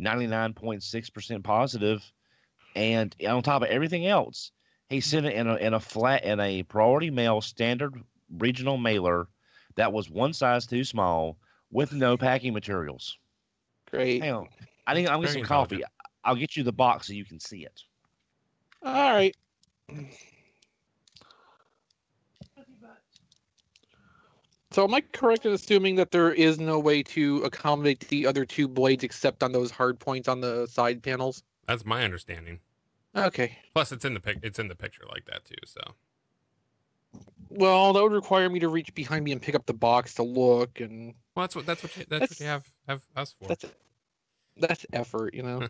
99.6% positive, and on top of everything else, he sent it in a priority mail standard regional mailer that was one size too small with no packing materials. Great. Hang on, I'm getting some coffee. I'll get you the box so you can see it. All right. So am I correct in assuming that there is no way to accommodate the other two blades except on those hard points on the side panels? That's my understanding. Okay. Plus, it's in the picture like that too. So. Well, that would require me to reach behind me and pick up the box to look, and well, that's what you have us for. That's effort, you know.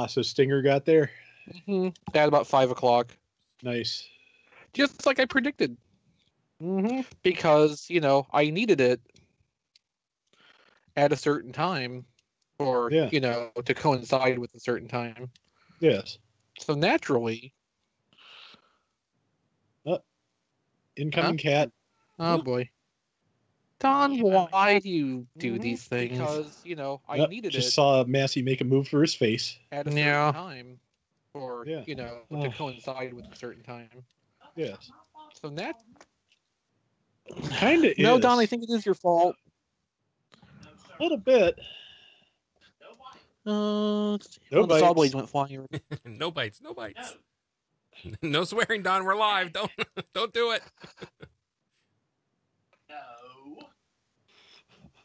So Stinger got there. At about 5 o'clock. Nice. Just like I predicted. Because, I needed it at a certain time, or, to coincide with a certain time. Yes. So naturally. Incoming cat. Oh, boy. Don, why do you do these things? Because, I needed it. Just saw Massey make a move for his face. At a certain time. Or, to coincide with a certain time. Yes. So that... Kind of is. No, Don, I think it is your fault. A little bit. No bites. The saw blades went flying. No bites. No swearing, Don. We're live. Don't do it.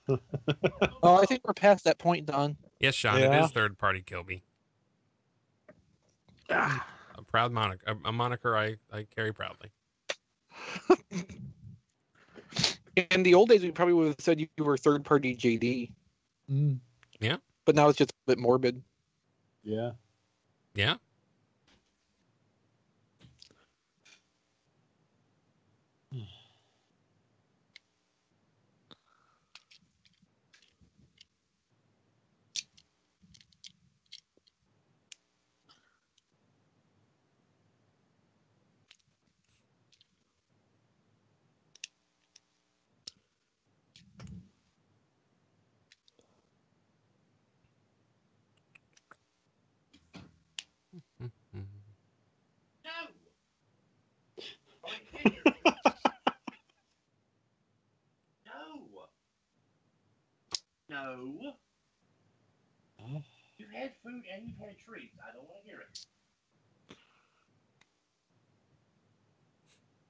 No. I think we're past that point, Don. Yes, Sean. It is third-party Kilby. A proud moniker. A moniker I carry proudly. In the old days, we probably would have said you were third-party JD. Yeah. But now it's just a bit morbid. Yeah. Yeah. No. You've had food and you've had treats. I don't want to hear it.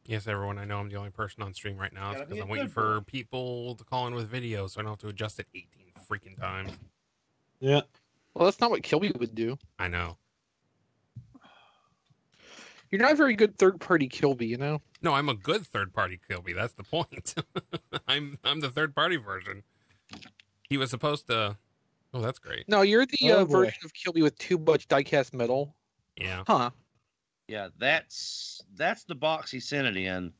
Yes, everyone, I know I'm the only person on stream right now because I'm waiting for people to call in with videos so I don't have to adjust it 18 freaking times. Yeah. Well, that's not what Kilby would do. I know. You're not a very good third-party Kilby, No, I'm a good third-party Kilby. That's the point. I'm the third-party version. He was supposed to... Oh, that's great. No, you're the version of Kilby with too much diecast metal. Yeah. Huh. Yeah, that's the box he sent it in.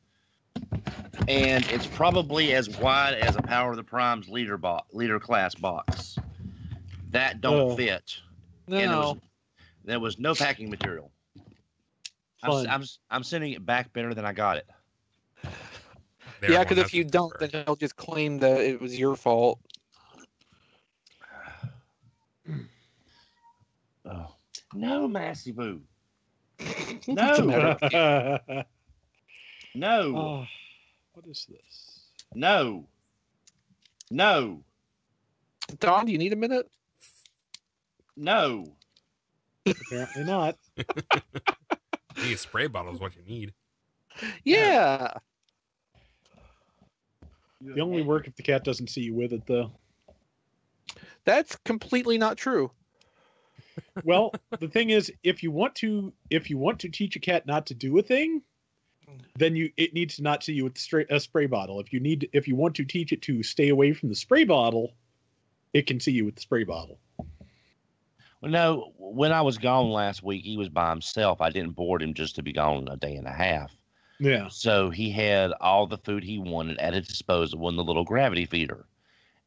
And it's probably as wide as a Power of the Prime's leader class box. That fit. No. And there was no packing material. I'm sending it back better than I got it. Yeah, because if you don't, then he'll just claim that it was your fault. Oh. No, Massey Boo. No. No. Oh, what is this? No. No. Don, do you need a minute? No. Apparently not. You need a spray bottle is what you need. Yeah. You only work if the cat doesn't see you with it, though. That's completely not true. Well, the thing is, if you want to teach a cat not to do a thing, then it needs to not see you with a spray bottle. If you want to teach it to stay away from the spray bottle, it can see you with the spray bottle. Well, no, when I was gone last week, he was by himself. I didn't board him just to be gone a day and a half. Yeah. So he had all the food he wanted at his disposal in the little gravity feeder.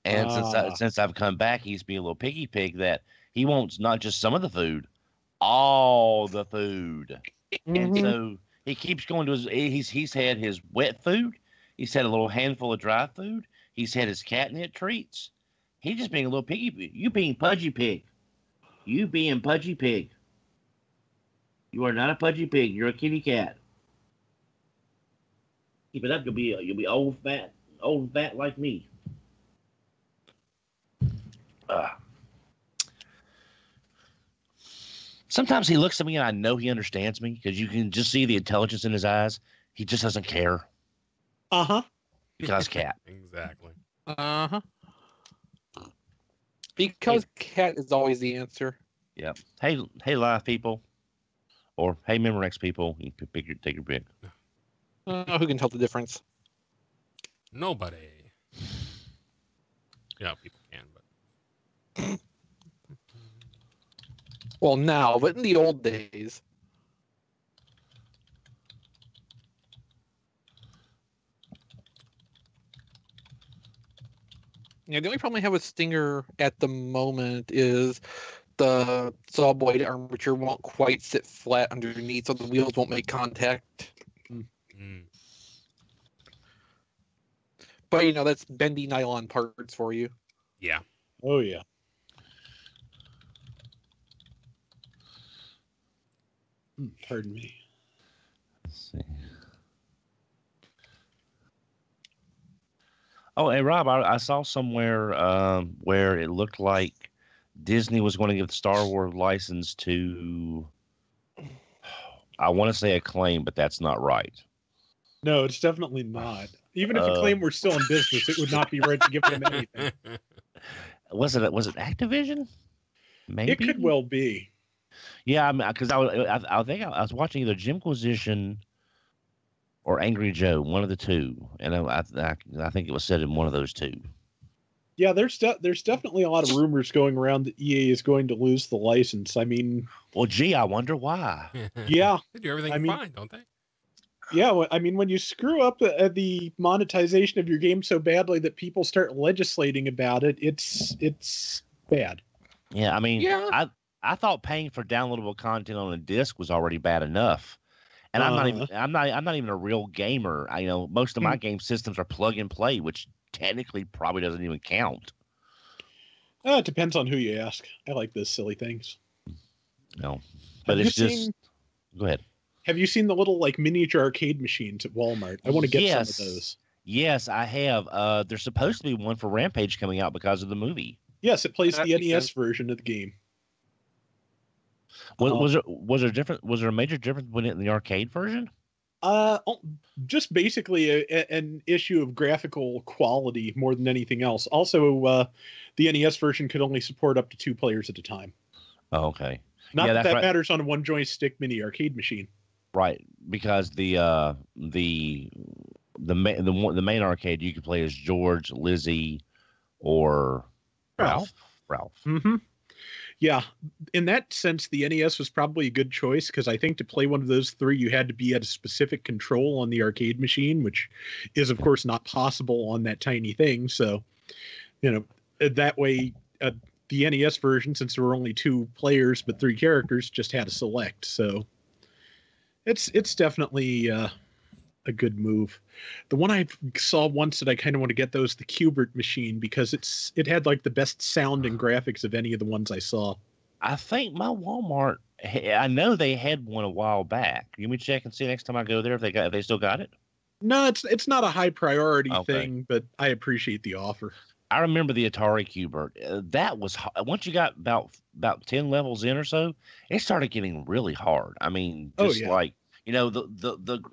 And since I've come back, he's being a little piggy pig that he wants not just some of the food, all the food. Mm-hmm. And so he keeps going to he's had his wet food. He's had a little handful of dry food. He's had his catnip treats. He's just being a little piggy. You being Pudgy Pig. You being Pudgy Pig. You are not a Pudgy Pig. You're a kitty cat. Keep it up. You'll be old fat like me. Sometimes he looks at me and I know he understands me because you can just see the intelligence in his eyes. He just doesn't care. Because cat. Exactly. Because cat is always the answer. Yeah. Hey, live people, or hey, Memorex people. You can take your pick. Who can tell the difference? Nobody. Yeah, people can, but well, now, but in the old days. Yeah, the only problem I have with Stinger at the moment is the saw blade armature won't quite sit flat underneath, so the wheels won't make contact. But, that's bendy nylon parts for you. Yeah. Oh, yeah. Pardon me. Let's see. Oh, hey, Rob, I saw somewhere where it looked like Disney was going to give the Star Wars license to, I want to say Acclaim, but that's not right. No, it's definitely not. Even if Acclaim were still in business, it would not be right to give them anything. Was it Activision? Maybe it could well be. Yeah, I mean, because I think I was watching either Jimquisition or Angry Joe, one of the two, and I think it was said in one of those two. Yeah, there's definitely a lot of rumors going around that EA is going to lose the license. I mean, well, gee, I wonder why. Yeah, they do everything fine, don't they? Yeah, well, I mean, when you screw up the monetization of your game so badly that people start legislating about it, it's bad. Yeah, I mean, I thought paying for downloadable content on a disc was already bad enough. And I'm not even a real gamer. Most of my game systems are plug and play, which technically probably doesn't even count. It depends on who you ask. I like those silly things. No, but it's just. Go ahead. Have you seen the little miniature arcade machines at Walmart? I want to get some of those. Yes, I have. There's supposed to be one for Rampage coming out because of the movie. Yes, it plays the NES version of the game. Was there a major difference between it and the arcade version? Just basically an issue of graphical quality more than anything else. Also, the NES version could only support up to 2 players at a time. Oh, okay. Not that matters on a one joystick mini arcade machine. Right, because the main arcade you could play as George, Lizzie, or Ralph. Mm-hmm. Yeah, in that sense, the NES was probably a good choice because I think to play one of those 3, you had to be at a specific control on the arcade machine, which is, of course, not possible on that tiny thing. So, that way, the NES version, since there were only 2 players but 3 characters, just had to select. So, it's definitely a good move. The one I saw once that I kind of want to get though is the Qbert machine because it had the best sound and graphics of any of the ones I saw. I think my Walmart, I know they had one a while back. You want me to check and see next time I go there if they still got it? No, it's not a high priority thing, but I appreciate the offer. I remember the Atari Qbert. That was the about 10 levels in or so. It started getting really hard. I mean, just the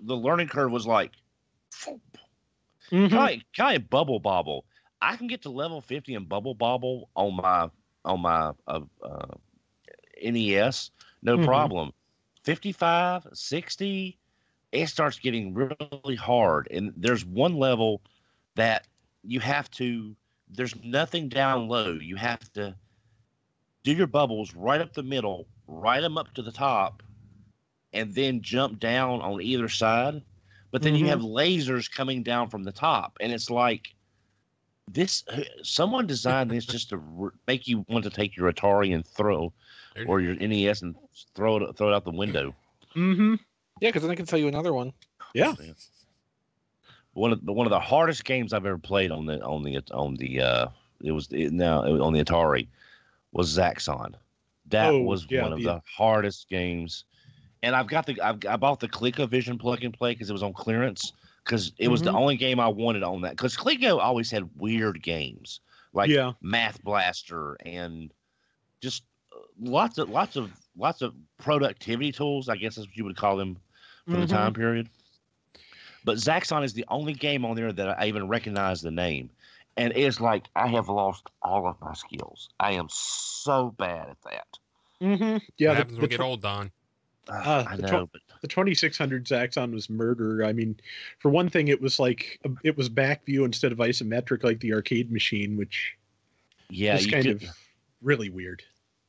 learning curve was kind of bubble bobble. I can get to level 50 and bubble bobble on my NES, no problem. 55, 60, it starts getting really hard. And there's one level that you have to. There's nothing down low. You have to do your bubbles right up the middle, right them up to the top, and then jump down on either side. But then you have lasers coming down from the top. And it's like this. Someone designed this just to make you want to take your Atari and or your NES and throw it out the window. Mm-hmm. Yeah, because then I can tell you another one. Yeah. One of the hardest games I've ever played on the now on the Atari, was Zaxxon. That was one of the hardest games. And I bought the ColecoVision plug and play because it was on clearance. Because it was the only game I wanted on that. Because Coleco always had weird games like Math Blaster and just lots of productivity tools. I guess that's what you would call them for the time period. But Zaxxon is the only game on there that I even recognize the name, and it's like I have lost all of my skills. I am so bad at that. Yeah, what happens when we get old, Don? I know, but the 2600 Zaxxon was murder. I mean, for one thing, it was back view instead of isometric like the arcade machine, which is kind of really weird.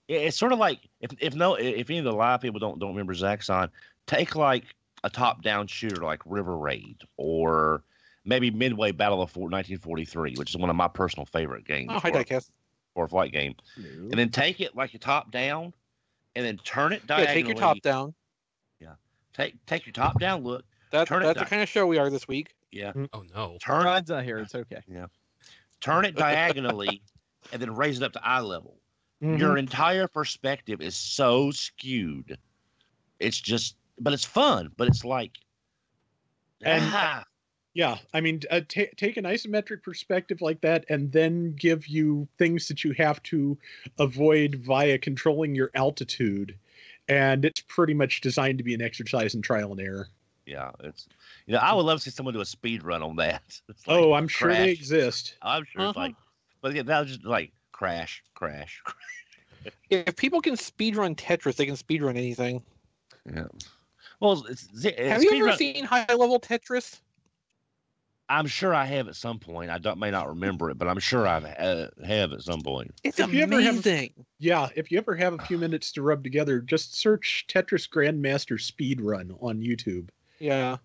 It's sort of like if any of the live people don't remember Zaxxon, take like a top-down shooter like River Raid or maybe Midway Battle of 1943, which is one of my personal favorite games. Oh, hi, Diecast. For a flight game. And then take it like a top-down and then turn it diagonally. Yeah, take your top down. Yeah. Take your top-down look. That's the kind of show we are this week. Yeah. Oh, no. Ron's not here. It's okay. Yeah. Turn it diagonally and then raise it up to eye level. Your entire perspective is so skewed. It's just, but it's fun. But it's like, yeah. I mean, take an isometric perspective like that, and then give you things that you have to avoid via controlling your altitude, and it's pretty much designed to be an exercise in trial and error. Yeah, it's I would love to see someone do a speed run on that. Like I'm sure they exist. I'm sure it's like, but again, that was just like crash. If people can speedrun Tetris, they can speedrun anything. Yeah. Well, have you ever seen high-level Tetris? I'm sure I have at some point. May not remember it, but I'm sure I have at some point. It's amazing. If you ever have a few minutes to rub together, just search Tetris Grandmaster Speedrun on YouTube. Yeah.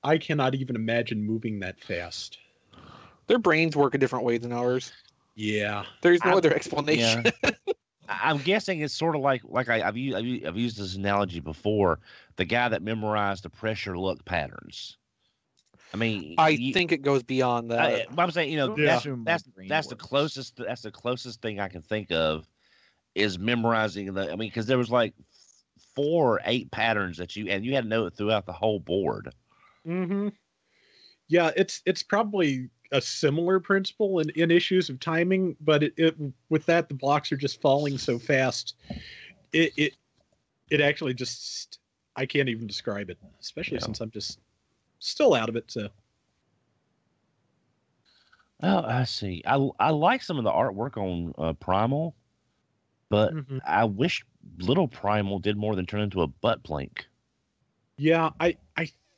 I cannot even imagine moving that fast. Their brains work a different way than ours. Yeah. There's no other explanation. Yeah. I'm guessing it's sort of like I've used this analogy before. The guy that memorized the pressure look patterns. I mean, I think it goes beyond that. I'm saying, that's the closest thing I can think of is memorizing because there was like 4 or 8 patterns that you had to know it throughout the whole board. Yeah, it's probably a similar principle in issues of timing, but it with that the blocks are just falling so fast. It actually just I can't even describe it, especially since I'm just still out of it. So. Oh, I see. I like some of the artwork on Primal, but I wish Little Primal did more than turn into a butt plink. Yeah, I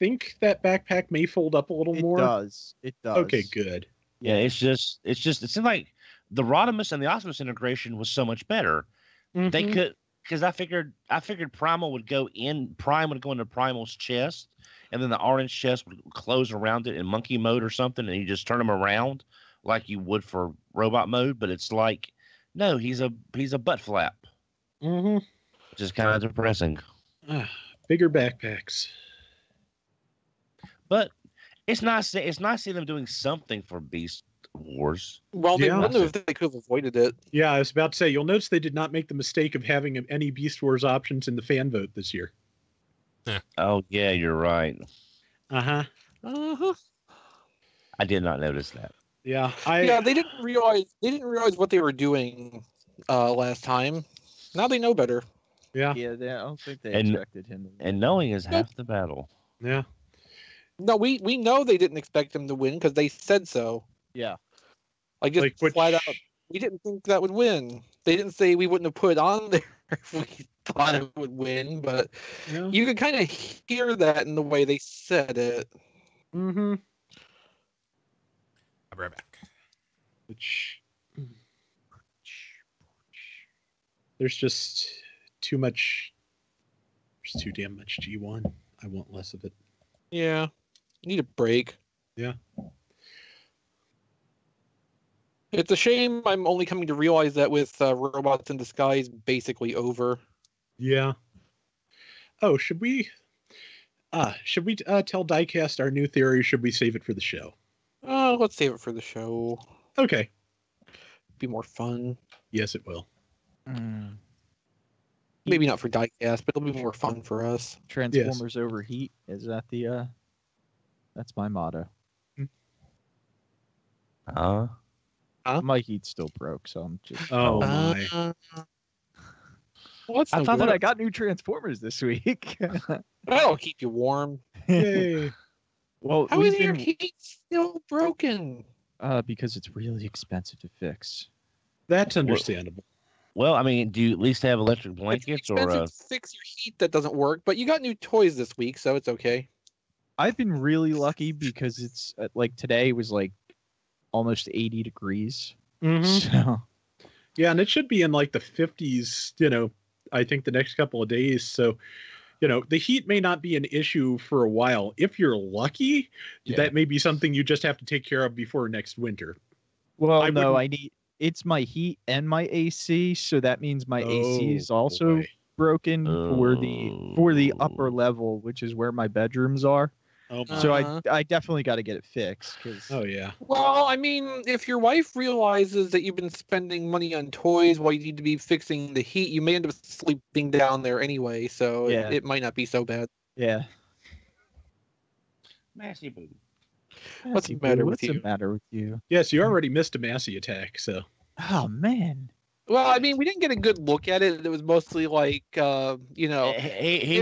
think that backpack may fold up a little more. It does. Okay, good. Yeah, it seemed like the Rodimus and the Optimus integration was so much better. They could, because I figured Primal would go in. Prime would go into Primal's chest, and then the orange chest would close around it in monkey mode or something, and you just turn him around like you would for robot mode. But it's like, no, he's a butt flap. Which is kind of depressing. Bigger backpacks. But it's nice seeing them doing something for Beast Wars. Well, they wouldn't if they could have avoided it. Yeah, I was about to say, you'll notice they did not make the mistake of having any Beast Wars options in the fan vote this year. Oh, yeah, you're right. Uh-huh. I did not notice that. Yeah, they didn't realize what they were doing last time. Now they know better. Yeah. Yeah, I don't think they expected him. And knowing is half the battle. Yeah. No, we know they didn't expect him to win because they said so. Yeah. Flat out, we didn't think that would win. They didn't say we wouldn't have put it on there if we thought it would win, but you could kind of hear that in the way they said it. I'll be right back. There's just too much. There's too damn much G1. I want less of it. Yeah. Need a break. Yeah. It's a shame I'm only coming to realize that with Robots in Disguise basically over. Yeah. Oh, should we tell Diecast our new theory, or should we save it for the show? Oh, let's save it for the show. Okay. Be more fun. Yes, it will. Maybe not for Diecast, but it'll be more fun for us. Transformers overheat. Is that the? That's my motto. My heat's still broke, so I'm just. Oh my! I thought that I got new Transformers this week. That'll keep you warm. Yay! Well, how is your heat still broken? Because it's really expensive to fix. That's understandable. Well, I mean, do you at least have electric blankets it's expensive to fix your heat that doesn't work? But you got new toys this week, so it's okay. I've been really lucky because it's like today was like almost 80 degrees. So. Yeah, and it should be in like the 50s, I think the next couple of days. So, the heat may not be an issue for a while. If you're lucky, that may be something you just have to take care of before next winter. Well, it's my heat and my AC, so that means my AC is also broken for the upper level, which is where my bedrooms are. So I definitely got to get it fixed. Well, I mean, if your wife realizes that you've been spending money on toys while you need to be fixing the heat, you may end up sleeping down there anyway. So it might not be so bad. Yeah. Massey boo. What's the matter with you? Yes, you already missed a Massey attack. So. Oh man. Well, I mean, we didn't get a good look at it. It was mostly like, he was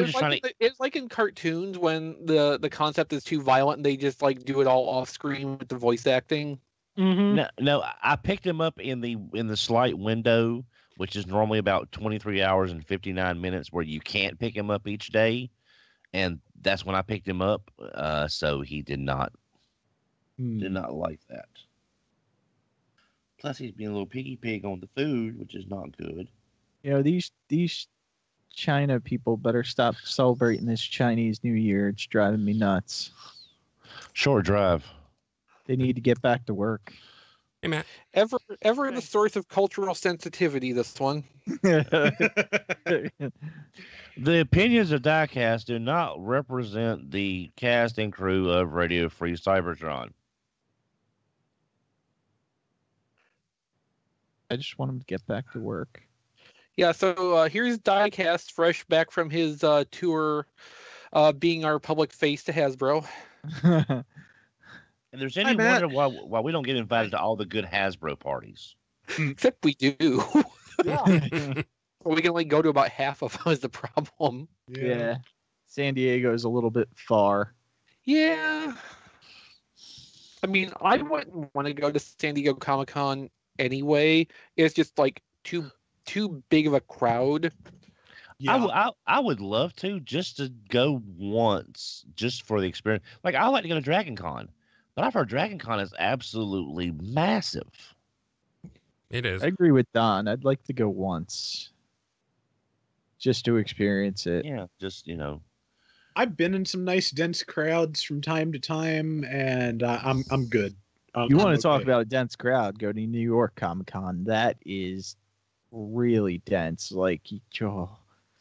just trying to. It's like in cartoons when the concept is too violent and they just like do it all off screen with the voice acting. No, I picked him up in the slight window, which is normally about 23 hours and 59 minutes, where you can't pick him up each day, and that's when I picked him up. So he did not like that. Plus, he's being a little piggy pig on the food, which is not good. These China people better stop celebrating this Chinese New Year. It's driving me nuts. Short drive. They need to get back to work. Hey, Matt. Ever the source of cultural sensitivity, this one. The opinions of Diecast do not represent the cast and crew of Radio Free Cybertron. I just want him to get back to work. Yeah, so here's Diecast fresh back from his tour being our public face to Hasbro. And there's any wonder why we don't get invited to all the good Hasbro parties. Except we do. Yeah. We can only go to about half of them is the problem. Yeah. San Diego is a little bit far. Yeah. I mean, I wouldn't want to go to San Diego Comic-Con anyway. It's just like too big of a crowd. Yeah. I would love to just to go once just for the experience. Like, I like to go to Dragon Con, but I've heard Dragon Con is absolutely massive. It is. I agree with Don. I'd like to go once just to experience it. Yeah, just I've been in some nice dense crowds from time to time, and I'm good. You want to talk about a dense crowd? Go to New York Comic Con. That is really dense. Like,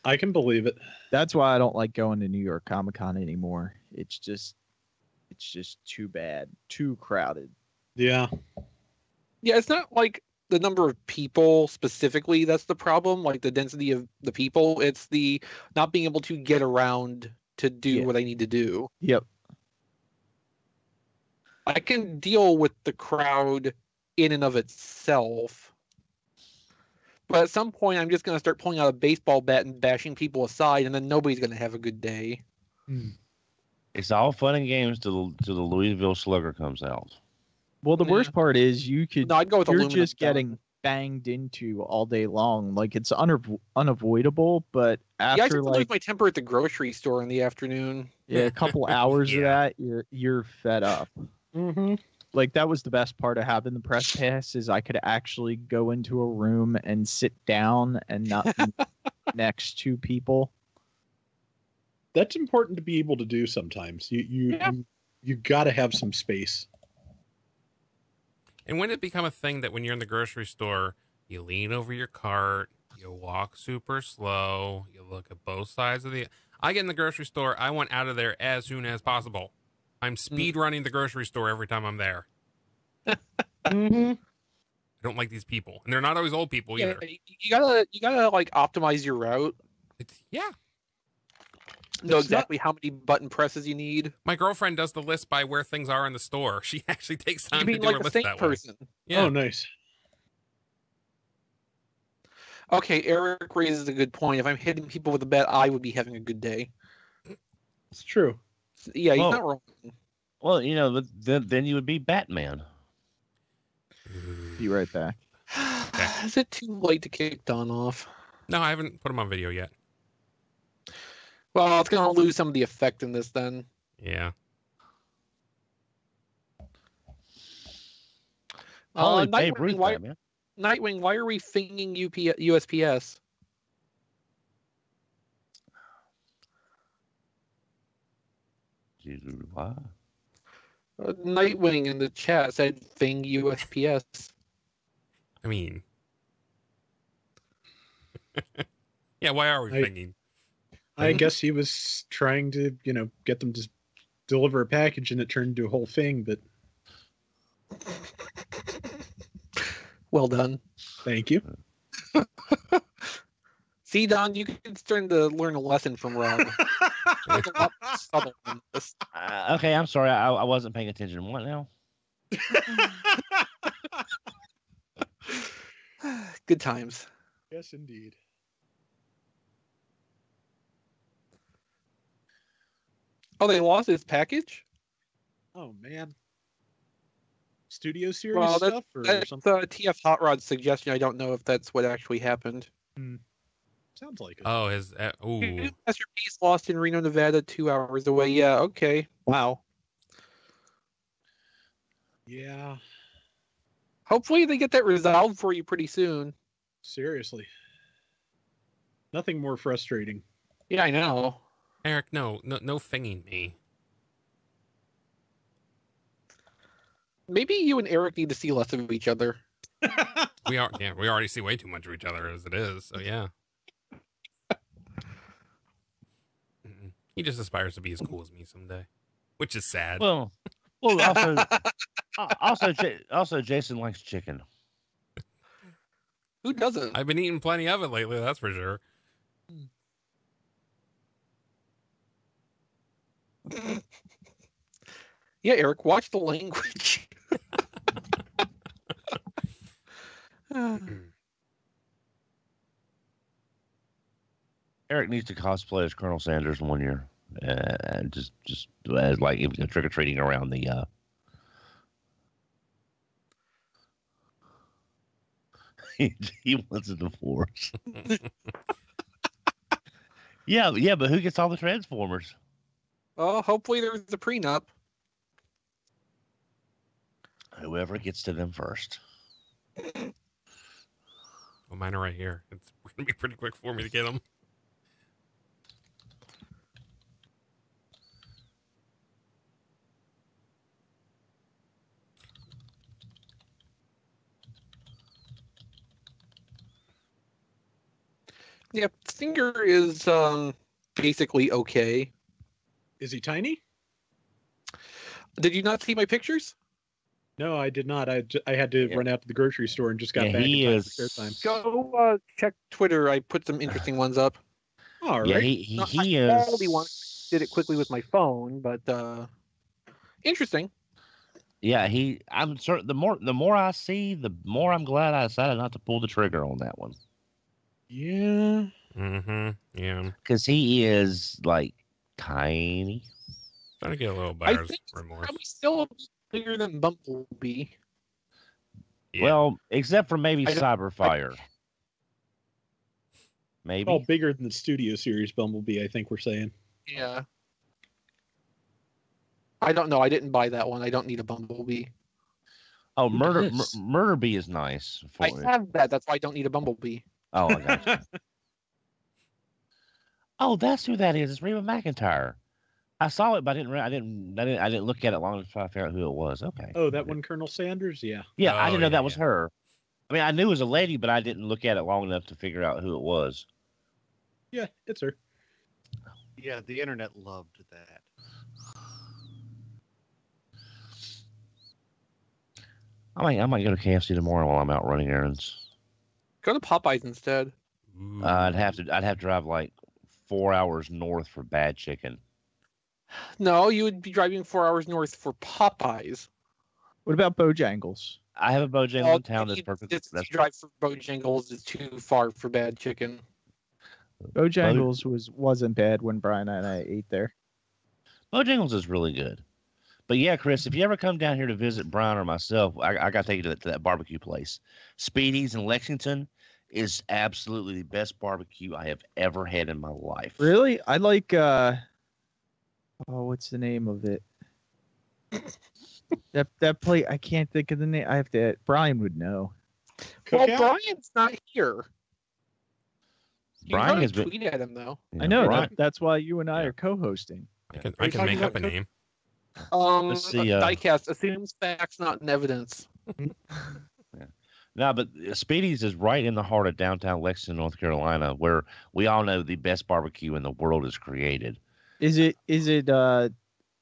I can believe it. That's why I don't like going to New York Comic Con anymore. It's just too bad, too crowded. Yeah. Yeah, it's not like the number of people specifically that's the problem, like the density of the people. It's the not being able to get around to do what I need to do. Yep. I can deal with the crowd in and of itself, but at some point I'm just going to start pulling out a baseball bat and bashing people aside, and then nobody's going to have a good day. It's all fun and games till the Louisville Slugger comes out. Well, the worst part is you're just getting banged into all day long. Like, it's unavoidable, but after I just lose my temper at the grocery store in the afternoon. Yeah, a couple hours of that, you're fed up. Mm-hmm. Like, that was the best part of having the press pass, is I could actually go into a room and sit down and not be next to people. That's important to be able to do sometimes. You got to have some space. And when did it become a thing that when you're in the grocery store, you lean over your cart, you walk super slow, you look at both sides of the... I get in the grocery store, I want out of there as soon as possible. I'm speed running the grocery store every time I'm there. Mm-hmm. I don't like these people, and they're not always old people either. You gotta like optimize your route. Yeah. Know exactly how many button presses you need. My girlfriend does the list by where things are in the store. She actually takes time to do like her a list sane that person. way. Yeah. Oh, nice. Okay, Eric raises a good point. If I'm hitting people with a bat, I would be having a good day. It's true. Yeah, he's not wrong. Well, you know, then you would be Batman. Be right back. Is it too late to kick Don off? No, I haven't put him on video yet. Well, it's going to lose some of the effect in this then. Yeah. Nightwing, why are we finging USPS? Why? Nightwing in the chat said fing USPS. I mean... yeah, why are we finging? I guess he was trying to, get them to deliver a package, and it turned into a whole thing, but... Well done. Thank you. See, Don, you can starting to learn a lesson from Rob. Okay, I'm sorry. I wasn't paying attention. What now? Good times. Yes, indeed. Oh, they lost his package? Oh, man. Studio series stuff? That's TF Hot Rod's suggestion. I don't know if that's what actually happened. Sounds like it. Oh, his... Masterpiece lost in Reno, Nevada, 2 hours away. Yeah, okay. Wow. Yeah. Hopefully they get that resolved for you pretty soon. Seriously. Nothing more frustrating. Yeah, I know. Eric, no finging me. Maybe you and Eric need to see less of each other. We already see way too much of each other as it is, so yeah. He just aspires to be as cool as me someday, which is sad. Well, also, Jason likes chicken. Who doesn't? I've been eating plenty of it lately, that's for sure. Yeah, Eric, watch the language. Eric needs to cosplay as Colonel Sanders one year, and just as like trick or treating around the. He wants a divorce. yeah, but who gets all the Transformers? Oh, hopefully there's a prenup. Whoever gets to them first. Well, mine are right here. It's going to be pretty quick for me to get them. Yeah, Stinger is basically okay. Is he tiny? Did you not see my pictures? No, I did not. I had to run out to the grocery store and just got back in time for spare time. Go check Twitter. I put some interesting ones up. All right. Yeah, he is. Did it quickly with my phone, but interesting. Yeah, I'm certain. The more I see, the more I'm glad I decided not to pull the trigger on that one. Yeah. Mm-hmm. Yeah. Because he is like tiny. Trying to get a little buyer's remorse. Probably still bigger than Bumblebee. Yeah. Well, except for maybe Cyberfire. Maybe. Oh, bigger than the Studio Series Bumblebee, I think we're saying. Yeah. I don't know. I didn't buy that one. I don't need a Bumblebee. Oh, Murder Bee is nice. I have that. That's why I don't need a Bumblebee. Oh, I got you. Oh, that's who that is. It's Reba McEntire. I saw it, but I didn't look at it long enough to figure out who it was. Okay. Oh, that one, Colonel Sanders. Yeah. Yeah, I didn't know that was her. I mean, I knew it was a lady, but I didn't look at it long enough to figure out who it was. Yeah, it's her. Yeah, the internet loved that. I might go to KFC tomorrow while I'm out running errands. Go to Popeyes instead. I'd have to drive like 4 hours north for bad chicken. No, you would be driving 4 hours north for Popeyes. What about Bojangles? I have a Bojangles in town that's perfect. That's drive for Bojangles is too far for bad chicken. Bojangles wasn't bad when Brian and I ate there. Bojangles is really good. But yeah, Chris, if you ever come down here to visit Brian or myself, I got to take you to that barbecue place. Speedy's in Lexington is absolutely the best barbecue I have ever had in my life. Really? I like, what's the name of it? that plate, I can't think of the name. Brian would know. Well, Brian's not here. Brian has been tweet at him though. Yeah, I know that's why you and I are co-hosting. I can make up a name. Let's see, Diecast assumes facts, not in evidence. Yeah. No, but Speedy's is right in the heart of downtown Lexington, North Carolina, where we all know the best barbecue in the world is created. Is it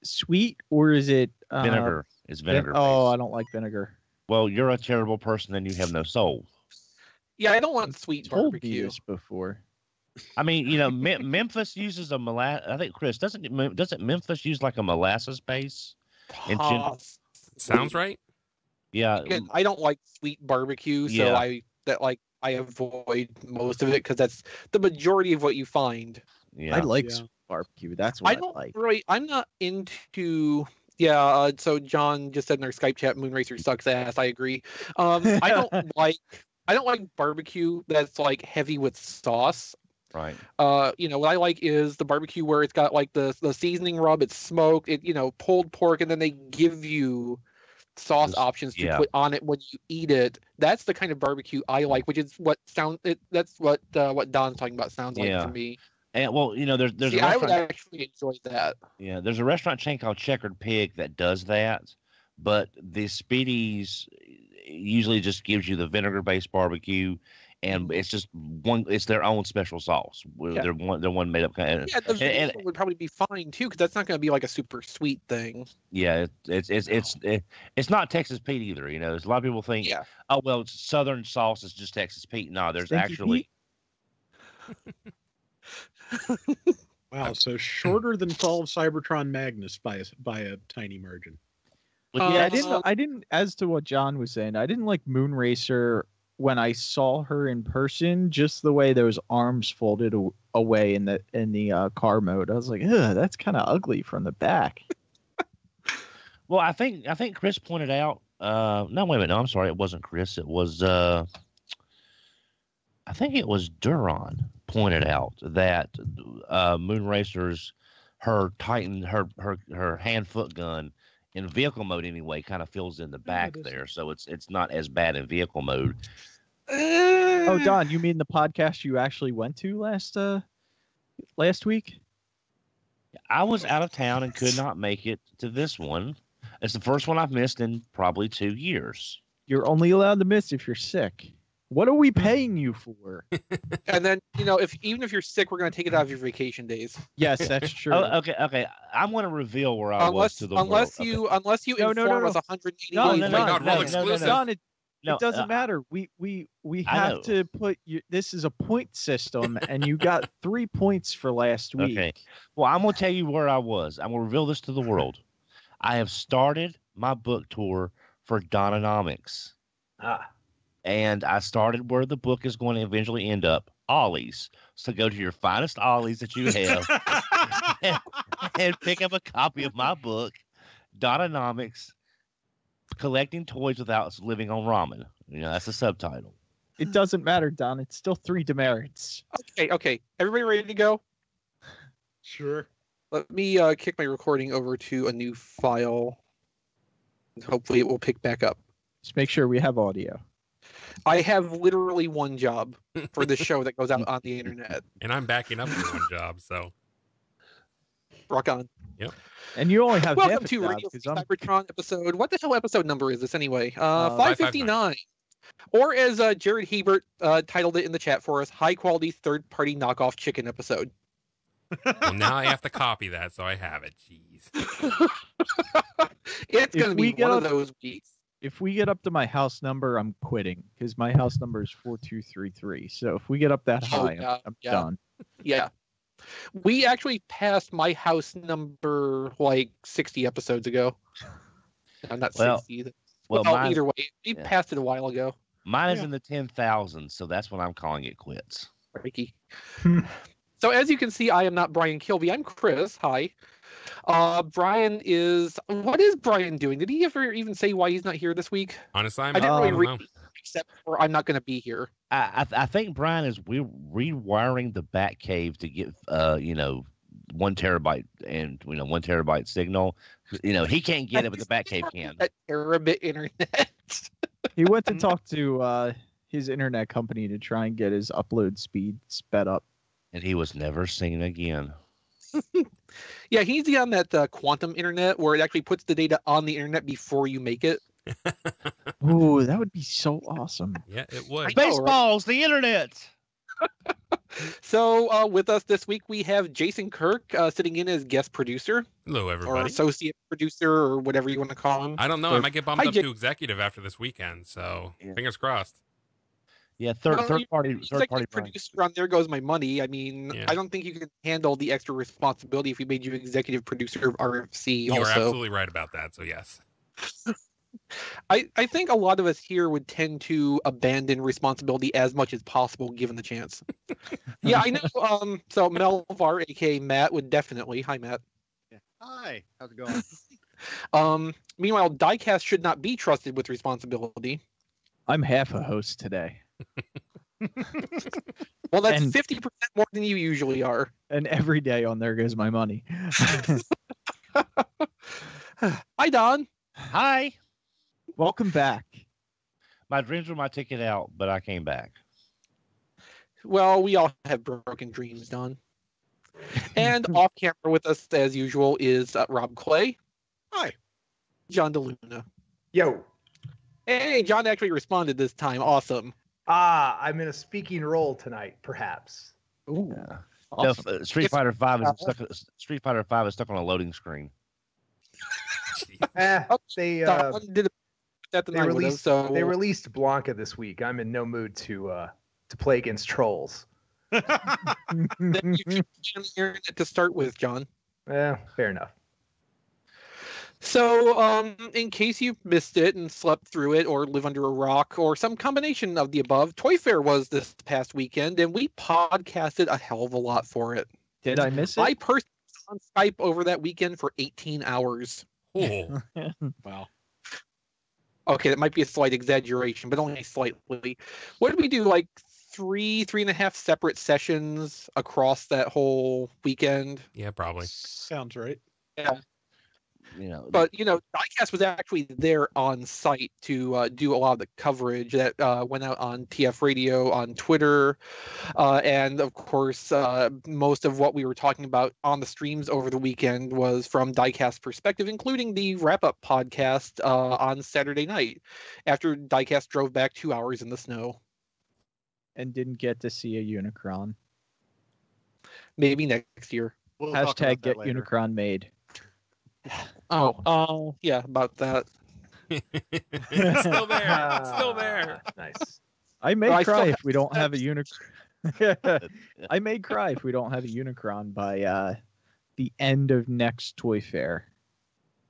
sweet or is it vinegar? It's vinegar. Oh, I don't like vinegar. Well, you're a terrible person and you have no soul. Yeah, I don't want sweet barbecue. This before. I mean, you know, Memphis uses a molasses. I think Chris doesn't Memphis use like a molasses base? Sounds right. Yeah. Again, I don't like sweet barbecue, so I avoid most of it because that's the majority of what you find. Yeah, I like sweet barbecue. That's what I like. I'm not into. So John just said in our Skype chat, Moonracer sucks ass. I agree. I don't like barbecue that's like heavy with sauce. Right. What I like is the barbecue where it's got like the seasoning rub, it's smoked, pulled pork, and then they give you sauce options to put on it when you eat it. That's the kind of barbecue I like, which is that's what Don's talking about sounds like to me. And well, there's I would actually enjoy that. Yeah, there's a restaurant chain called Checkered Pig that does that, but the Speedy's usually just gives you the vinegar-based barbecue, and it's just it's their own special sauce. They're one made up kind of. Yeah, the vinegar would probably be fine too, because that's not going to be like a super sweet thing. Yeah, it's not Texas Pete either. There's a lot of people think, oh well, it's Southern sauce is just Texas Pete. No, there's actually. Wow, so shorter than Fall of Cybertron Magnus by a tiny margin. I didn't. As to what John was saying, I didn't like Moonracer when I saw her in person. Just the way those arms folded away in the car mode, I was like, ugh, that's kind of ugly from the back. Well, I think Chris pointed out. No, wait a minute. No, I'm sorry. It wasn't Chris. It was. I think it was Duron pointed out that Moonracer's her hand foot gun in vehicle mode anyway kind of fills in the back there, so it's not as bad in vehicle mode. Oh, Don, you mean the podcast you actually went to last week? I was out of town and could not make it to this one. It's the first one I've missed in probably 2 years. You're only allowed to miss if you're sick. What are we paying you for? And then, even if you're sick, we're going to take it out of your vacation days. Yes, that's true. Oh, okay. I'm going to reveal where I was to the world. Unless you inform us 180 days. No, it doesn't matter. We have to put this is a point system, and you got 3 points for last week. Okay. Well, I'm going to tell you where I was. I'm going to reveal this to the world. I have started my book tour for Dononomics. And I started where the book is going to eventually end up, Ollie's. So go to your finest Ollie's that you have and pick up a copy of my book, Dononomics, Collecting Toys Without Living on Ramen. That's the subtitle. It doesn't matter, Don. It's still 3 demerits. Okay. Everybody ready to go? Sure. Let me kick my recording over to a new file. Hopefully it will pick back up. Just make sure we have audio. I have literally one job for this show that goes out on the internet. And I'm backing up your one job, so. Rock on. Yep. And you only have Welcome to Radio Cybertron episode. What the hell episode number is this anyway? 559. Or as Jared Hebert titled it in the chat for us, high quality third party knockoff chicken episode. Well, now I have to copy that, so I have it. Jeez. It's going to be one of those weeks. if we get up to my house number, I'm quitting because my house number is 4233. So if we get up that high, I'm done. Yeah. We actually passed my house number like 60 episodes ago. I'm not 60. Well, either way, we passed it a while ago. Mine is in the 10,000, so that's when I'm calling it quits. Ricky. So as you can see, I am not Brian Kilby. I'm Chris. Hi. Brian is. What is Brian doing? Did he ever even say why he's not here this week? On assignment. I didn't really read, except for I'm not going to be here. I think Brian is rewiring the Batcave to get 1 terabyte and 1 terabyte signal. He can't get it, but the Batcave can. That terabit internet. He went to talk to his internet company to try and get his upload speed sped up. And he was never seen again. Yeah, he's on that quantum internet where it actually puts the data on the internet before you make it. Ooh, that would be so awesome. Yeah, it would. Spaceballs, the internet. So with us this week, we have Jason Kirk sitting in as guest producer. Hello, everybody. Or associate producer, or whatever you want to call him. I don't know. I might get bumped up to executive after this weekend, so fingers crossed. Yeah, third party producer on There Goes My Money. I mean, I don't think you can handle the extra responsibility if we made you executive producer of RFC. You're absolutely right about that, so yes. I think a lot of us here would tend to abandon responsibility as much as possible given the chance. Yeah, I know. So Melvar, aka Matt, would definitely. Hi, Matt. Yeah. Hi. How's it going? Meanwhile, Diecast should not be trusted with responsibility. I'm half a host today. Well, that's 50% more than you usually are. And every day on There Goes My Money. Hi, Don. Hi. Welcome back. My dreams were my ticket out, but I came back. Well, we all have broken dreams, Don. And off camera with us, as usual, is Rob Clay. Hi. John DeLuna. Yo. Hey, John actually responded this time. Awesome. I'm in a speaking role tonight, perhaps. Ooh. Yeah. Awesome. No, Street Fighter 5 is stuck on a loading screen. They released Blanca this week. I'm in no mood to play against trolls. Then you can to start with, John. Fair enough. So, in case you missed it and slept through it or live under a rock or some combination of the above, Toy Fair was this past weekend, and we podcasted a hell of a lot for it. Did I miss it? I personally was on Skype over that weekend for 18 hours. Oh. Wow. Okay, that might be a slight exaggeration, but only slightly. What did we do? Like three and a half separate sessions across that whole weekend? Yeah, probably. Sounds right. Yeah. But Diecast was actually there on site to do a lot of the coverage that went out on TF Radio, on Twitter, and of course, most of what we were talking about on the streams over the weekend was from Diecast perspective, including the wrap-up podcast on Saturday night after Diecast drove back 2 hours in the snow. And didn't get to see a Unicron. Maybe next year. We'll Hashtag get Unicron made. Oh, yeah, about that. It's still there. It's still there. Nice. I may cry if we don't have a Unicron. I may cry if we don't have a Unicron by the end of next Toy Fair.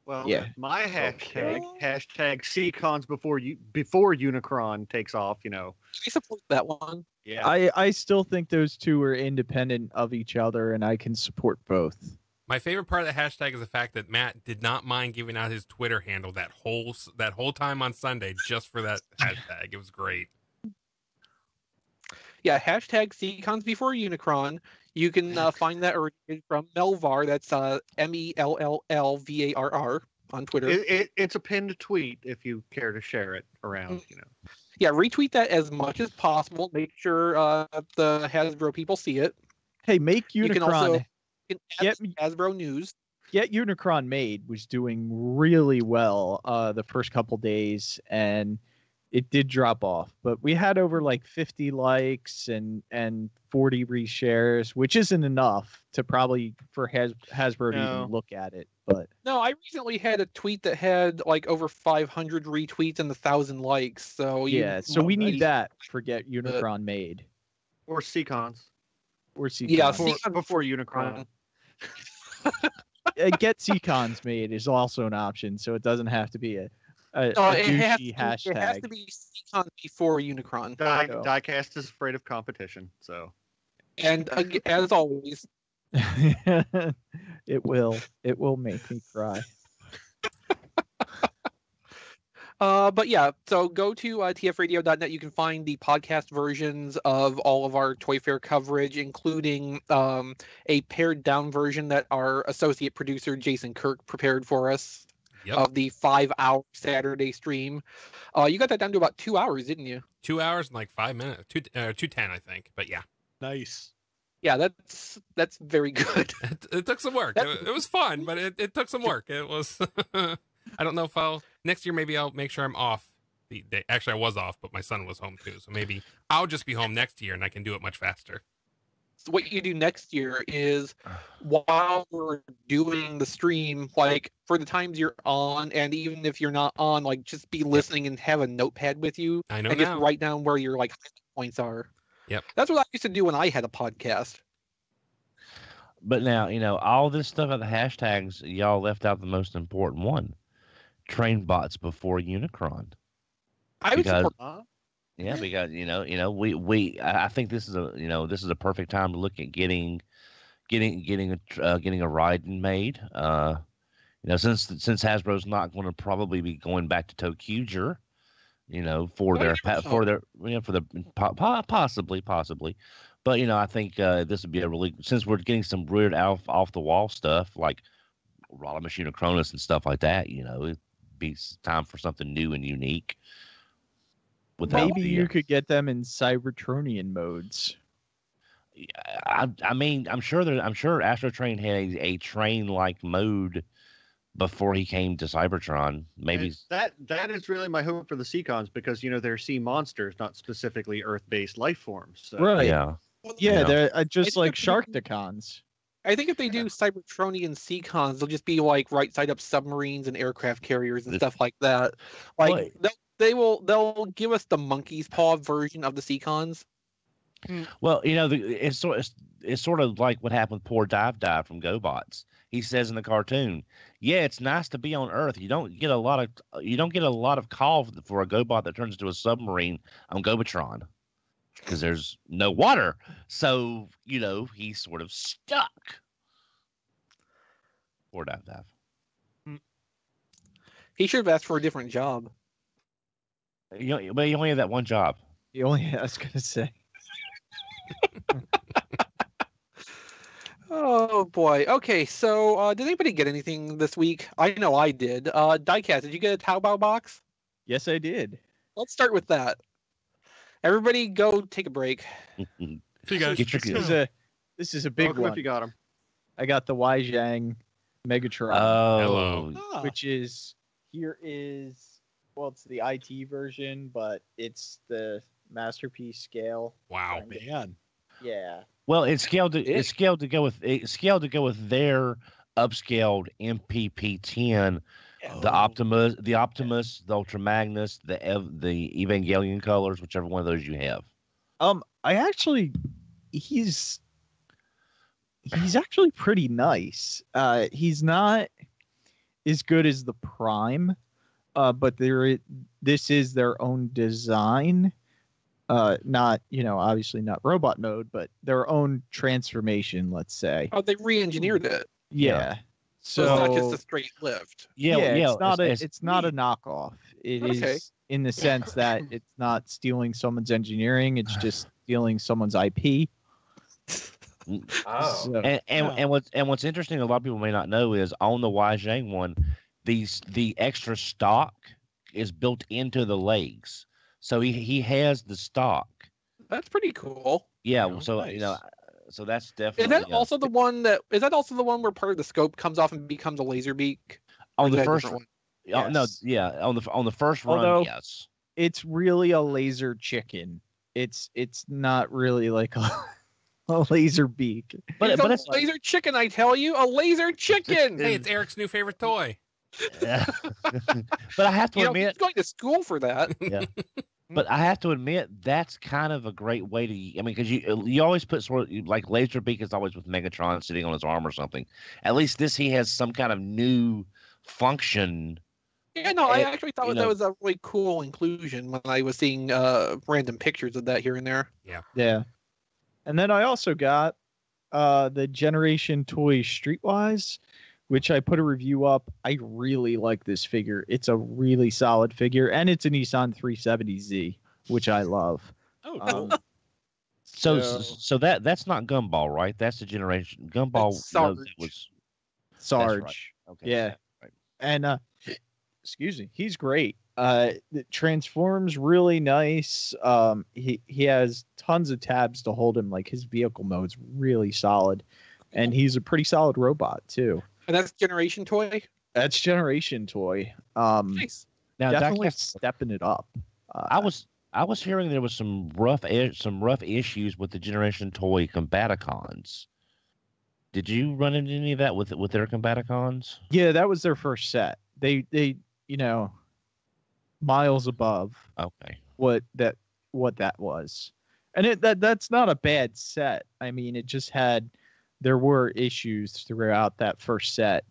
Well, yeah. My hashtag CCons before Unicron takes off. I support that one. Yeah. I still think those two are independent of each other, and I can support both. My favorite part of the hashtag is the fact that Matt did not mind giving out his Twitter handle that whole time on Sunday just for that hashtag. It was great. Yeah, hashtag CCons before Unicron. You can find that originated from Melvar. That's MELLLVARR on Twitter. It's a pinned tweet if you care to share it around. Yeah, retweet that as much as possible. Make sure the Hasbro people see it. Hey, make Unicron. You can also get Hasbro News. Get Unicron Made was doing really well the first couple days, and it did drop off. But we had over like 50 likes and 40 reshares, which isn't enough to probably for Hasbro to even look at it. But no, I recently had a tweet that had like over 500 retweets and 1,000 likes. So so we need that for Get Unicron made. Or Seacons. Or Seacons. Yeah, before Unicron. Get Seacons made is also an option, so it doesn't have to be a douchey hashtag. It has to be Seacons before Unicron. Diecast is afraid of competition, so. And as always, it will make me cry. But yeah, so go to tfradio.net. You can find the podcast versions of all of our Toy Fair coverage, including a pared down version that our associate producer Jason Kirk prepared for us of the 5-hour Saturday stream. You got that down to about 2 hours, didn't you? 2 hours and like 5 minutes, 2:10, I think. But yeah, nice. Yeah, that's very good. It took some work. It was fun, but it took some work. It was. I don't know if next year maybe I'll make sure I'm off the day. Actually, I was off, but my son was home too, so maybe I'll just be home next year and I can do it much faster. So what you do next year is while we're doing the stream, like for the times you're on, and even if you're not on, like just be listening and have a notepad with you. I know and now. just write down where your like points are. Yep. That's what I used to do when I had a podcast. But now, all this stuff at the hashtags, y'all left out the most important one. Train bots before Unicron. I would support that. Yeah, because I think this is a perfect time to look at getting a Raiden made. Since Hasbro's not going to probably be going back to ToQger, possibly. But I think this would be a really, since we're getting some weird off the wall stuff like Rodimus Unicronus and stuff like that, it'd be time for something new and unique. Maybe you could get them in Cybertronian modes. I mean, I'm sure Astro Train had a train-like mode before he came to Cybertron. Maybe that is really my hope for the Seacons, because they're sea monsters, not specifically Earth-based life forms. So. Right. Yeah. Yeah, they're just like Sharkticons. I think if they do Cybertronian Seacons, they'll just be like right side up submarines and aircraft carriers and stuff like that. Like they'll give us the monkey's paw version of the Seacons. Well, it's sort of like what happened with poor Dive from GoBots. He says in the cartoon, "Yeah, it's nice to be on Earth. You don't get a lot of call for a GoBot that turns into a submarine on Gobatron because there's no water. So he's sort of stuck." Poor Dive. He should have asked for a different job. But he only had that one job. I was gonna say. Oh boy. Okay, so did anybody get anything this week? I know I did. Diecast, did you get a Taobao box? Yes, I did. Let's start with that. Everybody go take a break. See you guys. This is a big one. If you got them. I got the YiJiang Megatron. Oh. Hello. Which is it's the IT version, but it's the masterpiece scale. Wow, man. Yeah. Well, it's scaled to go with their upscaled MPP-10, the Optimus, the Ultra Magnus, the Evangelion colors, whichever one of those you have. He's actually pretty nice. He's not as good as the Prime, but this is their own design. Not, obviously not robot mode, but their own transformation, let's say. Oh, they re-engineered it. Yeah. So it's not just a straight lift. It's not a knockoff. It is in the sense that it's not stealing someone's engineering, it's just stealing someone's IP. Oh. And what's interesting, a lot of people may not know, is on the YiJiang one, the extra stock is built into the legs. So he has the stock. That's pretty cool. Yeah, so nice. So that's definitely. Is that also the one where part of the scope comes off and becomes a laser beak? On the first one? Yeah. No, yeah, on the first run, yes. it's really a laser chicken. It's not really like a laser beak. But it's a laser chicken, I tell you, a laser chicken. Hey, it's Eric's new favorite toy. Yeah. But I have to admit, he's going to school for that. Yeah. But I have to admit, that's kind of a great way to. I mean, because you always put sort of like Laserbeak is always with Megatron sitting on his arm or something. At least he has some kind of new function. Yeah, no, I actually thought that was a really cool inclusion when I was seeing random pictures of that here and there. Yeah. Yeah. And then I also got the Generation Toy Streetwise, which I put a review up. I really like this figure. It's a really solid figure, and it's a Nissan 370Z, which I love. Oh, cool. So that's not Gumball, right? That's the Generation Gumball. Was Sarge. Right. Okay. Yeah. Right. And excuse me, he's great. It transforms really nice. He has tons of tabs to hold him. Like his vehicle mode's really solid, and he's a pretty solid robot too. And that's Generation Toy. That's Generation Toy. Nice. Now definitely stepping it up. I was hearing there was some rough issues with the Generation Toy Combaticons. Did you run into any of that with their Combaticons? Yeah, that was their first set. They miles above what that was, and that's not a bad set. I mean, it just there were issues throughout that first set,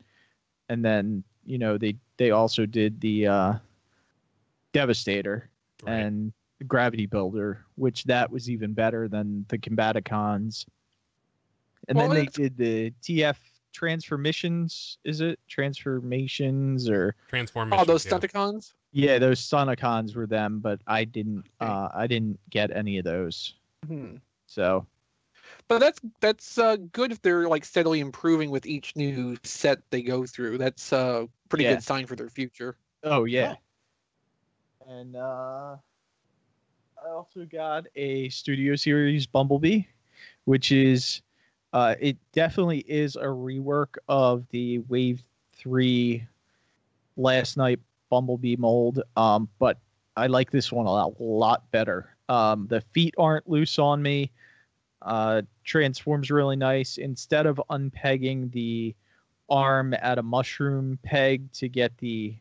and then they also did the Devastator and the Gravity Builder, which that was even better than the Combaticons. And then they did the TF Transformations. Is it Transformations or Transformations? Oh, those Stunticons. Yeah, those Stunticons were them, but I didn't get any of those. Hmm. So, but that's good if they're like steadily improving with each new set they go through. That's a pretty good sign for their future. Oh yeah. And I also got a Studio Series Bumblebee, which is it definitely is a rework of the Wave 3 Last Night Bumblebee mold, but I like this one a lot better. The feet aren't loose on me. Transforms really nice. Instead of unpegging the arm at a mushroom peg to get the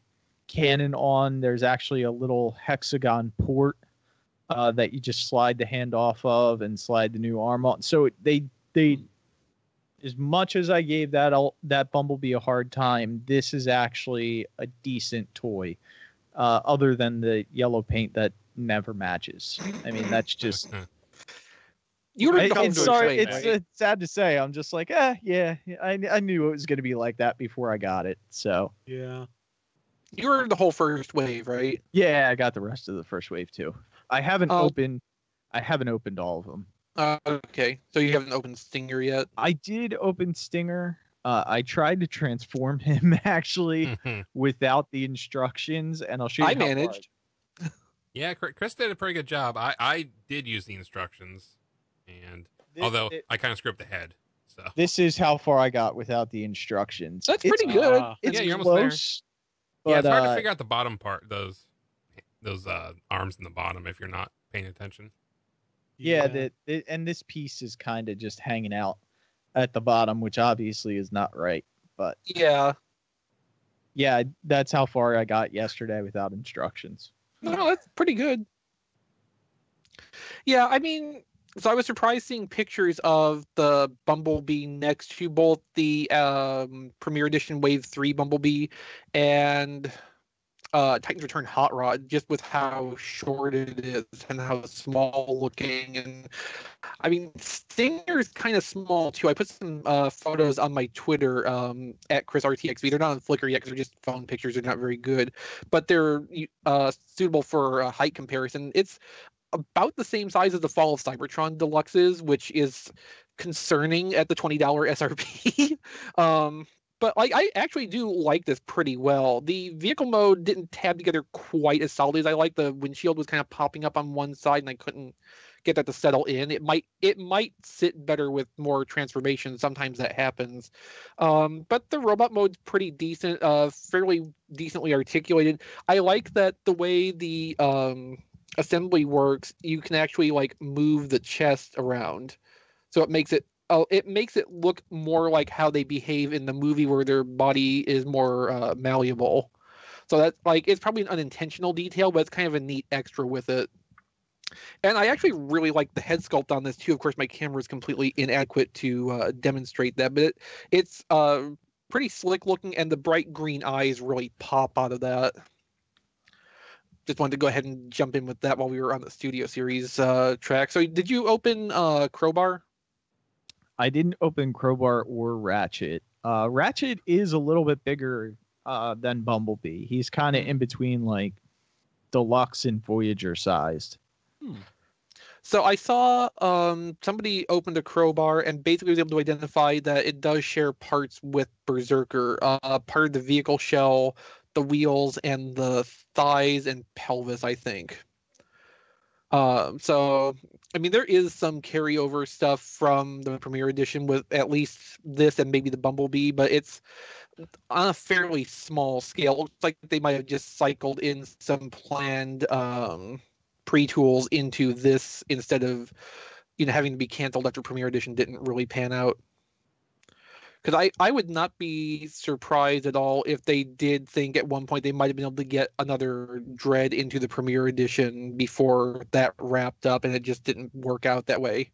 cannon on, there's actually a little hexagon port that you just slide the hand off of and slide the new arm on. So they as much as I gave that Bumblebee a hard time, this is actually a decent toy, other than the yellow paint that never matches. I mean, that's just. It's sad to say. I'm just like, yeah. I knew it was going to be like that before I got it. So yeah, you were the whole first wave, right? Yeah, I got the rest of the first wave too. I haven't opened all of them. Okay, so you haven't opened Stinger yet? I did open Stinger. I tried to transform him actually without the instructions, and I'll show you. I managed. Yeah, Chris did a pretty good job. I did use the instructions, and although I kind of screwed up the head. So this is how far I got without the instructions. That's pretty good. It's you're close. But, it's hard to figure out the bottom part, those arms in the bottom if you're not paying attention. Yeah, and this piece is kind of just hanging out at the bottom, which obviously is not right. But yeah, that's how far I got yesterday without instructions. No, that's pretty good. Yeah, I mean, so I was surprised seeing pictures of the Bumblebee next to both the Premier Edition Wave 3 Bumblebee and Titan's Return Hot Rod, just with how short it is and how small looking. And I mean, Stinger's kind of small too. I put some photos on my Twitter at ChrisRTXV. They're not on Flickr yet because they're just phone pictures. They're not very good, but they're suitable for a height comparison. It's about the same size as the Fall of Cybertron Deluxes, which is concerning at the $20 SRP. But like, I actually do like this pretty well. The vehicle mode didn't tab together quite as solidly as I like. The windshield was kind of popping up on one side, and I couldn't get that to settle in. It might sit better with more transformation. Sometimes that happens, but the robot mode's pretty decent, fairly decently articulated. I like that the way the assembly works. You can actually like move the chest around, so it makes it look more like how they behave in the movie, where their body is more malleable. So that's like, it's probably an unintentional detail, but it's kind of a neat extra with it. And I actually really like the head sculpt on this too. Of course, my camera is completely inadequate to demonstrate that, but it's pretty slick looking, and the bright green eyes really pop out of that. Just wanted to go ahead and jump in with that while we were on the Studio Series track. So did you open Crowbar? I didn't open Crowbar or Ratchet. Ratchet is a little bit bigger than Bumblebee. He's kind of in between like Deluxe and Voyager sized. So I saw somebody opened a Crowbar and basically was able to identify that it does share parts with Berserker. Part of the vehicle shell, the wheels, and the thighs and pelvis, I think. So, I mean, there is some carryover stuff from the Premiere Edition with at least this and maybe the Bumblebee, but it's on a fairly small scale. It looks like they might have just cycled in some planned pre-tools into this instead of, having to be canceled after Premiere Edition didn't really pan out. Because I would not be surprised at all if they did think at one point they might have been able to get another Dread into the Premiere Edition before that wrapped up, and it just didn't work out that way.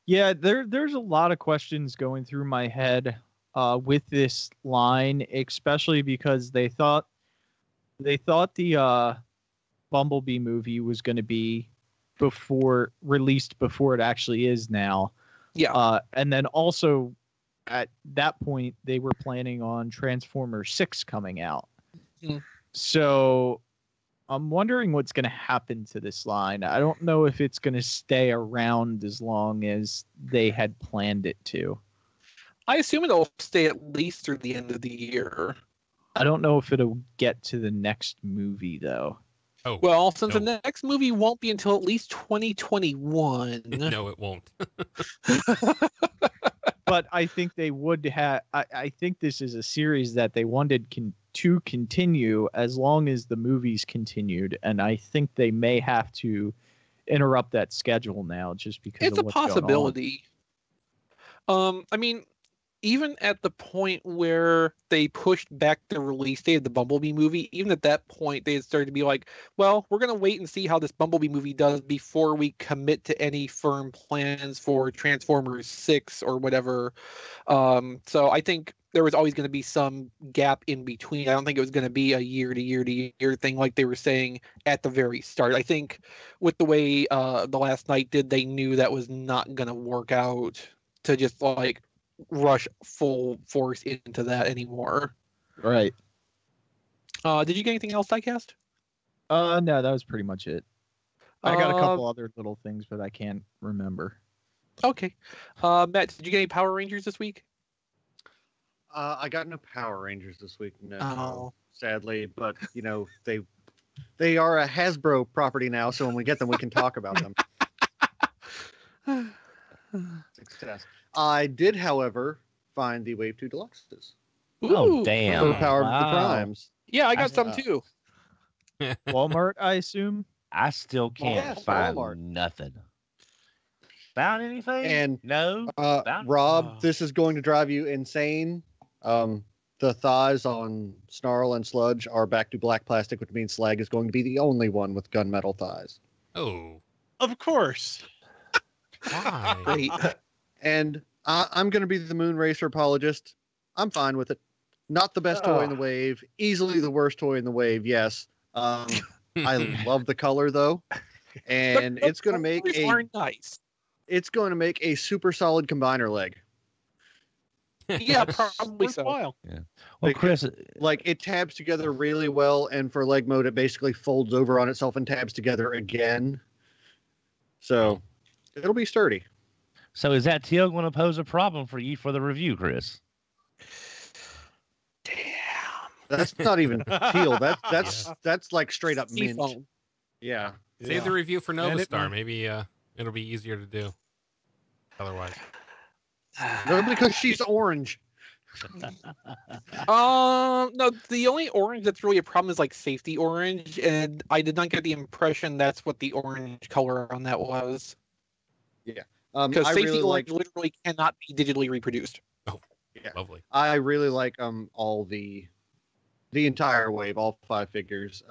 Yeah, there's a lot of questions going through my head with this line, especially because they thought the Bumblebee movie was going to be released before it actually is now. Yeah. And then also at that point they were planning on Transformers 6 coming out. So I'm wondering what's going to happen to this line. I don't know if it's going to stay around as long as they had planned it to. I assume it'll stay at least through the end of the year. I don't know if it'll get to the next movie though. Oh, well, since the next movie won't be until at least 2021. No, it won't. But I think they would have. I think this is a series that they wanted to continue as long as the movies continued, and I think they may have to interrupt that schedule now just because it's of a what's possibility. I mean, even at the point where they pushed back the release date of the Bumblebee movie, even at that point, they had started to be like, well, we're going to wait and see how this Bumblebee movie does before we commit to any firm plans for Transformers 6 or whatever. So I think there was always going to be some gap in between. I don't think it was going to be a year-to-year thing like they were saying at the very start. I think with the way The Last Night did, they knew that was not going to work out to just like rush full force into that anymore. Right. Did you get anything else, Diecast? No, that was pretty much it. I got a couple other little things, but I can't remember. Okay. Matt, did you get any Power Rangers this week? I got no Power Rangers this week, no, sadly, but they are a Hasbro property now, so when we get them, we can talk about them. Success. I did, however, find the Wave 2 Deluxes. Oh, damn. For the Power of the Primes. Yeah, I got some too. Walmart, I assume? I still can't find nothing. Found anything? And no. Rob, this is going to drive you insane. The thighs on Snarl and Sludge are back to black plastic, which means Slag is going to be the only one with gunmetal thighs. Oh. Of course. Why? Great. And I'm going to be the Moonracer apologist. I'm fine with it. Not the best toy in the wave. Easily the worst toy in the wave, yes. I love the color, though. And it's going to make it's going to make a super solid combiner leg. Yeah, probably so. Yeah. Well, Chris, like it tabs together really well, and for leg mode, it basically folds over on itself and tabs together again. So it'll be sturdy. So is that teal going to pose a problem for you for the review, Chris? Damn. That's not even teal. That's like straight up mint. Seafoam. Yeah. Save the review for Nova Star. Maybe It'll be easier to do. Otherwise. No, because she's orange. No, the only orange that's really a problem is like safety orange, and I did not get the impression that's what the orange color on that was. Yeah. Because safety really orange literally cannot be digitally reproduced. Oh, yeah. Lovely. I really like all the entire wave, all 5 figures.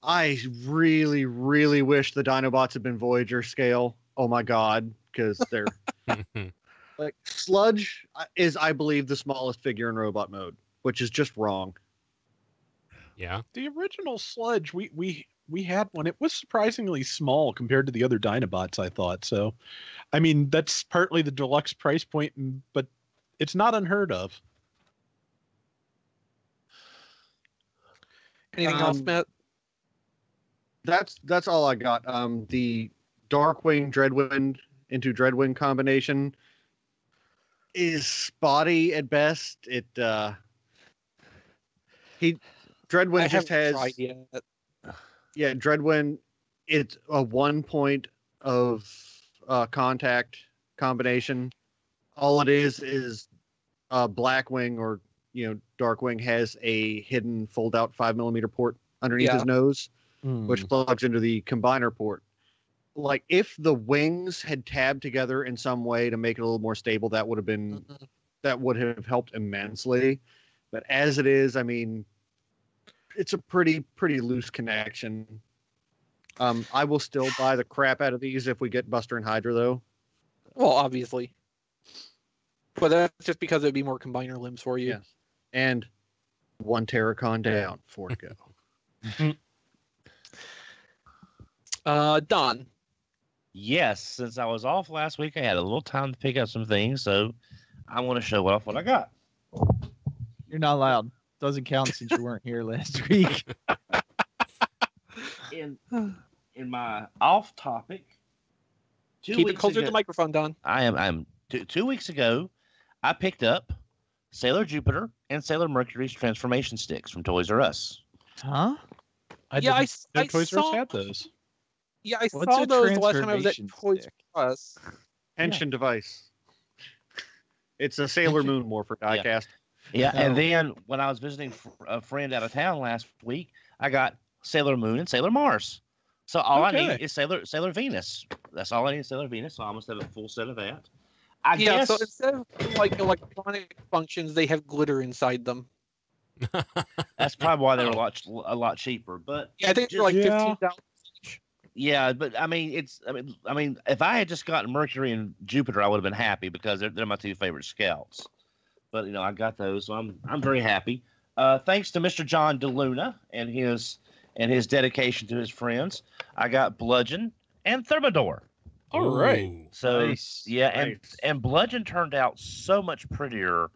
I really, really wish the Dinobots had been Voyager scale. Oh my god, because they're like Sludge is, I believe, the smallest figure in robot mode, which is just wrong. Yeah. The original Sludge, we had one. It was surprisingly small compared to the other Dinobots, I thought. So, I mean, that's partly the deluxe price point, but it's not unheard of. Anything else, Matt? That's all I got. The Darkwing Dreadwind into Dreadwing combination is spotty at best. Dreadwind just has. Tried yet. Yeah, Dreadwind. It's a 1 point of contact combination. All it is Blackwing or Darkwing has a hidden fold-out 5mm port underneath his nose, which plugs into the combiner port. Like, if the wings had tabbed together in some way to make it a little more stable, that would have helped immensely. But as it is, I mean, it's a pretty loose connection. I will still buy the crap out of these if we get Buster and Hydra, though. Well, obviously. But that's just because it would be more combiner limbs for you. Yes. And 1 Terracon down. 4 to go. Don. Yes, since I was off last week, I had a little time to pick up some things, so I want to show off what I got. You're not allowed. Doesn't count since you weren't here last week. In my off topic, keep it closer to the microphone, Don. I am 2 weeks ago, I picked up Sailor Jupiter and Sailor Mercury's transformation sticks from Toys R Us. Huh? I Toys R Us had those. Yeah, I saw those the last time I was at Toys R Us. Tension device. It's a Sailor Moon morpher Diecast. Yeah, and then when I was visiting a friend out of town last week, I got Sailor Moon and Sailor Mars. So all I need is Sailor Venus. That's all I need is Sailor Venus. So I almost have a full set of that. I guess. So instead of like electronic functions, they have glitter inside them. That's probably why they were a lot cheaper. But yeah, I think they're like $15 each. Yeah, but I mean, if I had just gotten Mercury and Jupiter, I would have been happy because they're my 2 favorite scouts. But I got those, so I'm very happy. Thanks to Mr. John DeLuna and his dedication to his friends, I got Bludgeon and Thermidor. All right. So nice. and Bludgeon turned out so much prettier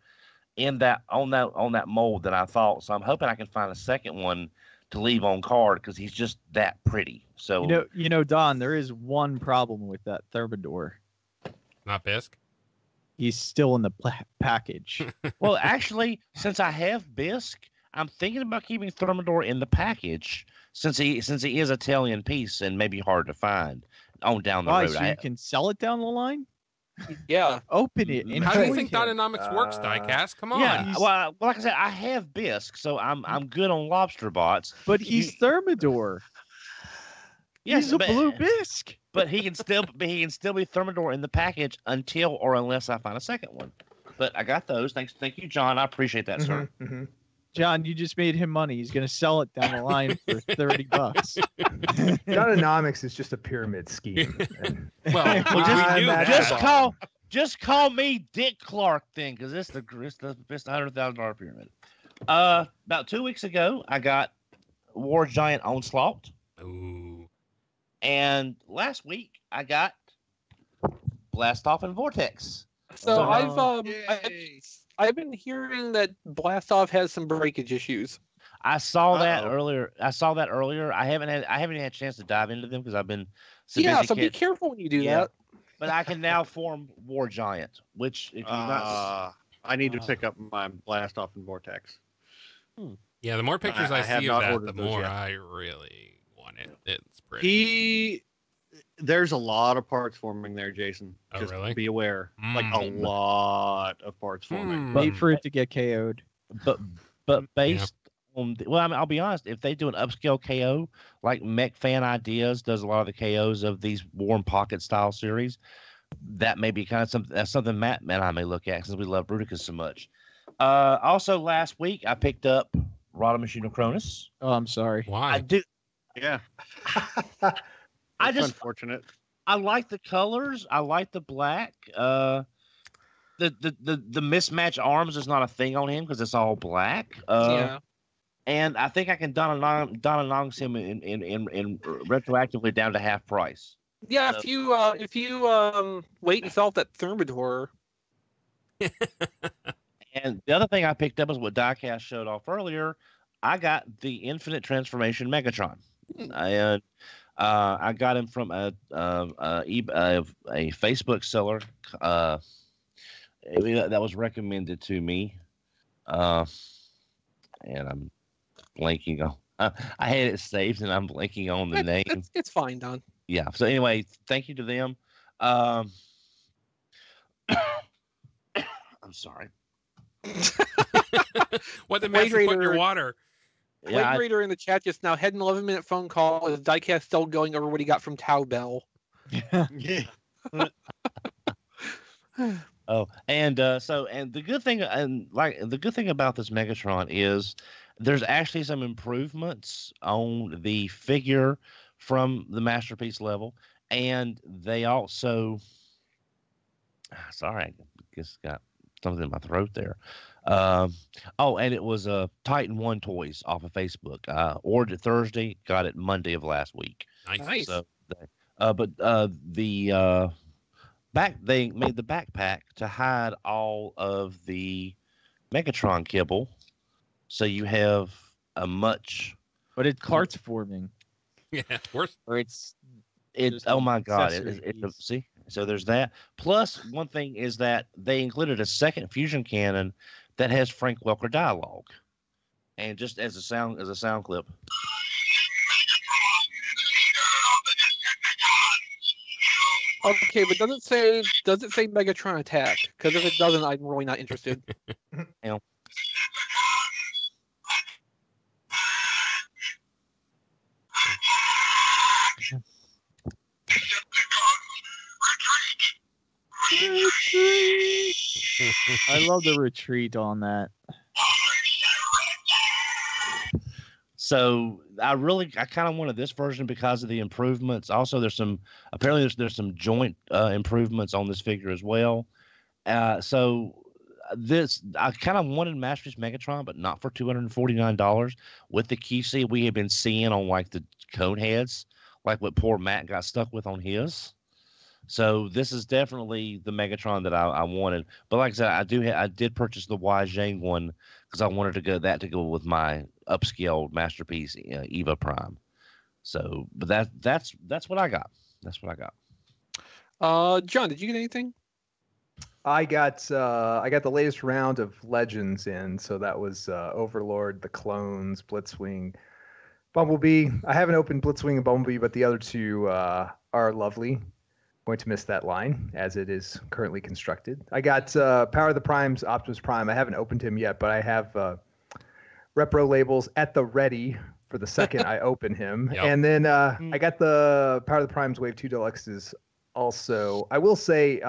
on that mold than I thought. So I'm hoping I can find a second one to leave on card because he's just that pretty. So Don, there is one problem with that Thermidor. Not Bisque? He's still in the package. Well, actually, since I have Bisque, I'm thinking about keeping Thermidor in the package since he is Italian piece and maybe hard to find on down the road. So you can sell it down the line? Yeah. Open it. How do you think Dynamics works, Diecast? Come on. Yeah. Well, like I said, I have Bisque, so I'm good on lobster bots. But he's Thermidor. Yes, he's a blue Bisque. But he can still be Thermidor in the package until or unless I find a second one. But I got those. Thank you, John. I appreciate that, sir. Mm-hmm. John, you just made him money. He's going to sell it down the line for $30. Dynamics is just a pyramid scheme. Just call me Dick Clark then, because it's the $100,000 pyramid. About 2 weeks ago, I got War Giant Onslaught. Ooh. And last week I got Blastoff and Vortex. So I've been hearing that Blastoff has some breakage issues. I saw that earlier. I haven't had a chance to dive into them because I've been so be careful when you do that. But I can now form War Giant, which if you I need to pick up my Blastoff and Vortex. Yeah, the more pictures I see of that, the more I really want it. It's pretty. There's a lot of parts forming there, Jason. Oh, Just really? be aware. Like a lot of parts forming. Wait for it to get KO'd. But based on well, I mean, I'll be honest. If they do an upscale KO, like Mech Fan Ideas does a lot of the KOs of these Warm Pocket style series, that may be kind of something that's something Matt and I may look at since we love Bruticus so much. Also, last week I picked up Rhodomachino Cronus. Oh, I'm sorry. Why? I do. Yeah. I just unfortunate. I like the colors. I like the black. The mismatched arms is not a thing on him because it's all black. Yeah. And I think I can Donanongs him in retroactively down to half price. Yeah, if you wait and sell that Thermidor. And the other thing I picked up is what Diecast showed off earlier. I got the Infinite Transformation Megatron, and I got him from a Facebook seller that was recommended to me, and I'm blanking on. I had it saved, and I'm blanking on the name. It's fine, Don. Yeah. So anyway, thank you to them. I'm sorry. What the master put in your water? Blade Raider in the chat just now had an 11-minute phone call. Is Diecast still going over what he got from Tau Bell? Yeah. Oh, and the good thing about this Megatron is there's actually some improvements on the figure from the masterpiece level, and they also sorry, I just got something in my throat there. And it was Titan One Toys off of Facebook. Ordered it Thursday, got it Monday of last week. Nice. So, but the they made the backpack to hide all of the Megatron kibble, so you have a much. But it cart's forming. Yeah, worse. Or it's oh my god! accessory See, so there's that. Plus, one thing is that they included a second fusion cannon that has Frank Welker dialogue, and just as a sound clip. Okay, but does it say Megatron attack? Because if it doesn't, I'm really not interested. You know. I love the retreat on that. So I kind of wanted this version because of the improvements. Also, there's some joint improvements on this figure as well. So this I kind of wanted Masterpiece Megatron, but not for $249 with the QC we have been seeing on like the cone heads, like what poor Matt got stuck with on his. So this is definitely the Megatron that I wanted. But like I said, I did purchase the YiJiang one because I wanted to go with my upscaled Masterpiece Eva Prime. So, but that's what I got. That's what I got. John, did you get anything? I got the latest round of Legends in, so that was Overlord, the Clones, Blitzwing, Bumblebee. I haven't opened Blitzwing and Bumblebee, but the other two are lovely. Going to miss that line as it is currently constructed. I got Power of the Primes, Optimus Prime. I haven't opened him yet, but I have repro labels at the ready for the second I open him. Yep. And then I got the Power of the Primes Wave 2 Deluxes also. I will say,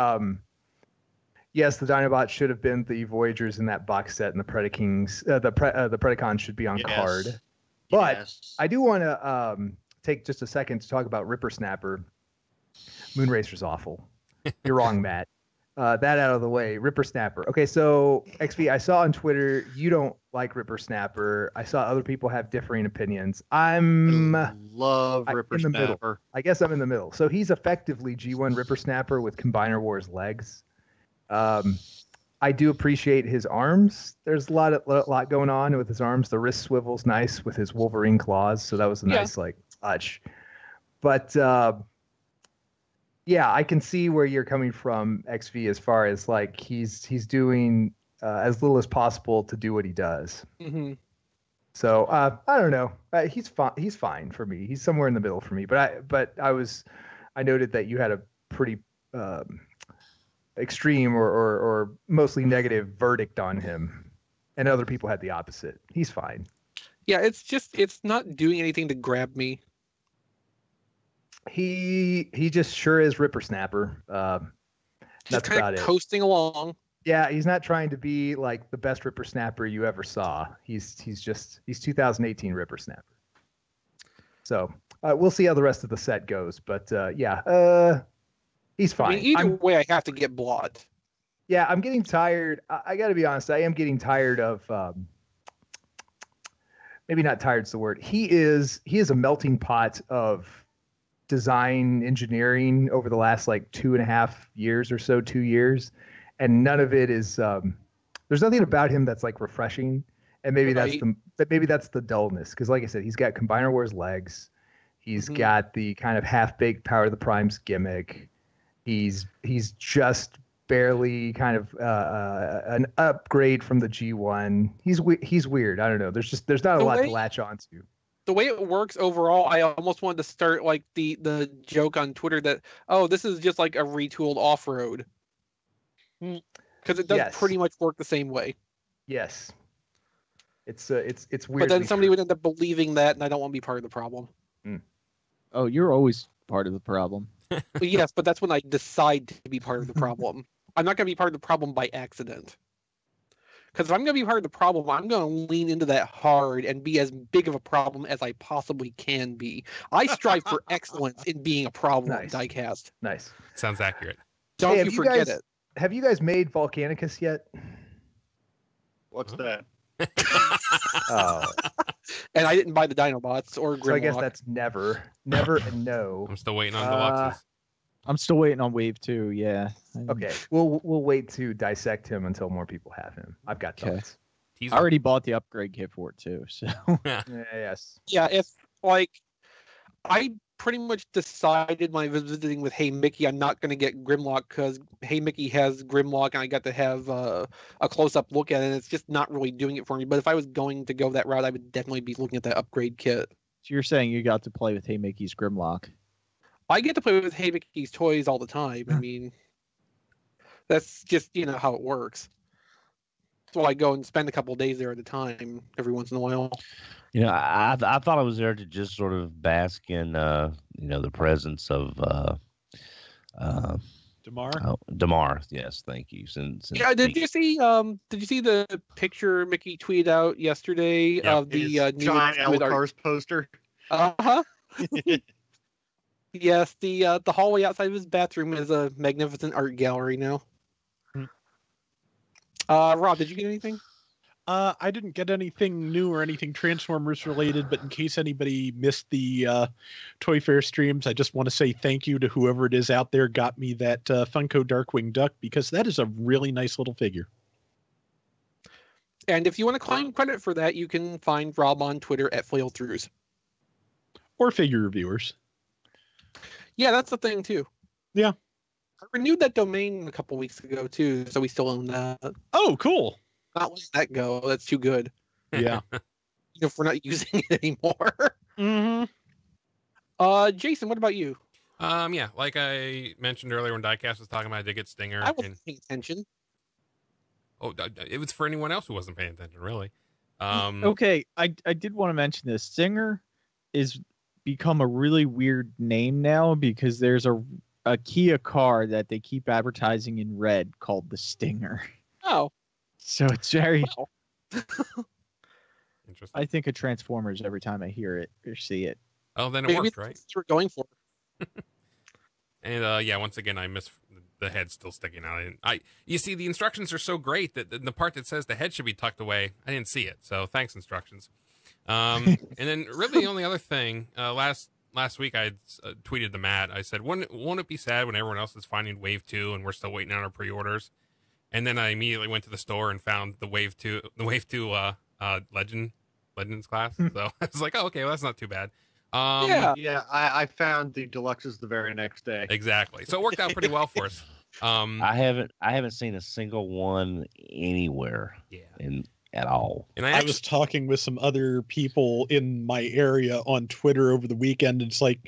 yes, the Dinobot should have been the Voyagers in that box set, and the Predakings, the Predacons should be on card. But I do want to take just a second to talk about Ripper Snapper. Moonracer's awful. You're wrong, Matt. That out of the way. Ripper Snapper. Okay, so XV, I saw on Twitter you don't like Ripper Snapper. I saw other people have differing opinions. I love Ripper in the Snapper. Middle. I guess I'm in the middle. So he's effectively G1 Ripper Snapper with Combiner Wars legs. I do appreciate his arms. There's a lot going on with his arms. The wrist swivel's nice with his Wolverine claws, so that was a nice touch. But yeah, I can see where you're coming from, XV, as far as like he's doing as little as possible to do what he does. Mm-hmm. So I don't know. He's fine for me. He's somewhere in the middle for me. But I was I noted that you had a pretty extreme or mostly negative verdict on him, and other people had the opposite. He's fine. Yeah, it's not doing anything to grab me. He just sure is Ripper Snapper. Just That's about it. Coasting along. Yeah, he's not trying to be like the best Ripper Snapper you ever saw. He's 2018 Ripper Snapper. So we'll see how the rest of the set goes. But he's fine. I mean, either way, I have to get blood. Yeah, I'm getting tired. I got to be honest. I am getting tired of. Maybe not tired's the word. He is a melting pot of design engineering over the last like 2.5 years or so, 2 years, and none of it is. There's nothing about him that's like refreshing, and maybe that's the dullness. Because like I said, he's got Combiner Wars legs. He's got the kind of half-baked Power of the Primes gimmick. He's just barely kind of an upgrade from the G1. He's weird. I don't know. There's not a lot to latch onto. The way it works overall, I almost wanted to start like the joke on Twitter that, oh, this is just like a retooled off-road, because it does pretty much work the same way. Yes, it's weird. But then somebody would end up believing that, and I don't want to be part of the problem. Oh, you're always part of the problem. Yes, but that's when I decide to be part of the problem. I'm not going to be part of the problem by accident. Because if I'm going to be part of the problem, I'm going to lean into that hard and be as big of a problem as I possibly can be. I strive for excellence in being a problem on Diecast. Nice. Sounds accurate. Don't you forget it. Have you guys made Volcanicus yet? What's that? Oh. And I didn't buy the Dinobots or Grimlock. So I guess that's never and no. I'm still waiting on Deluxes. I'm still waiting on Wave 2, yeah. Okay, we'll wait to dissect him until more people have him. I've got thoughts. I already bought the upgrade kit for it too, so. Yes. Yeah, if like I pretty much decided when I was visiting with Hey Mickey, I'm not going to get Grimlock because Hey Mickey has Grimlock and I got to have a close-up look at it, and it's just not really doing it for me. But if I was going to go that route, I would definitely be looking at that upgrade kit. So you're saying you got to play with Hey Mickey's Grimlock? I get to play with Hey Mickey's toys all the time. I mean, that's just, how it works. So I go and spend a couple of days there at a time every once in a while. I thought I was there to just sort of bask in, the presence of Damar. Oh, Damar, yes, thank you. Since did you see the picture Mickey tweeted out yesterday of the new giant L-Cars poster? Yes, the hallway outside of his bathroom is a magnificent art gallery now. Rob, did you get anything? I didn't get anything new or anything Transformers related, but in case anybody missed the Toy Fair streams, I just want to say thank you to whoever it is out there got me that Funko Darkwing Duck, because that is a really nice little figure. And if you want to claim credit for that, you can find Rob on Twitter at Flailthroughs. Or figure reviewers. Yeah, that's the thing too. Yeah. I renewed that domain a couple weeks ago too, so we still own that. Oh, cool. Not letting that go. That's too good. Yeah. If we're not using it anymore. Jason, what about you? Yeah, like I mentioned earlier when Diecast was talking about, I did get Stinger. I wasn't paying attention. Oh, it was for anyone else who wasn't paying attention, really. Okay, I did want to mention this. Stinger is become a really weird name now because there's a Kia car that they keep advertising in red called the Stinger. Oh. So it's very... Wow. Interesting. I think of Transformers every time I hear it or see it. Oh, then it worked, right? That's what we're going for. And once again, I miss the head still sticking out. You see, the instructions are so great that the part that says the head should be tucked away, I didn't see it. So thanks, instructions. And then really the only other thing, last week I tweeted to Matt. I said, won't it be sad when everyone else is finding Wave 2 and we're still waiting on our pre-orders? And then I immediately went to the store and found the Wave 2 Legends class. So I was like, oh, okay, well, that's not too bad. I found the deluxes the very next day. Exactly. So it worked out pretty well for us. I haven't seen a single one anywhere. At all. And I was talking with some other people in my area on Twitter over the weekend. And it's like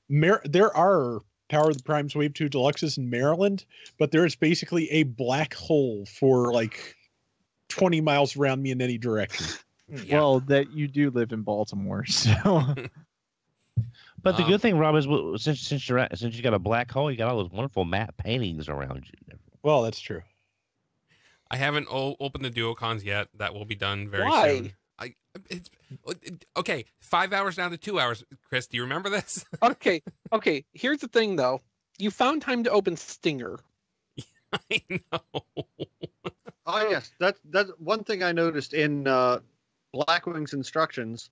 there are Power of the Primes Wave 2 Deluxes in Maryland, but there is basically a black hole for like 20 miles around me in any direction. Yeah. Well, that you do live in Baltimore, so. But the good thing, Rob, is since you got a black hole, you got all those wonderful matte paintings around you. Well, that's true. I haven't opened the Duocons yet. That will be done very soon. Okay, 5 hours down to 2 hours. Chris, do you remember this? Okay. Here's the thing, though. You found time to open Stinger. I know. Oh yes, that's one thing I noticed in Blackwing's instructions.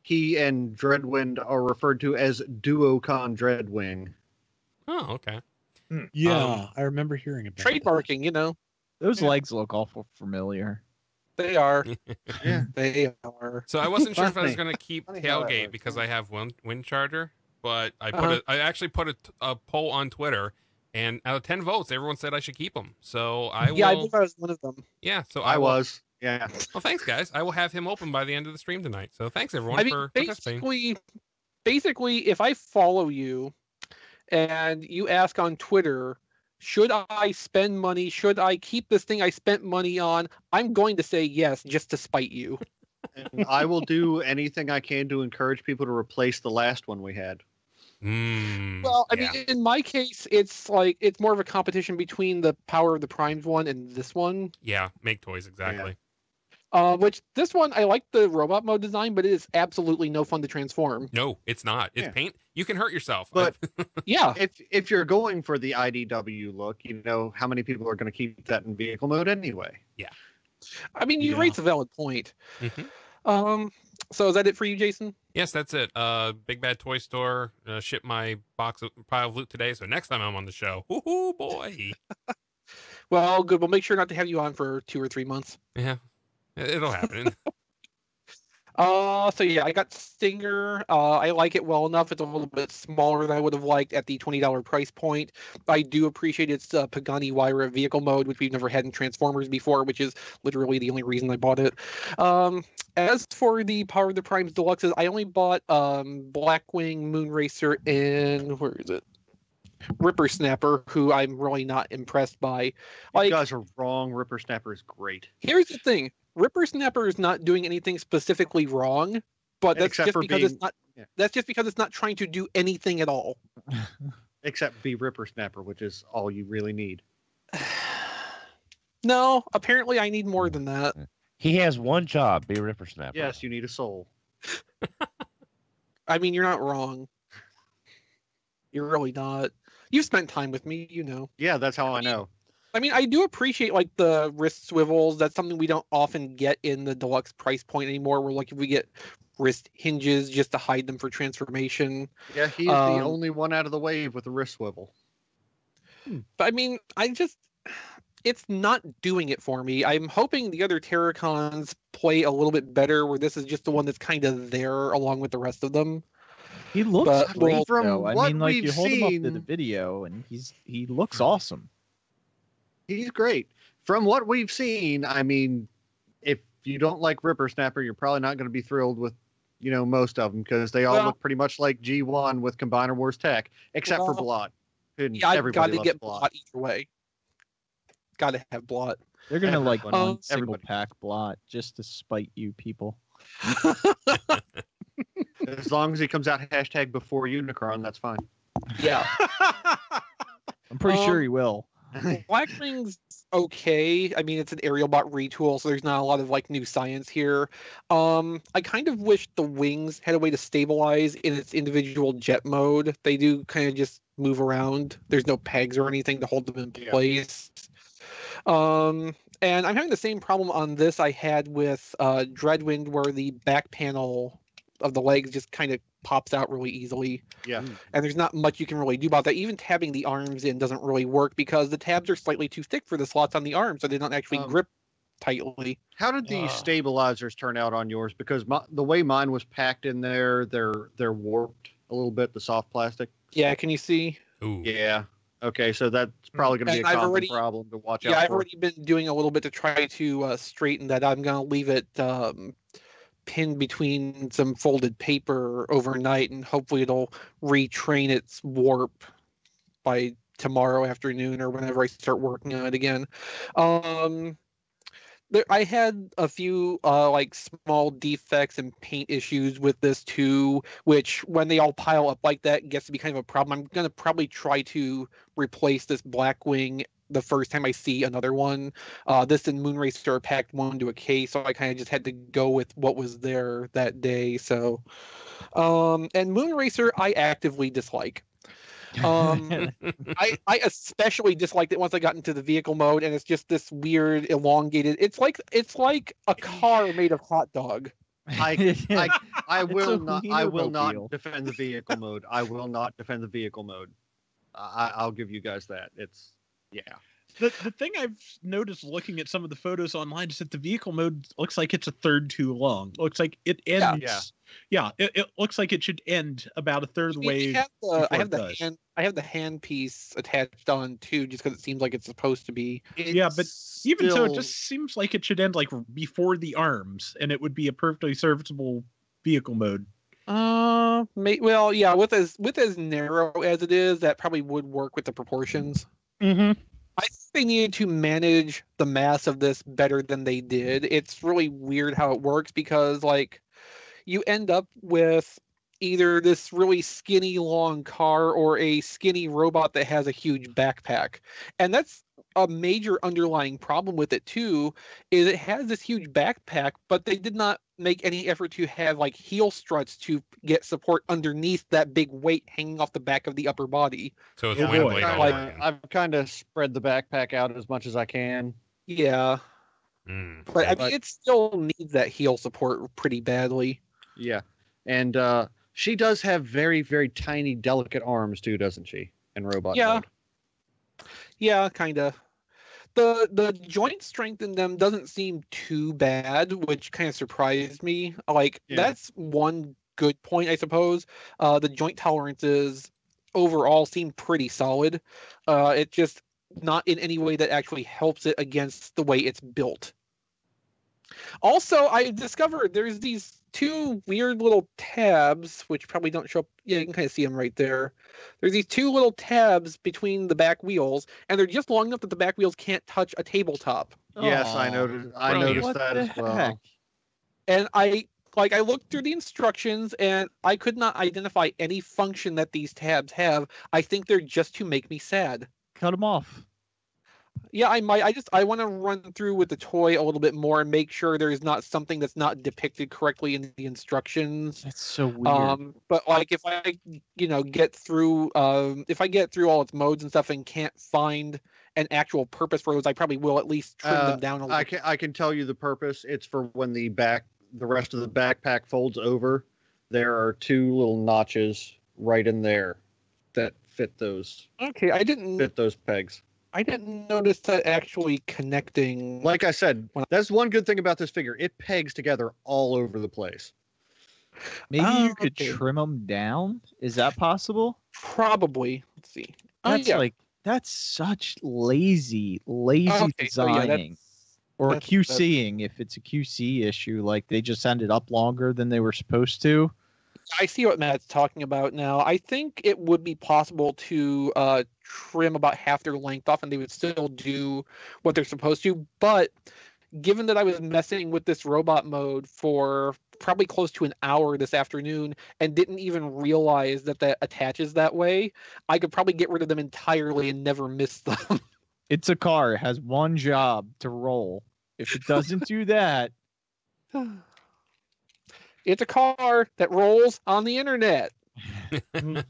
He and Dreadwind are referred to as Duocon Dreadwing. Oh, okay. Yeah, I remember hearing about trademarking. You know, those legs look awful familiar. They are. Yeah, they are. So I wasn't sure if I was going to keep Tailgate because I have Wind Charger, but I actually put a poll on Twitter, and out of 10 votes, everyone said I should keep him. So I will. Yeah, I think I was one of them. Yeah, so I was. Yeah. Well, thanks, guys. I will have him open by the end of the stream tonight. So thanks, everyone, for participating. Basically, if I follow you and you ask on Twitter, should I spend money? Should I keep this thing I spent money on? I'm going to say yes, just to spite you. And I will do anything I can to encourage people to replace the last one we had. Well, I mean, in my case, it's more of a competition between the Power of the Primes one and this one. Yeah, make toys, exactly. Yeah. Which this one, I like the robot mode design, but it is absolutely no fun to transform. No, it's not. It's paint. You can hurt yourself. But yeah, if you're going for the IDW look, you know how many people are going to keep that in vehicle mode anyway. Yeah. I mean, you raise a valid point. So is that it for you, Jason? Yes, that's it. Big Bad Toy Store shipped my pile of loot today, so next time I'm on the show, woohoo, boy. Well, good. We'll make sure not to have you on for 2 or 3 months. Yeah. It'll happen. So yeah, I got Stinger. I like it well enough. It's a little bit smaller than I would have liked at the $20 price point. I do appreciate its Pagani Huayra vehicle mode, which we've never had in Transformers before, which is literally the only reason I bought it. As for the Power of the Primes Deluxes, I only bought Blackwing, Moonracer, and where is it? Ripper Snapper, who I'm really not impressed by. You guys are wrong. Ripper Snapper is great. Here's the thing. Ripper Snapper is not doing anything specifically wrong, but that's just because it's not. Yeah. That's just because it's not trying to do anything at all. Except be Ripper Snapper, which is all you really need. No, apparently I need more than that. He has one job: be Ripper Snapper. Yes, you need a soul. I mean, you're not wrong. You're really not. You've spent time with me, you know. Yeah, that's how I know. I mean, I do appreciate like the wrist swivels. That's something we don't often get in the deluxe price point anymore. Where like if we get wrist hinges just to hide them for transformation. Yeah, he's the only one out of the wave with a wrist swivel. But I mean, it's not doing it for me. I'm hoping the other Terracons play a little bit better, where this is just the one that's kind of there along with the rest of them. He looks great, from though. what I mean, like we've you hold him up seen, to the video, and he looks awesome. He's great. From what we've seen, I mean, if you don't like Ripper Snapper, you're probably not going to be thrilled with, most of them, because they all look pretty much like G1 with Combiner Wars tech, except for Blot. Yeah, I've got to get Blot either way. Got to have Blot. They're going to like one single pack Blot just to spite you people. As long as he comes out hashtag before Unicron, that's fine. Yeah. I'm pretty sure he will. Blackwing's okay. I mean, it's an aerial bot retool, so there's not a lot of like new science here. I kind of wish the wings had a way to stabilize in its individual jet mode. They do kind of just move around. There's no pegs or anything to hold them in place. And I'm having the same problem on this I had with Dreadwind, where the back panel of the legs just kind of pops out really easily. Yeah. And there's not much you can really do about that. Even tabbing the arms in doesn't really work because the tabs are slightly too thick for the slots on the arms, so they don't actually grip tightly. How did these stabilizers turn out on yours? Because the way mine was packed in there, they're warped a little bit, the soft plastic. Yeah, can you see? Ooh. Yeah. Okay, so that's probably going to be a common problem to watch out for. Yeah, I've already been doing a little bit to try to straighten that. I'm going to leave it pinned between some folded paper overnight, and hopefully it'll retrain its warp by tomorrow afternoon or whenever I start working on it again. I had a few like small defects and paint issues with this too, which when they all pile up like that gets to be kind of a problem. I'm gonna probably try to replace this Blackwing the first time I see another one. This and Moonracer are packed one to a case, so I kind of just had to go with what was there that day. So, and Moonracer I actively dislike. I especially disliked it once I got into the vehicle mode, and it's just this weird elongated. It's like a car made of hot dog. I will not defend the vehicle mode. I will not defend the vehicle mode. I'll give you guys that. It's The thing I've noticed looking at some of the photos online is that the vehicle mode looks like it's a third too long. It looks like it ends. Yeah. It looks like it should end about a third of the way. I have the hand piece attached on too, just because it seems like it's supposed to be. But even so, it just seems like it should end like before the arms, and it would be a perfectly serviceable vehicle mode. Well, yeah, with as narrow as it is, that probably would work with the proportions. Mm-hmm. I think they needed to manage the mass of this better than they did. It's really weird how it works because, like, you end up with either this really skinny long car or a skinny robot that has a huge backpack. And that's a major underlying problem with it too, is it has this huge backpack, but they did not make any effort to have like heel struts to get support underneath that big weight hanging off the back of the upper body. So it's weight I've kind of spread the backpack out as much as I can. Yeah. But I mean, it still needs that heel support pretty badly. Yeah. And she does have very, very tiny, delicate arms too, doesn't she? In robot mode. Yeah, kind of. The joint strength in them doesn't seem too bad, which kind of surprised me. Like, that's one good point, I suppose. The joint tolerances overall seem pretty solid. It's just not in any way that actually helps it against the way it's built. Also, I discovered there's these two weird little tabs, which probably don't show up. Yeah, you can kind of see them right there. There's these two little tabs between the back wheels, and they're just long enough that the back wheels can't touch a tabletop. Yes, I noticed that as well. Heck? And I looked through the instructions, and I could not identify any function that these tabs have. I think they're just to make me sad. Cut them off. Yeah, I might. I want to run through with the toy a little bit more and make sure there's not something that's not depicted correctly in the instructions. That's so weird. But like if I, get through, if I get through all its modes and stuff and can't find an actual purpose for those, I probably will at least trim them down a little. I can tell you the purpose. It's for when the rest of the backpack folds over. There are two little notches right in there that fit those. Okay, I didn't fit those pegs. I didn't notice that actually connecting. Like I said, that's one good thing about this figure. It pegs together all over the place. Maybe you could trim them down. Is that possible? Probably. Let's see. That's such lazy designing. Or QCing, if it's a QC issue, like they just ended up longer than they were supposed to. I see what Matt's talking about now. I think it would be possible to trim about half their length off and they would still do what they're supposed to. But given that I was messing with this robot mode for probably close to an hour this afternoon and didn't even realize that attaches that way, I could probably get rid of them entirely and never miss them. It's a car. It has one job to roll. If it doesn't do that... It's a car that rolls on the internet.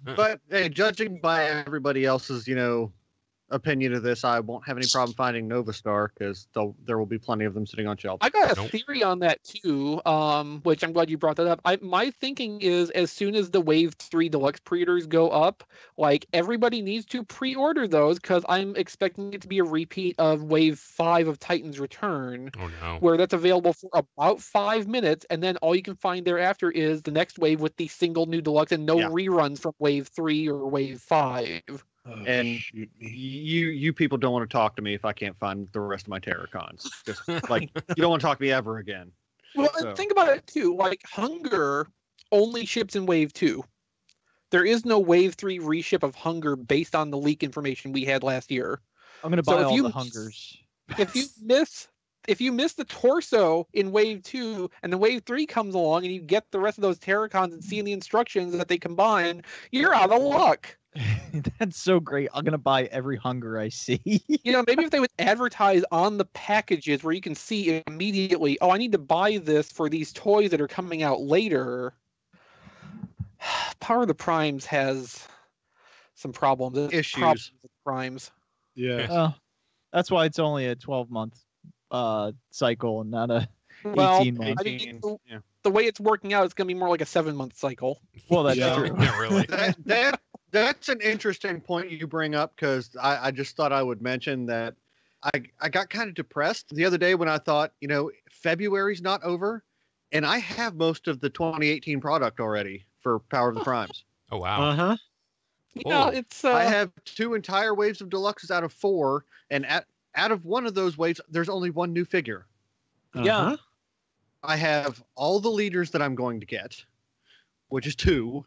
But hey, judging by everybody else's, opinion of this, I won't have any problem finding Nova Star because there will be plenty of them sitting on shelves. I got a theory on that too, which I'm glad you brought that up. My thinking is as soon as the Wave 3 Deluxe pre-orders go up, like everybody needs to pre-order those because I'm expecting it to be a repeat of Wave 5 of Titan's Return, where that's available for about 5 minutes, and then all you can find thereafter is the next wave with the single new Deluxe and no reruns from Wave 3 or Wave 5. And you people don't want to talk to me if I can't find the rest of my Terracons. Just like you don't want to talk to me ever again. Well, So- and think about it too. Like Hunger only ships in Wave 2. There is no Wave 3 reship of Hunger based on the leak information we had last year. I'm gonna So buy if all you- the Hungers. If you miss the torso in Wave 2 and the Wave 3 comes along and you get the rest of those Terracons and see in the instructions that they combine, you're out of luck. That's so great. I'm gonna buy every Hunger I see. You know, maybe if they would advertise on the packages where you can see immediately, oh, I need to buy this for these toys that are coming out later. Power of the Primes has some problems. It's Issues. Problems with Primes. Yeah. Oh, that's why it's only a 12-month cycle and not a Well, 18 months. I mean, the way it's working out, it's going to be more like a 7-month cycle. Well, that's Yeah. true. Yeah, really. That's an interesting point you bring up, because I just thought I would mention that I got kind of depressed the other day when I thought, February's not over, and I have most of the 2018 product already for Power of the Primes. Oh wow. huh. Yeah, Oh. it's I have 2 entire waves of deluxes out of 4, and out of one of those waves, there's only one new figure. Yeah. I have all the leaders that I'm going to get, which is 2.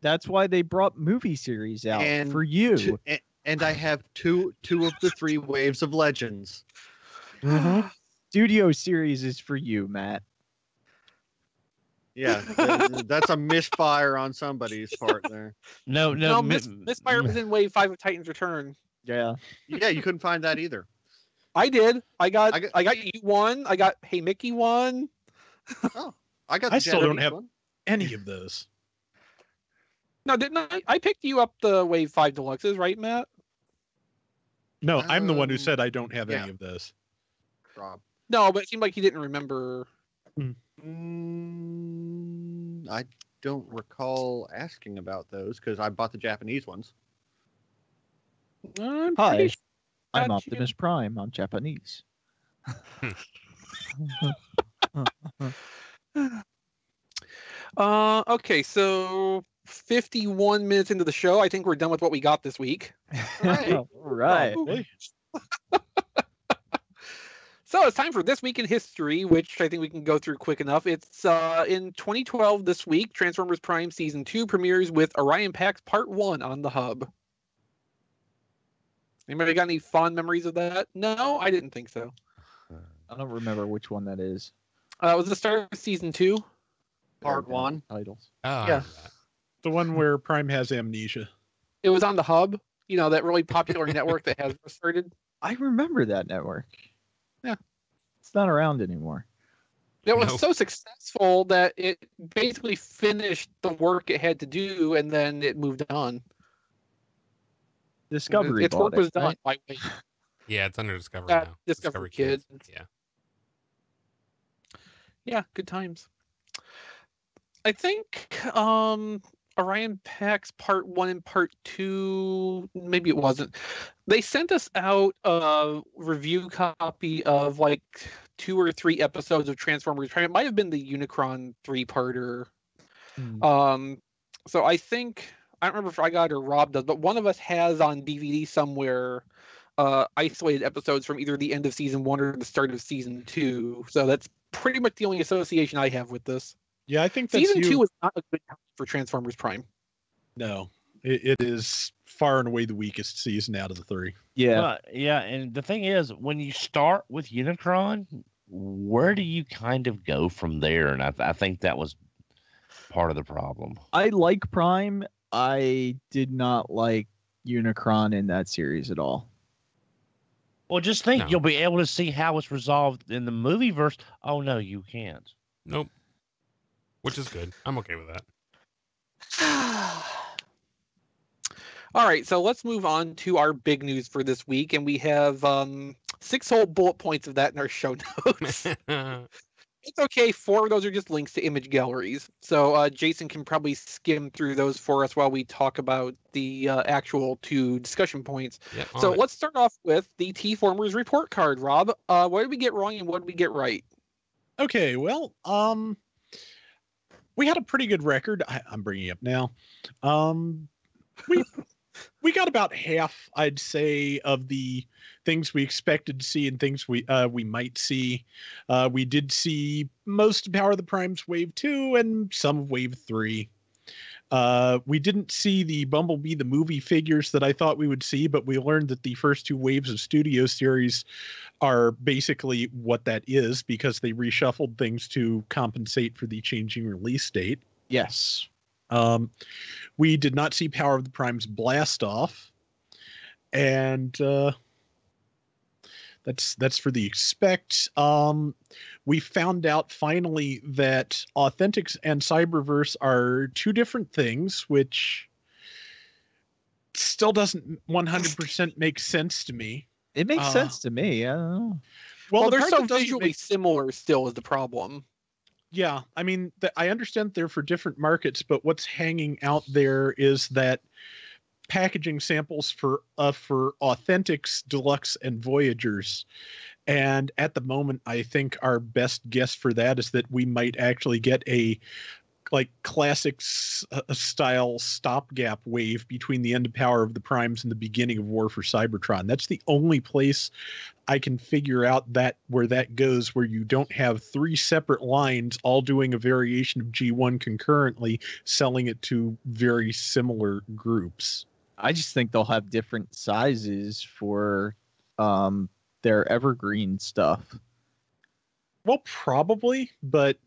That's why they brought movie series out And for you. And I have two of the 3 waves of legends. Studio series is for you, Matt. Yeah, that's a misfire on somebody's part there. No, Misfire was in Wave 5 of Titan's Return. Yeah. Yeah, you couldn't find that either. I did. I got I got- you one. I got Hey Mickey one. I got. I the still don't Japanese have- one. Any of those. No, didn't I? I picked you up the Wave 5 Deluxes, right, Matt? No, I'm the one who Um, said I don't have yeah. any of this. Rob. No, but it seemed like he didn't remember. I don't recall asking about those because I bought the Japanese ones. I'm Hi, pretty sure I'm got you. Optimus Prime. I'm Japanese. Okay, so 51 minutes into the show, I think we're done with what we got this week. All right. Probably. So it's time for This Week in History, which I think we can go through quick enough. It's in 2012 this week, Transformers Prime Season 2 premieres with Orion Pax Part 1 on the hub. Anybody got any fond memories of that? No, I didn't think so. I don't remember which one that is. It was the start of Season 2. Part 1. Titles. Oh, I Yeah. remember that. The one where Prime has amnesia. It was on the hub, that really popular network that has started. I remember that network. Yeah. It's not around anymore. It was No. so successful that it basically finished the work it had to do, and then it moved on. Discovery Its work bought was it, done right? by Wayne. Yeah, it's under Discovery Yeah, now. Discovery Kids. Yeah. Yeah, good times. I think Orion Pax Part 1 and Part 2, maybe it wasn't. They sent us out a review copy of like 2 or 3 episodes of Transformers Prime. It might have been the Unicron 3-parter. So I think, I don't remember if I got it or Rob does, but one of us has on DVD somewhere isolated episodes from either the end of Season 1 or the start of Season 2. So that's pretty much the only association I have with this. Yeah, I think that's Season you. 2 was not a good time for Transformers Prime. No, it is far and away the weakest season out of the 3. Yeah. Yeah, and the thing is, when you start with Unicron, where do you kind of go from there? And I think that was part of the problem. I like Prime. I did not like Unicron in that series at all. Well, just think, No. you'll be able to see how it's resolved in the movie verse. Oh, no, you can't. Nope. Which is good. I'm okay with that. All right, so let's move on to our big news for this week, and we have 6 whole bullet points of that in our show notes. It's okay. 4 of those are just links to image galleries. So Jason can probably skim through those for us while we talk about the actual 2 discussion points. Yeah, So on it. let's start off with the TFormers report card. Rob, what did we get wrong and what did we get right? Okay, well, we had a pretty good record. I'm bringing it up now. We got about half, I'd say, of the things we expected to see and things we might see. We did see most of Power of the Primes Wave 2 and some of Wave 3. We didn't see the Bumblebee the movie figures that I thought we would see, but we learned that the first 2 waves of Studio Series are basically what that is, because they reshuffled things to compensate for the changing release date. Yes. We did not see Power of the Primes Blast Off, and that's for the expect. We found out finally that Authentics and Cyberverse are 2 different things, which still doesn't 100% make sense to me. It makes sense to me. I don't know. Well, they're so visually similar still is the problem. Yeah, I mean, I understand they're for different markets, but what's hanging out there is that packaging samples for Authentics, Deluxe, and Voyagers. And at the moment, I think our best guess for that is that we might actually get a classics style stopgap wave between the end of Power of the Primes and the beginning of War for Cybertron. That's the only place I can figure out where that goes, where you don't have 3 separate lines all doing a variation of G1 concurrently, selling it to very similar groups. I just think they'll have different sizes for their evergreen stuff. Well, probably, but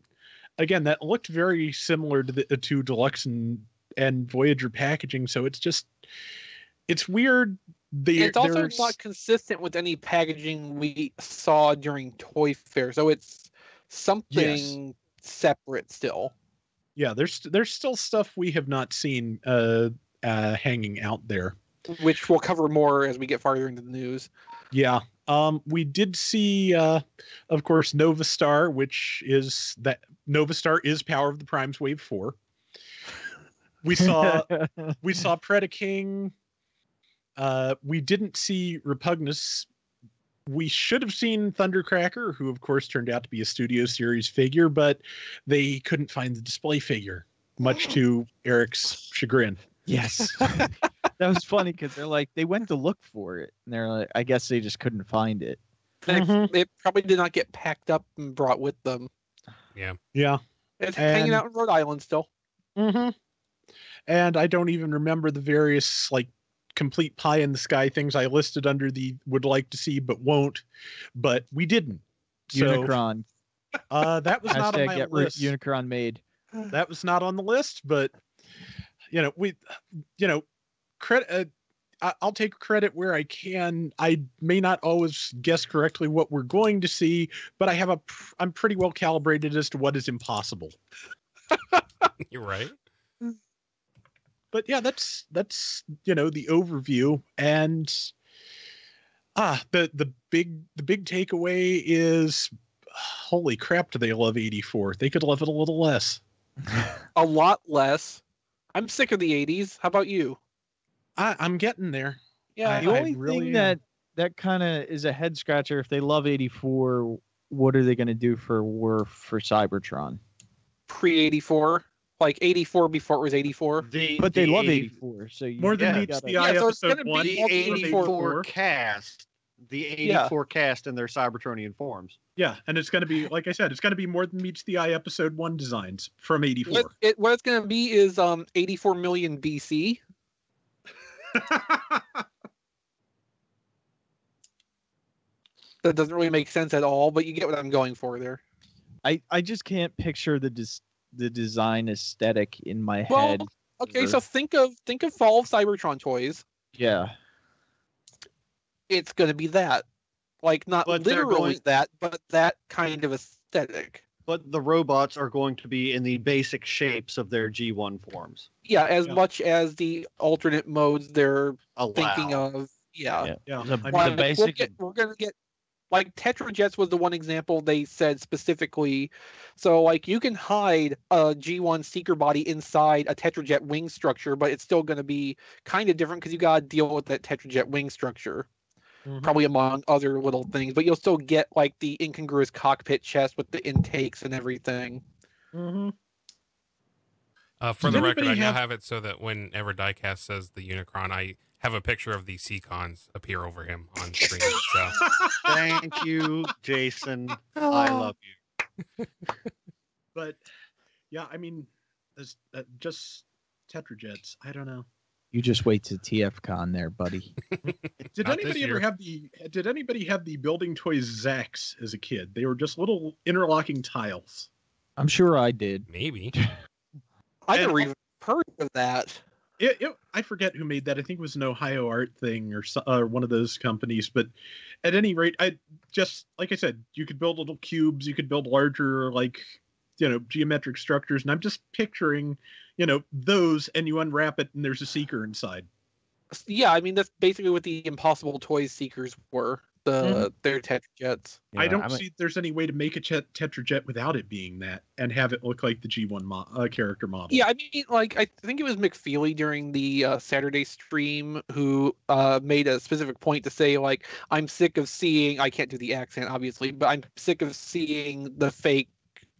again, that looked very similar to Deluxe and Voyager packaging, so it's weird. It's also not consistent with any packaging we saw during Toy Fair, so it's something separate still. Yeah, there's still stuff we have not seen hanging out there, which we'll cover more as we get farther into the news. Yeah. We did see, of course, Nova Star, which is that Nova Star is Power of the Primes Wave 4. We saw Predaking. We didn't see Repugnus. We should have seen Thundercracker, who of course turned out to be a Studio Series figure, but they couldn't find the display figure, much to Eric's chagrin. Yes. That was funny because they went to look for it, and they're like, I guess they just couldn't find it. It probably did not get packed up and brought with them. Yeah. Yeah. It's hanging out in Rhode Island still. Mm-hmm. And I don't even remember the various complete pie in the sky things I listed under the would like to see but won't, but we didn't. Unicron. So, that was not on my list. Unicron made. That was not on the list, but credit. I'll take credit where I can. I may not always guess correctly what we're going to see, but I'm pretty well calibrated as to what is impossible. You're right. But yeah, that's the overview, and the big takeaway is, holy crap, do they love 84? They could love it a little less. A lot less. I'm sick of the 80s. How about you? I'm getting there. Yeah. The only thing that kind of is a head scratcher, if they love 84, what are they going to do for War for Cybertron? Pre-84. Like 84 before it was 84. But they love 84. So more than meets the eye episode 1. The 84 cast. The 84 cast in their Cybertronian forms. Yeah, and it's going to be, like I said, it's going to be more than meets the eye episode 1 designs from 84. What it's going to be is 84 million BC. That doesn't really make sense at all, but you get what I'm going for there. I just can't picture the design aesthetic in my head. Okay, so think of Fall of Cybertron toys. Yeah. It's going to be that. Not literally that, but that kind of aesthetic. But the robots are going to be in the basic shapes of their G1 forms. Yeah, as much as the alternate modes they're thinking of. Yeah. The basic... We're going to get... Tetrajets was the one example they said specifically. So, you can hide a G1 Seeker body inside a Tetrajet wing structure, but it's still going to be kind of different because you got to deal with that Tetrajet wing structure. Mm-hmm. Probably among other little things, but you'll still get the incongruous cockpit chest with the intakes and everything. Mm-hmm. For the record, I now have it so that whenever Diecast says the Unicron, I have a picture of the Seacons appear over him on screen. So Thank you, Jason. I love you. But yeah, I mean, just Tetrajets. I don't know. You just wait to TFCon there, buddy. Did anybody ever have the building toys Zax as a kid? They were just little interlocking tiles. I'm sure I did. maybe. I never even heard of that. I forget who made that. I think it was an Ohio art thing or one of those companies. But at any rate, like I said, you could build little cubes. You could build larger, geometric structures. And I'm just picturing, those, and you unwrap it and there's a seeker inside. Yeah, I mean, that's basically what the Impossible Toys seekers were. Their Tetrajets. Yeah, I don't see there's any way to make a Tetrajet without it being that and have it look like the G1 character model. Yeah, I mean, I think it was McFeely during the Saturday stream who made a specific point to say, I'm sick of seeing, I can't do the accent, obviously, but I'm sick of seeing the fake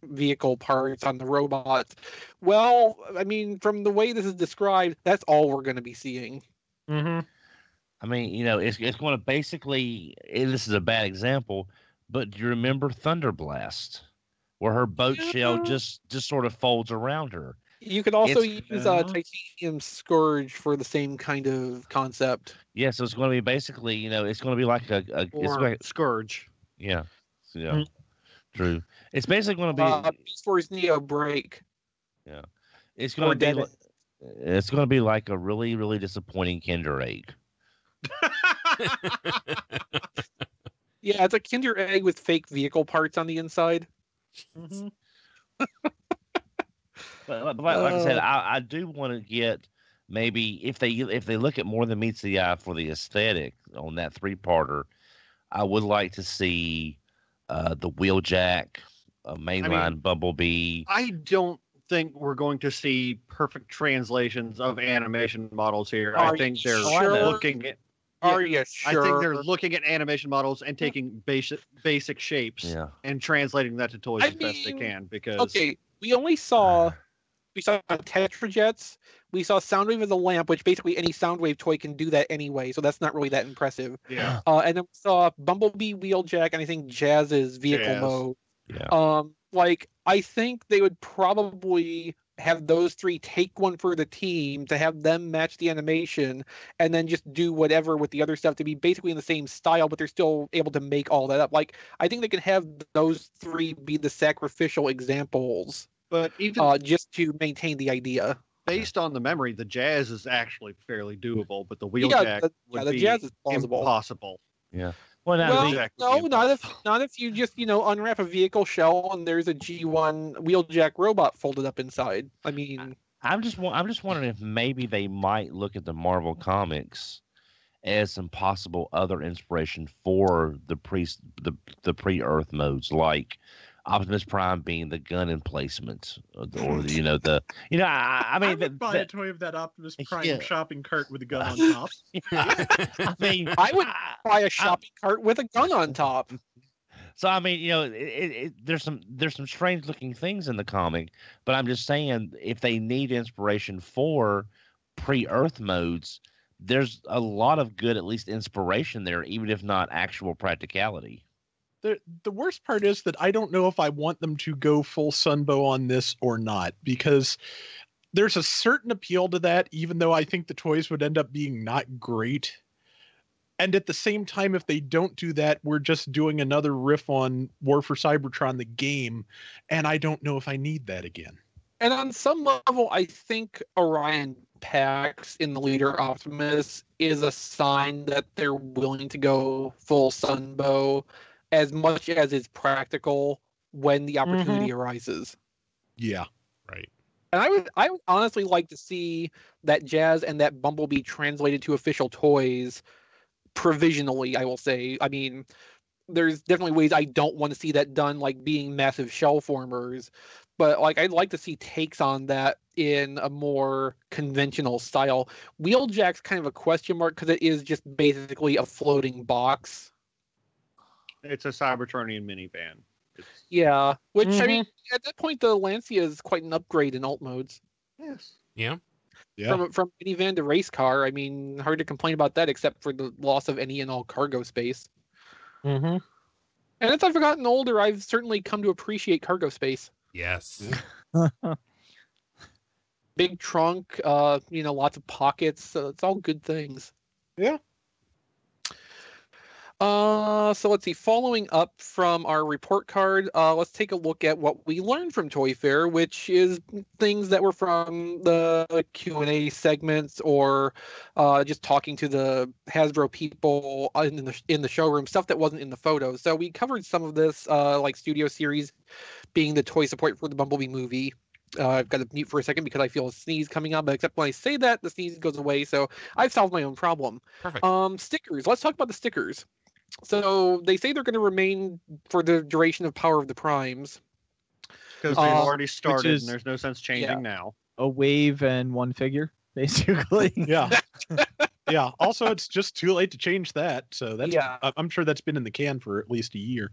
vehicle parts on the robots. Well, I mean, from the way this is described, that's all we're going to be seeing. Mm-hmm. I mean, it's going to basically, this is a bad example, but do you remember Thunderblast, where her boat shell just sort of folds around her? You could also use Titanium Scourge for the same kind of concept. Yeah, so it's going to be basically, it's going to be like it's like, Scourge. Yeah, true. It's basically going to be Beast Wars Neo Break. Yeah, it's going to be like a really, really disappointing Kinder Egg. Yeah, it's a Kinder Egg with fake vehicle parts on the inside. Mm-hmm. but like I said, I do want to get maybe if they look at more than meets the eye for the aesthetic on that 3-parter, I would like to see the Wheeljack, mainline Bumblebee. I don't think we're going to see perfect translations of animation models here. I think they're looking at. Are you sure? I think they're looking at animation models and taking basic shapes and translating that to toys as best they can. Because we saw Tetrajets, we saw Soundwave as a lamp, which basically any Soundwave toy can do that anyway, so that's not really that impressive. Yeah. And then we saw Bumblebee, Wheeljack, and I think Jazz's vehicle mode. Yeah. I think they would probably have those 3 take one for the team to have them match the animation and then just do whatever with the other stuff to be basically in the same style, but they're still able to make all that up. I think they can have those 3 be the sacrificial examples, but even just to maintain the idea. Based on the memory, the Jazz is actually fairly doable, but the Wheeljack would be Jazz is plausible. Impossible. Yeah. Not if you just unwrap a vehicle shell and there's a G1 Wheeljack robot folded up inside. I mean, I'm just wondering if maybe they might look at the Marvel comics as some possible other inspiration for the pre-Earth modes, like Optimus Prime being the gun emplacement, or I mean, would buy a toy of that Optimus Prime shopping cart with a gun on top. I mean, I would buy a shopping cart with a gun on top. So I mean, there's some strange looking things in the comic, but I'm just saying if they need inspiration for pre-Earth modes, there's a lot of good, at least inspiration there, even if not actual practicality. The worst part is that I don't know if I want them to go full Sunbow on this or not, because there's a certain appeal to that, even though I think the toys would end up being not great. And at the same time, if they don't do that, we're just doing another riff on War for Cybertron, the game, and I don't know if I need that again. And on some level, I think Orion Pax in the Leader Optimus is a sign that they're willing to go full Sunbow as much as is practical when the opportunity arises. Yeah. Right. And I would honestly like to see that Jazz and that Bumblebee translated to official toys provisionally, I will say. I mean, there's definitely ways I don't want to see that done, like being massive shell formers. But I'd like to see takes on that in a more conventional style. Wheeljack's kind of a question mark because it is just basically a floating box. It's a Cybertronian minivan. Yeah, which I mean, at that point, the Lancia is quite an upgrade in alt modes. Yes. Yeah. From minivan to race car, I mean, hard to complain about that except for the loss of any and all cargo space. Mm-hmm. And as I've gotten older, I've certainly come to appreciate cargo space. Yes. Big trunk, lots of pockets. So it's all good things. Yeah. So let's see. Following up from our report card, let's take a look at what we learned from Toy Fair, which is things that were from the Q&A segments or just talking to the Hasbro people in the showroom, stuff that wasn't in the photos. So we covered some of this, like Studio Series being the toy support for the Bumblebee movie. I've got to mute for a second because I feel a sneeze coming on, but except when I say that, the sneeze goes away. So I've solved my own problem. Perfect. Stickers. Let's talk about the stickers. So they say they're going to remain for the duration of Power of the Primes. Because they've already started, and there's no sense changing now. A wave and one figure, basically. Yeah. Yeah. Also, it's just too late to change that. So that's I'm sure that's been in the can for at least a year.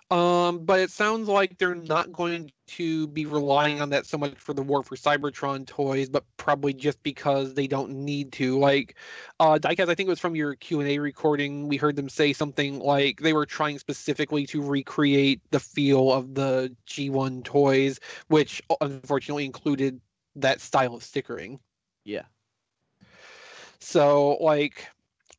But it sounds like they're not going to be relying on that so much for the War for Cybertron toys, but probably just because they don't need to. Like, Diecast, I think it was from your Q&A recording, we heard them say something like they were trying specifically to recreate the feel of the G1 toys, which unfortunately included that style of stickering. Yeah. So, like,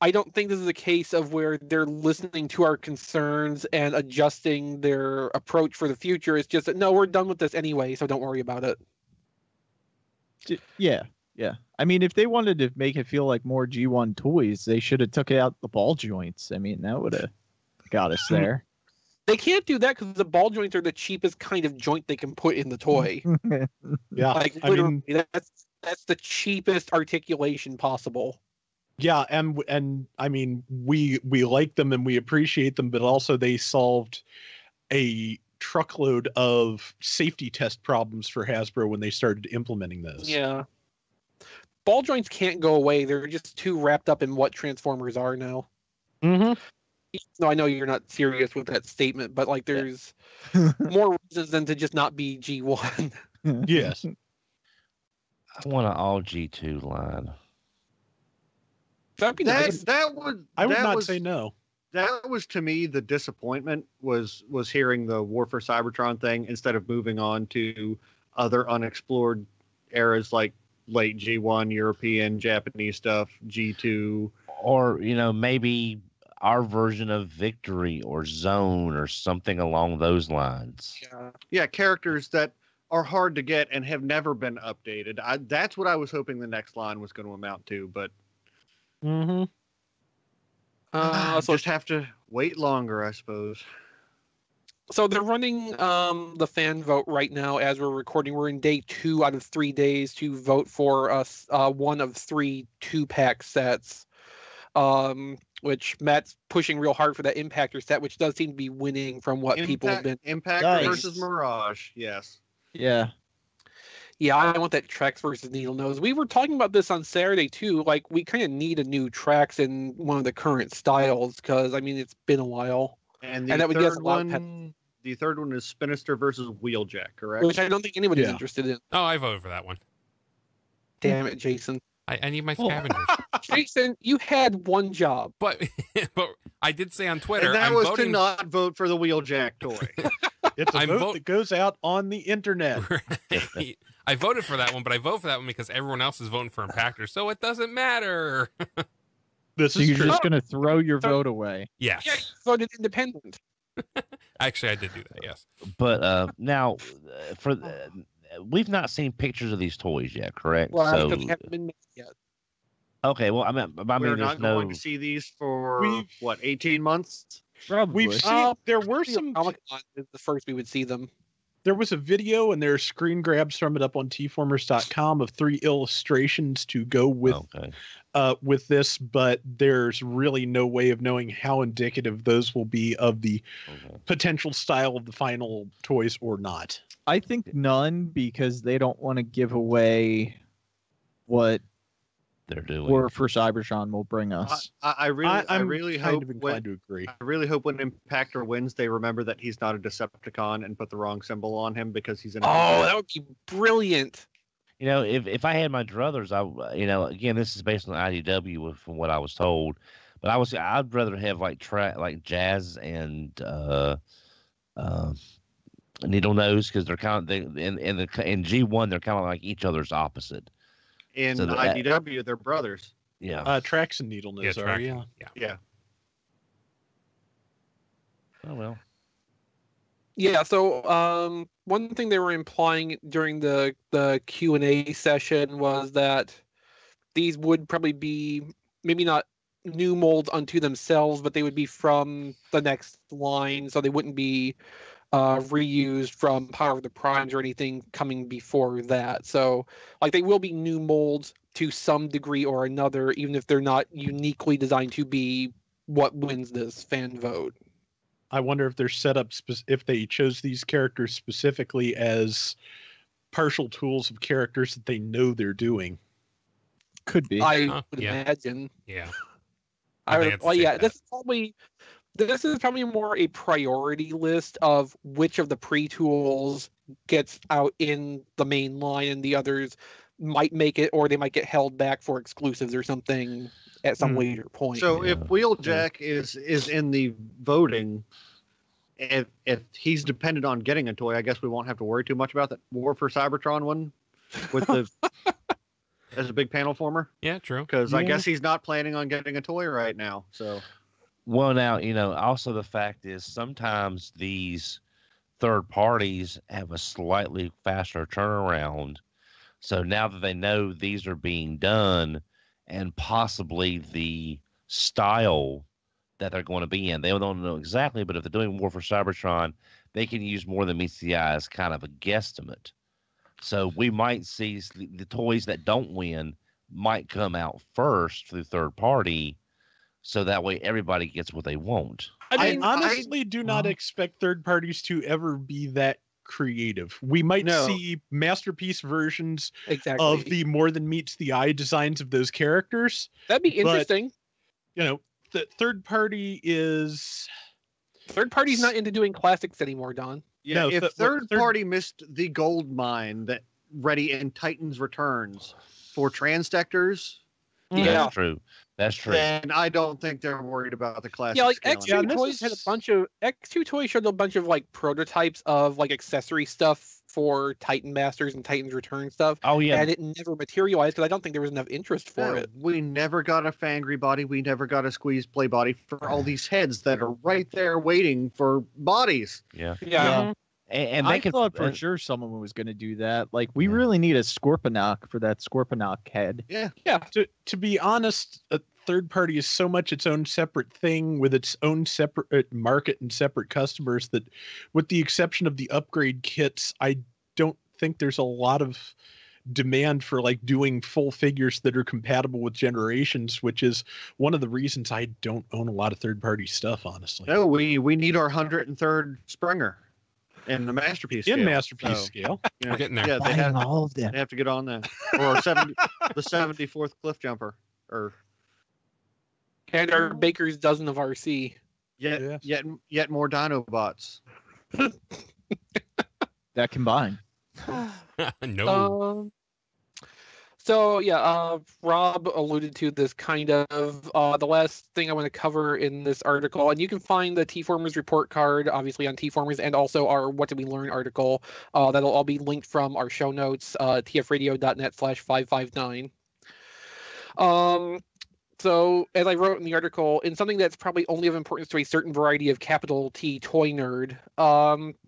I don't think this is a case of where they're listening to our concerns and adjusting their approach for the future. It's just that, no, we're done with this anyway, so don't worry about it. Yeah, yeah. I mean, if they wanted to make it feel like more G1 toys, they should have took out the ball joints. I mean, that would have got us there. They can't do that because the ball joints are the cheapest kind of joint they can put in the toy. Yeah, like, literally, that's the cheapest articulation possible. Yeah, and I mean, we like them and we appreciate them, but also they solved a truckload of safety test problems for Hasbro when they started implementing this. Yeah. Ball joints can't go away. They're just too wrapped up in what Transformers are now. Mm-hmm. No, I know you're not serious with that statement, but like there's more reasons than to just not be G1. Yes. I want an all G2 line. That'd be nice. I would not say no. That was, to me, the disappointment was hearing the War for Cybertron thing instead of moving on to other unexplored eras like late G1, European, Japanese stuff, G2. Or, maybe our version of Victory or Zone or something along those lines. Yeah, characters that are hard to get and have never been updated. That's what I was hoping the next line was going to amount to, but mm-hmm. So just have to wait longer, I suppose. So they're running the fan vote right now as we're recording. We're in day 2 out of 3 days to vote for us one of 3 2-pack sets, which Matt's pushing real hard for that Impactor set, which does seem to be winning from what people have been. Impactor versus Mirage, yes. Yeah. Yeah, I want that Trax versus Needle Nose. We were talking about this on Saturday, too. Like, we kind of need a new Trax in one of the current styles, because, I mean, it's been a while. And that would get the third one is Spinister versus Wheeljack, correct? Which I don't think anybody's interested in. Oh, I voted for that one. Damn it, Jason. I need my scavengers. Jason, you had one job. But I did say on Twitter, and that was to not vote for the Wheeljack toy. It's a vote that goes out on the internet. I voted for that one, but I vote for that one because everyone else is voting for Impactor, so it doesn't matter. This is you're just going to throw your vote away. Yes. Yeah, you voted independent. Actually, I did do that, yes. But now, we've not seen pictures of these toys yet, correct? Well, so, because they haven't been made yet. Okay, well, we're not going to see these for, 18 months? Probably. We've seen, there were some... Comic-Con is the first we would see them. There was a video, and there's screen grabs from it up on TFormers.com of 3 illustrations to go with this, but there's really no way of knowing how indicative those will be of the potential style of the final toys or not. I think none, because they don't want to give away what they're doing. War for Cybertron will bring us. I really hope inclined to agree. I really hope when Impactor wins, they remember that he's not a Decepticon and put the wrong symbol on him because he's an. Oh, that would be brilliant. if I had my druthers, again, this is based on IDW from what I was told, but I'd rather have like Jazz and Needle Nose, because they're kind of in G1 they're kind of like each other's opposite. In IDW, they're brothers. Yeah. Trax and Needle Nose are. Yeah. Oh well. Yeah, so one thing they were implying during the Q&A session was that these would probably be maybe not new molds unto themselves, but they would be from the next line, so they wouldn't be reused from Power of the Primes or anything coming before that. So, like, they will be new molds to some degree or another, even if they're not uniquely designed to be what wins this fan vote. I wonder if they're set up if they chose these characters specifically as partial tools of characters that they know they're doing. Could be. I would imagine. Yeah. This is probably more a priority list of which of the pre-tools gets out in the main line, and the others might make it, or they might get held back for exclusives or something at some later point. So if Wheeljack is in the voting, if he's dependent on getting a toy, I guess we won't have to worry too much about that War for Cybertron one with the as a big panel former. Yeah, true. Because I guess he's not planning on getting a toy right now. So, well, now also the fact is sometimes these third parties have a slightly faster turnaround. So now that they know these are being done, and possibly the style that they're going to be in, they don't know exactly, but if they're doing War for Cybertron, they can use more than meets the eye as kind of a guesstimate. So we might see the toys that don't win might come out first through third party, so that way everybody gets what they want. I honestly do not expect third parties to ever be that creative. We might see masterpiece versions of the more than meets the eye designs of those characters. That'd be interesting. But, the third party's not into doing classics anymore, Don. Yeah, if third party missed the gold mine that ready in Titan's Returns for Transdectors, that's true. That's true. And I don't think they're worried about the classic. Yeah, like X2 Toys had X2 Toys showed a bunch of like prototypes of like accessory stuff for Titan Masters and Titan's Return stuff. Oh yeah, and it never materialized because I don't think there was enough interest for it. We never got a Fangry body. We never got a Squeeze Play body for all these heads that are right there waiting for bodies. Yeah. And I thought for sure someone was going to do that. Like, we really need a Scorponok for that Scorponok head. Yeah. To be honest, a third party is so much its own separate thing with its own separate market and separate customers that, with the exception of the upgrade kits, I don't think there's a lot of demand for like doing full figures that are compatible with generations, which is one of the reasons I don't own a lot of third party stuff, honestly. No, we need our 103rd Springer. In the masterpiece scale. Scale. We're getting there. Yeah, they have all of them. They have to get on that. Or the 74th Cliff Jumper. And our Baker's dozen of RC. Yet more Dinobots. That combine. No. Rob alluded to this kind of. The last thing I want to cover in this article, and you can find the TFormers report card, obviously, on TFormers, and also our What Did We Learn article. That'll all be linked from our show notes, tfradio.net/559. So, as I wrote in the article, in something that's probably only of importance to a certain variety of capital T toy nerd,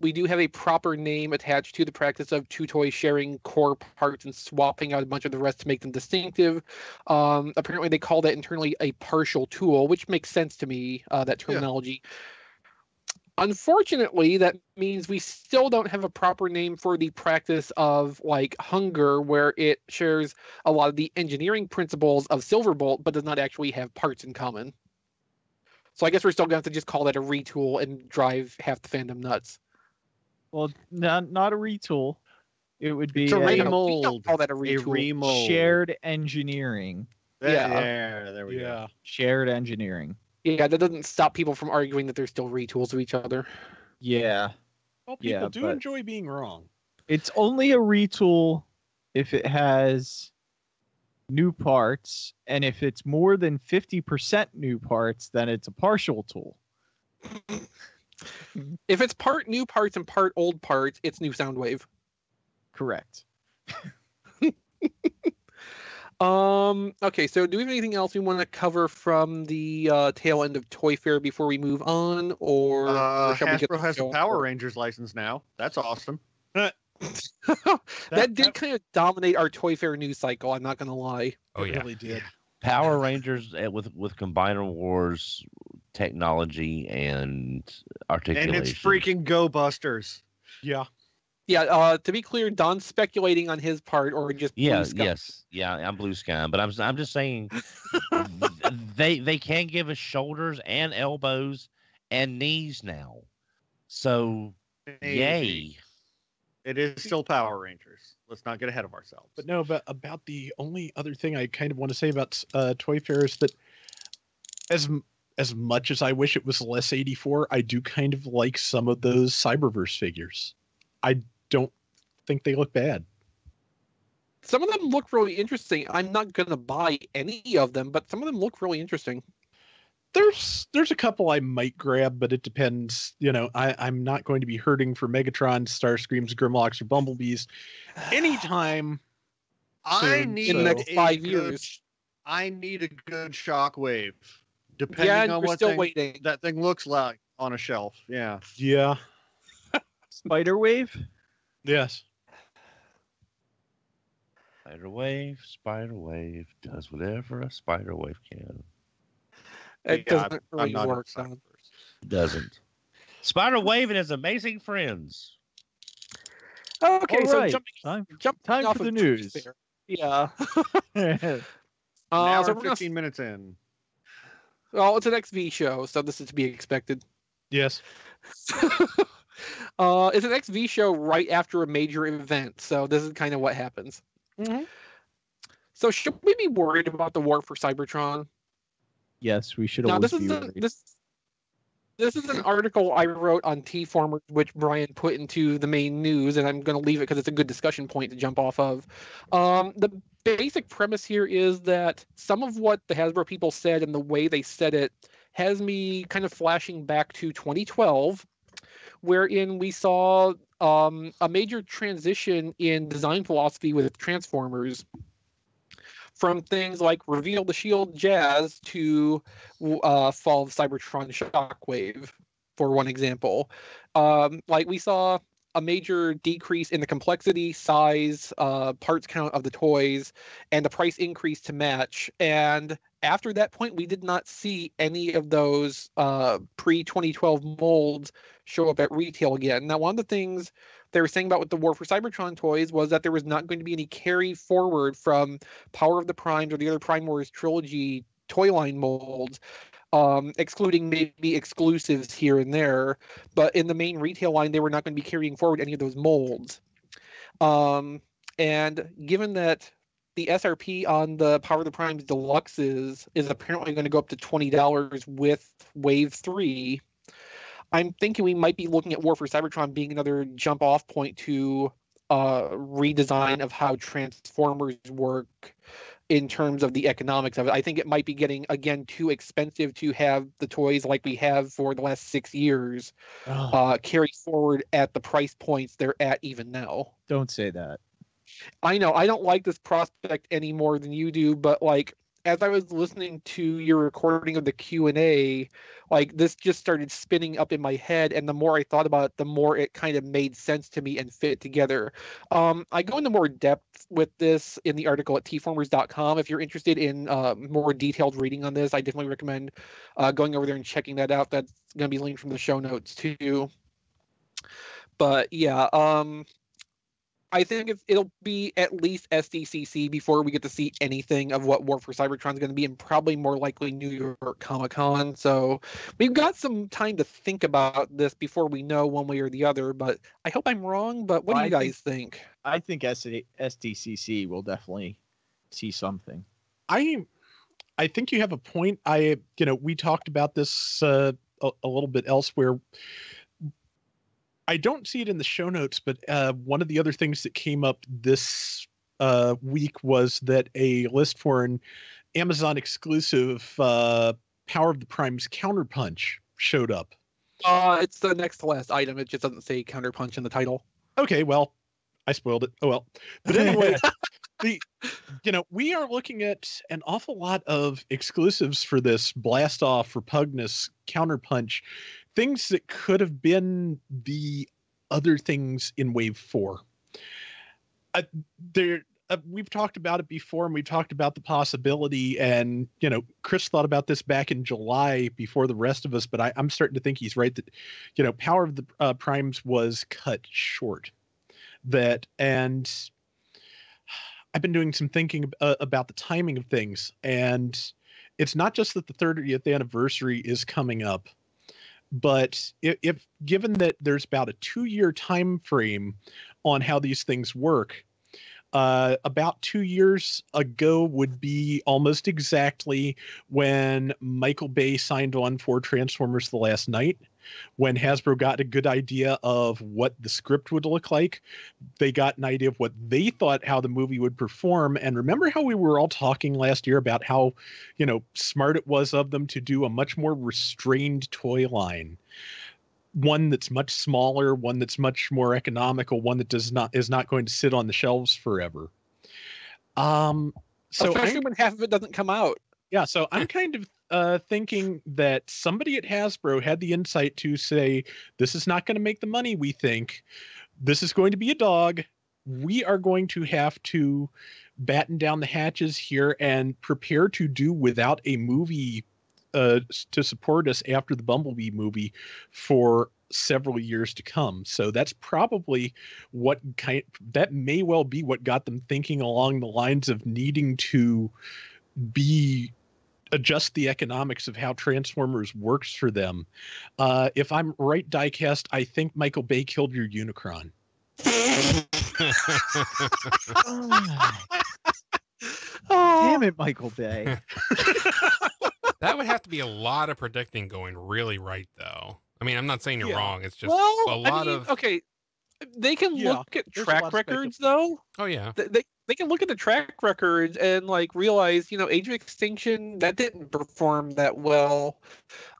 we do have a proper name attached to the practice of two toys sharing core parts and swapping out a bunch of the rest to make them distinctive. Apparently, they call that internally a partial tool, which makes sense to me, that terminology. Yeah. Unfortunately, that means we still don't have a proper name for the practice of, like, Hunger, where it shares a lot of the engineering principles of Silverbolt, but does not actually have parts in common. So I guess we're still going to have to just call that a retool and drive half the fandom nuts. Well, not a retool. It would be a remold. We don't call that a retool. Shared engineering. There we go. Shared engineering. Yeah, that doesn't stop people from arguing that they're still retools of each other. Yeah. Well, people do enjoy being wrong. It's only a retool if it has new parts, and if it's more than 50% new parts, then it's a partial tool. If it's part new parts and part old parts, it's new Soundwave. Correct. Okay, so do we have anything else we want to cover from the tail end of Toy Fair before we move on, or Hasbro has a Power Rangers license now. That's awesome. that did kind of dominate our Toy Fair news cycle. I'm not gonna lie. Oh yeah, It really did. Power Rangers with Combiner Wars technology and articulation. And it's freaking Go Busters. Yeah. Yeah. To be clear, Don's speculating on his part, or just Blue Sky. Yes, yeah. I'm Blue Sky, but I'm just saying they can give us shoulders and elbows and knees now. So yay. It is still Power Rangers. Let's not get ahead of ourselves. But no, but about the only other thing I kind of want to say about Toy Fair is that as much as I wish it was less 84, I do kind of like some of those Cyberverse figures. I don't think they look bad. Some of them look really interesting. I'm not going to buy any of them, but some of them look really interesting. There's a couple I might grab, but it depends. You know, I'm not going to be hurting for Megatron, Starscreams, Grimlocks, or Bumblebees anytime. In the next 5 years. I need a good Shockwave. Depending on what that thing looks like on a shelf. Yeah. Yeah. Spiderwave? Yes. Spiderwave does whatever a Spiderwave can. It doesn't really work. It doesn't. Spiderwave and his amazing friends. Okay, all right. so time off for the of news. Fair. Yeah. An hour and 15 minutes in. Well, it's an XV show, so this is to be expected. Yes. It's an XV show right after a major event, so this is kind of what happens. Mm-hmm. So should we be worried about the war for Cybertron? Yes, we should Now, always this be is worried. this is an article I wrote on TFormers, which Brian put into the main news, and I'm going to leave it because it's a good discussion point to jump off of. The basic premise here is that some of what the Hasbro people said and the way they said it has me kind of flashing back to 2012, wherein we saw a major transition in design philosophy with Transformers, from things like Reveal the Shield Jazz to Fall of Cybertron Shockwave, for one example. Like we saw a major decrease in the complexity, size, parts count of the toys, and the price increase to match. And after that point, we did not see any of those pre-2012 molds show up at retail again. Now, one of the things they were saying about with the War for Cybertron toys was that there was not going to be any carry forward from Power of the Primes or the other Prime Wars trilogy toy line molds, excluding maybe exclusives here and there. But in the main retail line, they were not going to be carrying forward any of those molds. And given that the SRP on the Power of the Primes Deluxes is apparently going to go up to $20 with Wave 3, I'm thinking we might be looking at War for Cybertron being another jump-off point to redesign of how Transformers work in terms of the economics of it. I think it might be getting, again, too expensive to have the toys like we have for the last 6 years carry forward at the price points they're at even now. Don't say that. I know, I don't like this prospect any more than you do, but like, as I was listening to your recording of the Q&A, like this just started spinning up in my head, and the more I thought about it, the more it kind of made sense to me and fit together. I go into more depth with this in the article at tformers.com. If you're interested in more detailed reading on this, I definitely recommend going over there and checking that out. That's going to be linked from the show notes too. But yeah, I think it'll be at least SDCC before we get to see anything of what War for Cybertron is going to be, and probably more likely New York Comic-Con. So we've got some time to think about this before we know one way or the other, but I hope I'm wrong. But what do you guys think? I think SDCC will definitely see something. I think you have a point. We talked about this a little bit elsewhere. I don't see it in the show notes, but one of the other things that came up this week was that a list for an Amazon exclusive Power of the Prime's Counterpunch showed up. It's the next to last item. It just doesn't say Counterpunch in the title. Okay, well, I spoiled it. Oh well. But anyway, we are looking at an awful lot of exclusives for this Blast Off, Repugnus, Counterpunch, things that could have been the other things in Wave 4. We've talked about it before, and we talked about the possibility, and Chris thought about this back in July before the rest of us, but I'm starting to think he's right that Power of the Primes was cut short. And I've been doing some thinking about the timing of things, and it's not just that the 30th anniversary is coming up, but if given that there's about a 2-year time frame on how these things work. About 2 years ago would be almost exactly when Michael Bay signed on for Transformers The Last Night. When Hasbro got a good idea of what the script would look like, they got an idea of what they thought how the movie would perform. And remember how we were all talking last year about how, smart it was of them to do a much more restrained toy line. One that's much smaller, one that's much more economical, one that is not going to sit on the shelves forever. So especially when half of it doesn't come out. Yeah, so I'm kind of thinking that somebody at Hasbro had the insight to say, this is not going to make the money we think. This is going to be a dog. We are going to have to batten down the hatches here and prepare to do without a movie to support us after the Bumblebee movie for several years to come. So that's probably that may well be what got them thinking along the lines of needing to adjust the economics of how Transformers works for them. If I'm right, Diecast, I think Michael Bay killed your Unicron. Damn it, Michael Bay. That would have to be a lot of predicting going really right, though. I mean, I'm not saying you're wrong. It's just a lot of... Okay, they can look at track records, though. Oh, yeah. They can look at the track records and, realize, Age of Extinction, that didn't perform that well.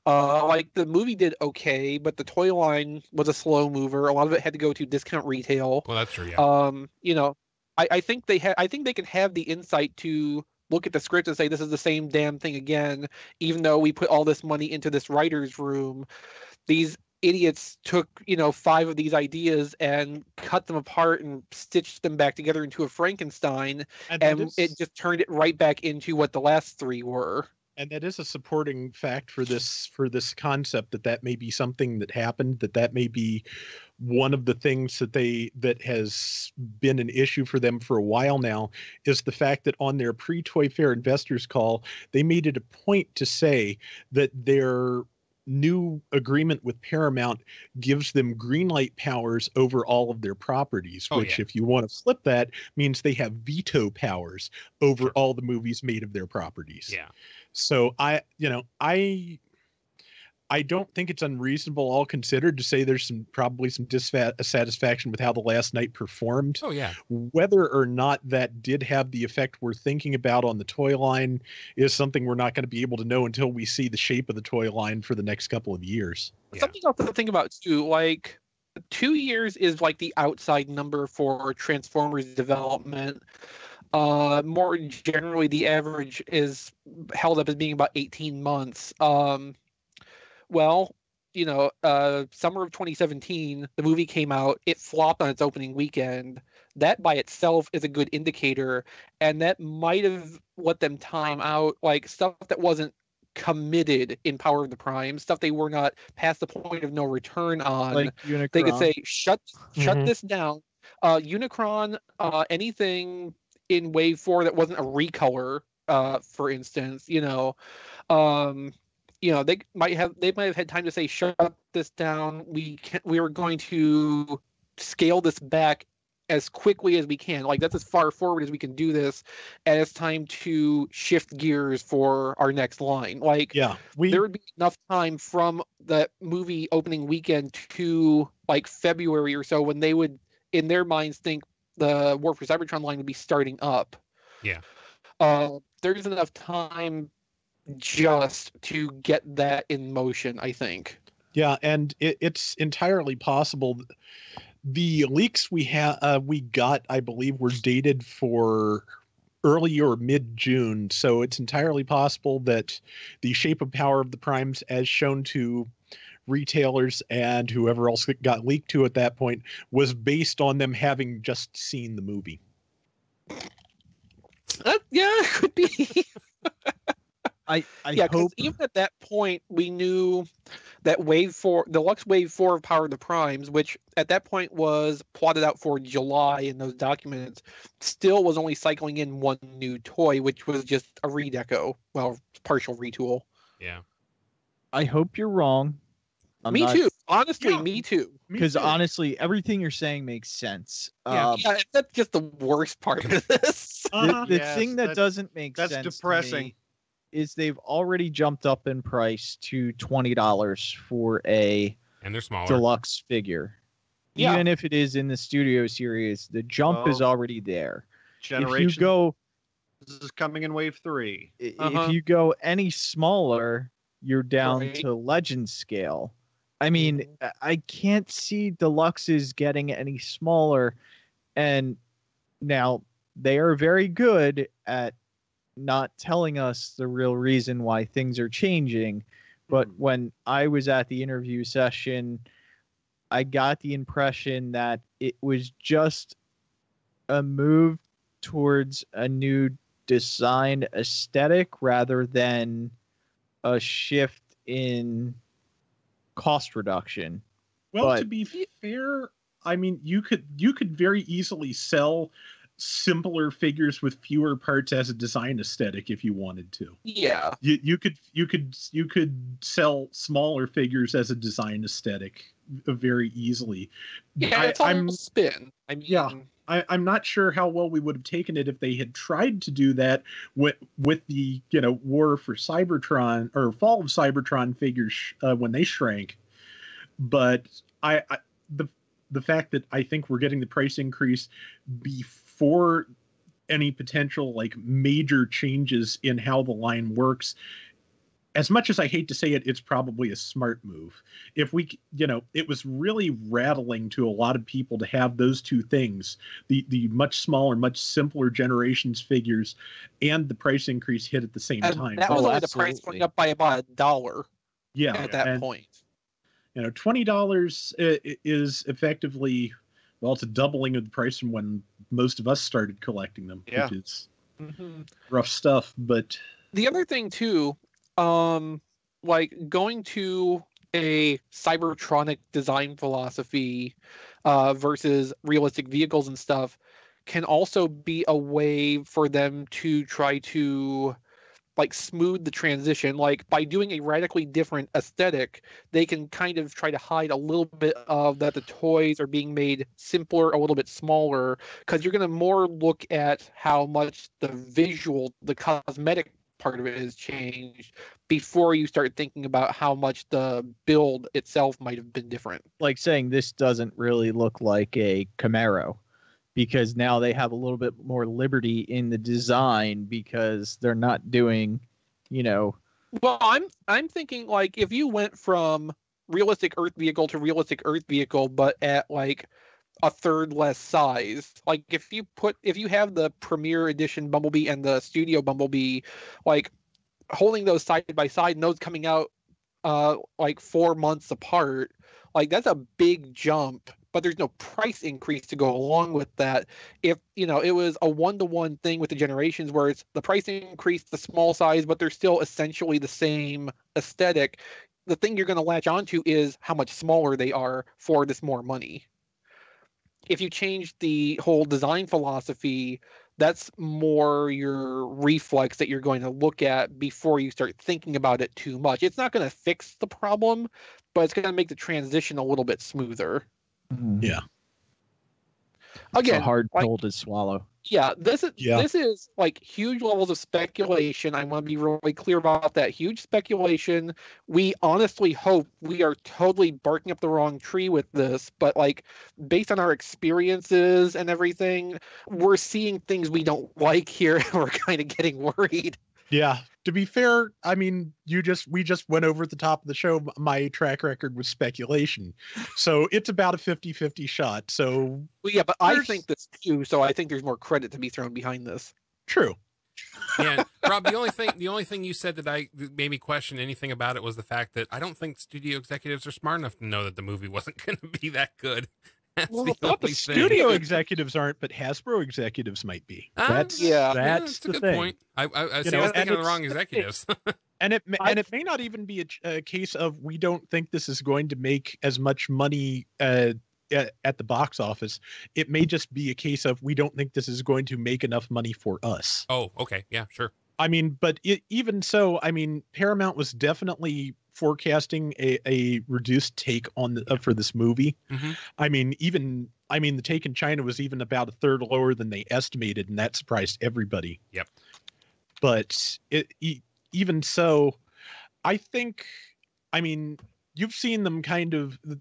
The movie did okay, but the toy line was a slow mover. A lot of it had to go to discount retail. Well, that's true, yeah. I think they can have the insight to look at the script and say this is the same damn thing again, even though we put all this money into this writer's room. These idiots took 5 of these ideas and cut them apart and stitched them back together into a Frankenstein, and it just turned it right back into what the last 3 were. And that is a supporting fact for this concept that may be something that happened, that may be one of the things that has been an issue for them for a while now, is the fact that on their pre-Toy Fair investors call, they made it a point to say that their new agreement with Paramount gives them green light powers over all of their properties, which if you want to flip that, means they have veto powers over all the movies made of their properties. Yeah. So I don't think it's unreasonable, all considered, to say there's probably some dissatisfaction with how The Last Night performed. Oh, yeah. Whether or not that did have the effect we're thinking about on the toy line is something we're not going to be able to know until we see the shape of the toy line for the next couple of years. Yeah. Something else to think about, too, 2 years is the outside number for Transformers development. More generally, the average is held up as being about 18 months. Summer of 2017, the movie came out. It flopped on its opening weekend. That by itself is a good indicator, and that might have let them time out stuff that wasn't committed in Power of the Prime, stuff they were not past the point of no return on. Unicron. They could say, shut this down. Unicron, anything in Wave 4 that wasn't a recolor, for instance, they might have had time to say, shut this down. We are going to scale this back as quickly as we can. That's as far forward as we can do this, and it's time to shift gears for our next line. There would be enough time from that movie opening weekend to February or so when they would, in their minds, think the War for Cybertron line to be starting up. Yeah. There's enough time just to get that in motion, I think. Yeah, and it's entirely possible. The leaks we got, I believe, were dated for early or mid-June, so it's entirely possible that the shape of power of the primes, as shown to retailers and whoever else got leaked to at that point, was based on them having just seen the movie. Yeah, it could be. I hope, even at that point we knew that Deluxe Wave 4 of Power of the Primes, which at that point was plotted out for July in those documents, still was only cycling in one new toy, which was just a redeco, partial retool. Yeah. I hope you're wrong. Me too. Honestly, me too. Because honestly, everything you're saying makes sense. Yeah, that's just the worst part of this. The thing that doesn't make sense. That's depressing. Is they've already jumped up in price to $20 for and they're smaller deluxe figure. Yeah. Even if it is in the studio series, the jump is already there. Generation. If you go, this is coming in wave 3. If you go any smaller, you're down to legend scale. I mean, I can't see deluxes getting any smaller, and now they are very good at not telling us the real reason why things are changing. But when I was at the interview session, I got the impression that it was just a move towards a new design aesthetic rather than a shift in cost reduction. Well, to be fair, I mean, you could very easily sell simpler figures with fewer parts as a design aesthetic if you wanted to. Yeah. You could sell smaller figures as a design aesthetic very easily. Yeah, it's all spin. I mean, yeah. I'm not sure how well we would have taken it if they had tried to do that with the War for Cybertron or Fall of Cybertron figures when they shrank. But the fact that I think we're getting the price increase before any potential major changes in how the line works, as much as I hate to say it, it's probably a smart move. If we, it was really rattling to a lot of people to have those two things, the much smaller, much simpler Generations figures and the price increase hit at the same time. That was only the price going up by about $1. Yeah. At that point. $20 is effectively, it's a doubling of the price from when most of us started collecting them, which is rough stuff. But the other thing too, going to a Cybertronic design philosophy versus realistic vehicles and stuff can also be a way for them to try to smooth the transition. By doing a radically different aesthetic, they can kind of try to hide a little bit of that the toys are being made simpler, a little bit smaller, because you're going to more look at how much the cosmetic part of it has changed before you start thinking about how much the build itself might have been different. Like saying this doesn't really look like a Camaro, because now they have a little bit more liberty in the design because they're not doing, Well, I'm thinking if you went from realistic Earth vehicle to realistic Earth vehicle, but at a third less size. If you have the Premier Edition Bumblebee and the Studio Bumblebee, holding those side by side and those coming out 4 months apart, that's a big jump. But there's no price increase to go along with that. If it was a 1-to-1 thing with the Generations where it's the price increase, the small size, but they're still essentially the same aesthetic, the thing you're going to latch onto is how much smaller they are for this more money. If you change the whole design philosophy, that's more your reflex that you're going to look at before you start thinking about it too much. It's not going to fix the problem, but it's going to make the transition a little bit smoother. Yeah. Again, a hard pill to swallow. Yeah, this is like huge levels of speculation. I want to be really clear about that. Huge speculation. We honestly hope we are totally barking up the wrong tree with this, but like based on our experiences and everything, we're seeing things we don't like here, and we're kind of getting worried. Yeah. To be fair, I mean, we just went over at the top of the show. My track record was speculation. So it's about a 50-50 shot. So well, yeah, but I think this too. So I think there's more credit to be thrown behind this. True. Yeah, Rob, the only thing you said that made me question anything about it was the fact that I don't think studio executives are smart enough to know that the movie wasn't going to be that good. Well, the studio executives aren't, but Hasbro executives might be. That's a the good point. point. I was thinking of the wrong executives. And it may not even be a case of we don't think this is going to make as much money at the box office. It may just be a case of we don't think this is going to make enough money for us. Oh, okay, yeah, sure. I mean, but even so, I mean, Paramount was definitely forecasting a reduced take on for this movie. Mm-hmm. I mean, the take in China was even about a third lower than they estimated, and that surprised everybody. Yep. But even so, I think, I mean, you've seen them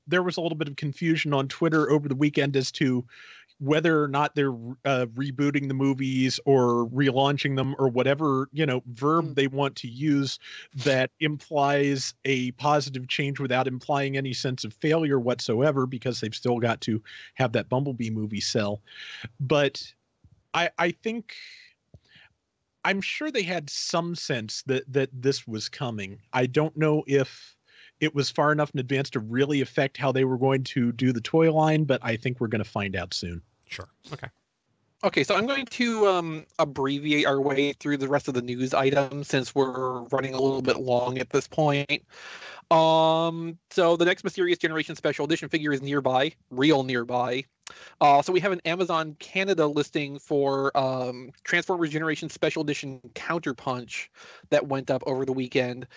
there was a little bit of confusion on Twitter over the weekend as to whether or not they're rebooting the movies or relaunching them or whatever, verb they want to use that implies a positive change without implying any sense of failure whatsoever, because they've still got to have that Bumblebee movie sell. But I think, I'm sure they had some sense that this was coming. I don't know if it was far enough in advance to really affect how they were going to do the toy line, but I think we're going to find out soon. Sure. Okay. Okay, so I'm going to abbreviate our way through the rest of the news items since we're running a little bit long at this point. So the next Mysterious Generation Special Edition figure is nearby, real nearby. So we have an Amazon Canada listing for Transformers Generation Special Edition Counterpunch that went up over the weekend.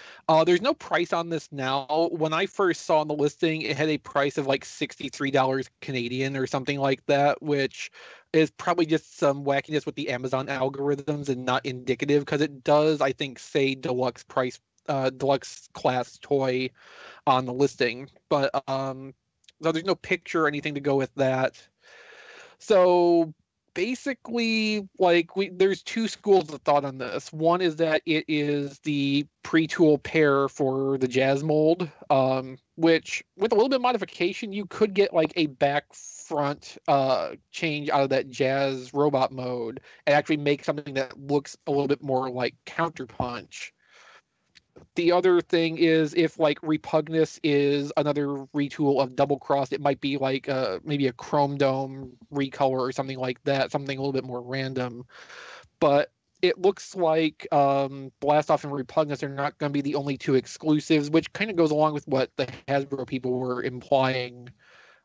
There's no price on this now. When I first saw on the listing, it had a price of like $63 Canadian or something like that, which is probably just some wackiness with the Amazon algorithms and not indicative, because it does, I think, say deluxe class toy on the listing, but so there's no picture or anything to go with that. So basically, like, there's two schools of thought on this. One is that it is the pre-tool pair for the Jazz mold, which with a little bit of modification, you could get like a back front change out of that Jazz robot mode and actually make something that looks a little bit more like Counterpunch. The other thing is, if like Repugnus is another retool of Double Cross, it might be like maybe a Chrome Dome recolor or something like that, something a little bit more random. But it looks like Blastoff and Repugnus are not going to be the only two exclusives, which kind of goes along with what the Hasbro people were implying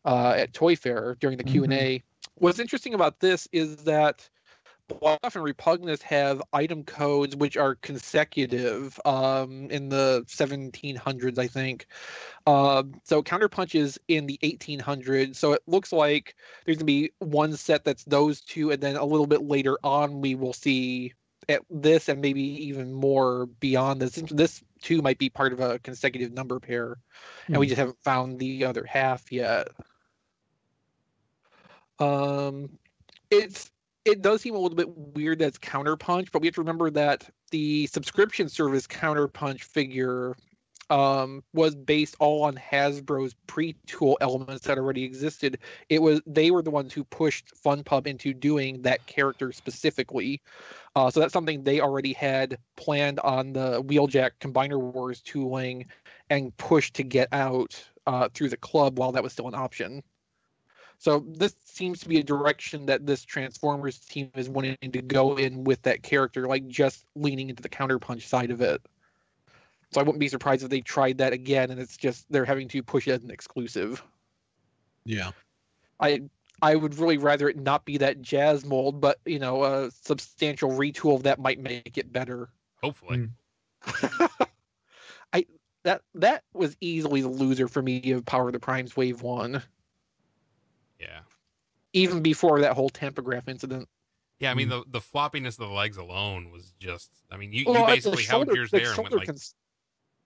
at Toy Fair during the Q&A. What's interesting about this is that Blastoff and Repugnus have item codes which are consecutive in the 1700s, I think. So Counterpunch is in the 1800s. So it looks like there's going to be one set that's those two, and then a little bit later on we will see this and maybe even more beyond this. This too might be part of a consecutive number pair, and we just haven't found the other half yet. It does seem a little bit weird that it's Counterpunch, but we have to remember that the subscription service Counterpunch figure was based all on Hasbro's pre-tool elements that already existed. They were the ones who pushed FunPub into doing that character specifically. So that's something they already had planned on the Wheeljack Combiner Wars tooling and pushed to get out through the club while that was still an option. So this seems to be a direction that this Transformers team is wanting to go in with that character, like just leaning into the Counterpunch side of it. So I wouldn't be surprised if they tried that again, and it's just they're having to push it as an exclusive. Yeah. I would really rather it not be that Jazz mold, but a substantial retool of that might make it better. Hopefully. That was easily the loser for me of Power of the Primes Wave 1. Yeah. even before that whole tampograph incident. Yeah, I mean the floppiness of the legs alone was just. I mean, you Well, basically held yours there and went like.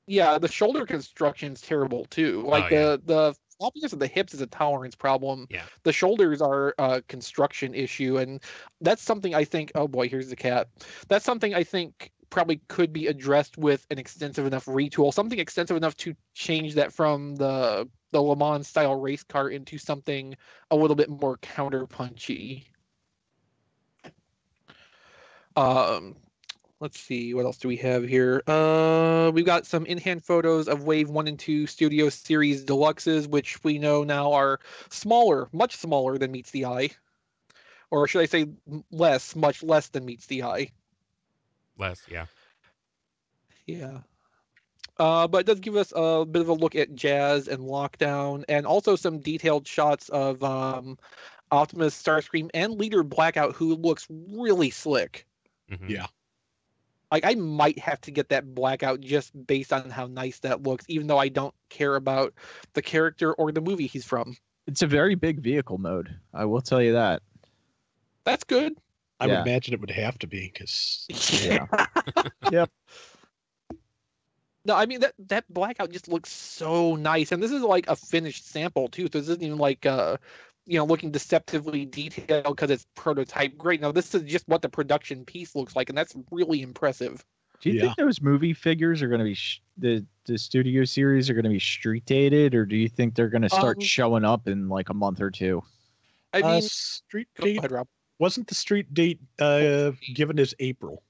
Yeah, the shoulder construction's terrible too. Like the floppiness of the hips is a tolerance problem. Yeah. The shoulders are a construction issue, and that's something I think. Oh boy, here's the cat. That's something I think probably could be addressed with an extensive enough retool, something extensive enough to change that from the Le Mans style race car into something a little bit more counterpunchy. Let's see, what else do we have here? We've got some in-hand photos of Wave 1 and 2 Studio Series Deluxes, which we know now are smaller, much smaller than meets the eye. Or should I say much less than meets the eye. Less, yeah. Yeah. But it does give us a bit of a look at Jazz and Lockdown, and also some detailed shots of Optimus, Starscream, and Leader Blackout, who looks really slick. Mm-hmm. Yeah. Like, I might have to get that Blackout just based on how nice that looks, even though I don't care about the character or the movie he's from. It's a very big vehicle mode. I will tell you that. That's good. I would imagine it would have to be, because... Yeah. Yep. No, I mean, that Blackout just looks so nice. And this is like a finished sample, too. So this isn't even like... looking deceptively detailed because it's prototype. Great. No, this is just what the production piece looks like, and that's really impressive. Do you think those movie figures are going to be the Studio Series are going to be street dated, or do you think they're going to start showing up in like a month or two? I mean, street date wasn't the street date given as April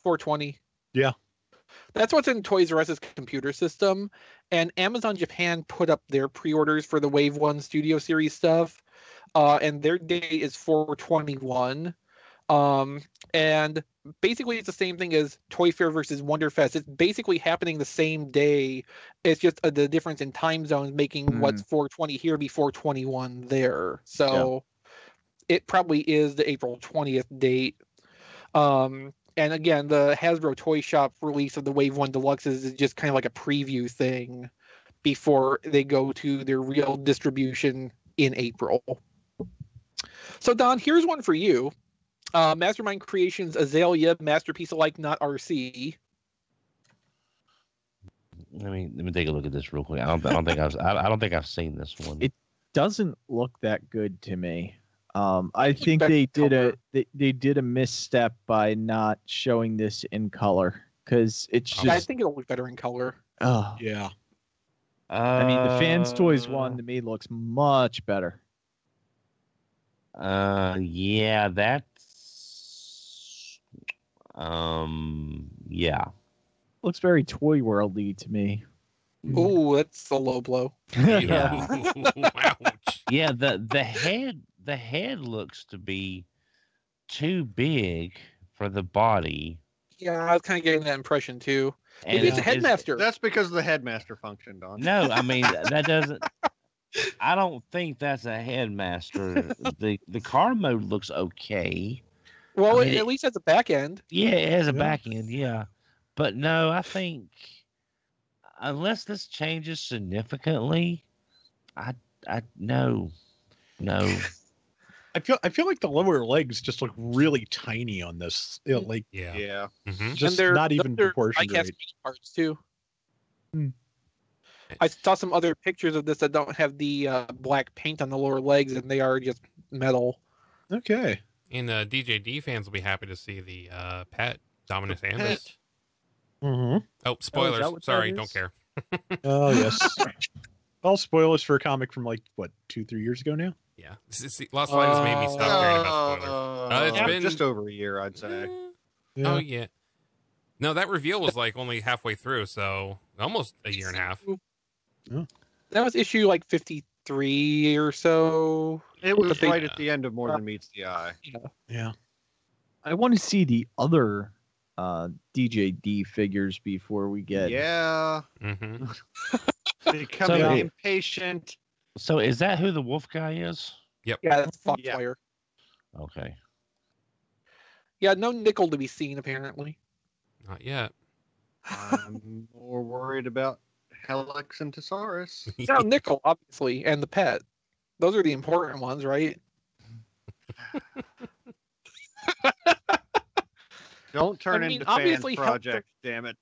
4/20. Yeah. That's what's in Toys R Us's computer system, and Amazon Japan put up their pre-orders for the Wave 1 Studio Series stuff. And their date is 4/21. And basically it's the same thing as Toy Fair versus Wonderfest. It's basically happening the same day. It's just the difference in time zones making what's 4/20 here be 4/21 there. So it probably is the April 20th date. And again, the Hasbro Toy Shop release of the Wave 1 Deluxes is just kind of like a preview thing before they go to their real distribution in April. So, Don, here's one for you. Mastermind Creations Azalea, Masterpiece Alike, not RC. Let me take a look at this real quick. I don't think I've seen this one. It doesn't look that good to me. I think they did a misstep by not showing this in color, because it's just. I think it'll look better in color. Oh yeah. I mean, the Fans Toys one to me looks much better. Yeah, that's yeah. Looks very Toy Worldy to me. Ooh, that's a low blow. Yeah. Ouch. Yeah, the head looks to be too big for the body. Yeah, I was kind of getting that impression too. And maybe it's a headmaster. That's because of the headmaster function, Don. No, I mean that doesn't. I don't think that's a headmaster. The car mode looks okay. Well, I mean, at least has a back end. Yeah, it has a back end. Yeah, but no, I think unless this changes significantly, no. I feel like the lower legs just look really tiny on this. Like yeah. Just not even proportioned. Diecast parts too. I saw some other pictures of this that don't have the black paint on the lower legs, and they are just metal. Okay. And DJD fans will be happy to see the pet Dominus Ambus. Mm-hmm. Oh, spoilers! Sorry, don't care. Oh yes. All spoilers for a comic from like what 2-3 years ago now. Yeah, Lost Light has made me stop caring about spoilers. It's been just over a year, I'd say. Oh yeah. No, that reveal was like only halfway through, so almost a year and a half. Oh. That was issue like 53 or so. It was right at the end of More Than Meets the Eye. Yeah. I want to see the other DJD figures before we get. Yeah. Mm-hmm. Becoming impatient. So is that who the wolf guy is? Yep. Yeah, that's Foxfire. Okay. Yeah, no nickel to be seen apparently. Not yet. I'm more worried about Helix and Thesaurus. No nickel, obviously, and the pet. Those are the important ones, right? Don't turn into fan project, damn it.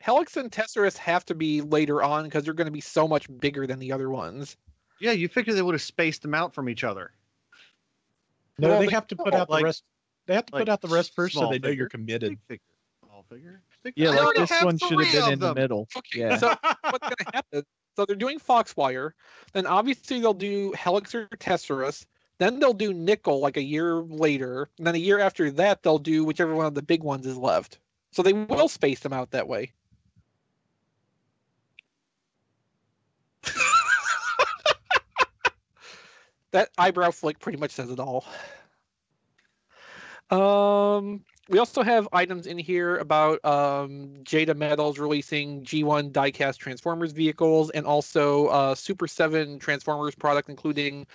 Helix and Tesserus have to be later on because they're going to be so much bigger than the other ones. Yeah, you figure they would have spaced them out from each other. No, they have to put out the rest. They have to put out the rest first so they know you're committed. Small figure. Yeah, like this one should have been in the middle. Okay, yeah. So what's going to happen? So they're doing Foxwire. Then obviously they'll do Helix or Tesserus. Then they'll do Nickel like a year later. And then a year after that, they'll do whichever one of the big ones is left. So they will space them out that way. That eyebrow flick pretty much says it all. We also have items in here about Jada Metals releasing G1 Diecast Transformers vehicles and also Super7 Transformers product, including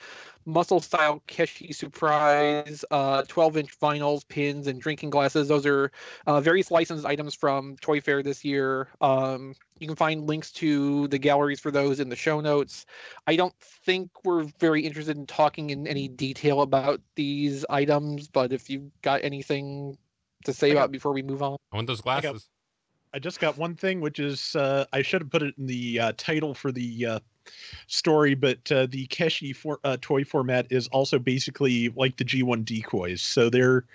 muscle style Keshi Surprise, 12-inch vinyls, pins, and drinking glasses. Those are various licensed items from Toy Fair this year. You can find links to the galleries for those in the show notes. I don't think we're very interested in talking in any detail about these items, but if you've got anything to say about it before we move on. I want those glasses. I just got one thing, which is I should have put it in the title for the story, but the Keshi toy format is also basically like the G1 decoys. So they're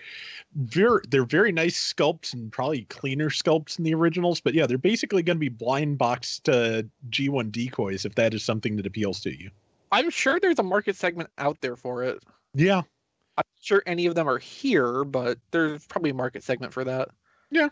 very nice sculpts and probably cleaner sculpts than the originals. But yeah, they're basically going to be blind boxed G1 decoys if that is something that appeals to you. I'm sure there's a market segment out there for it. Yeah. I'm not sure any of them are here, but there's probably a market segment for that. Yeah.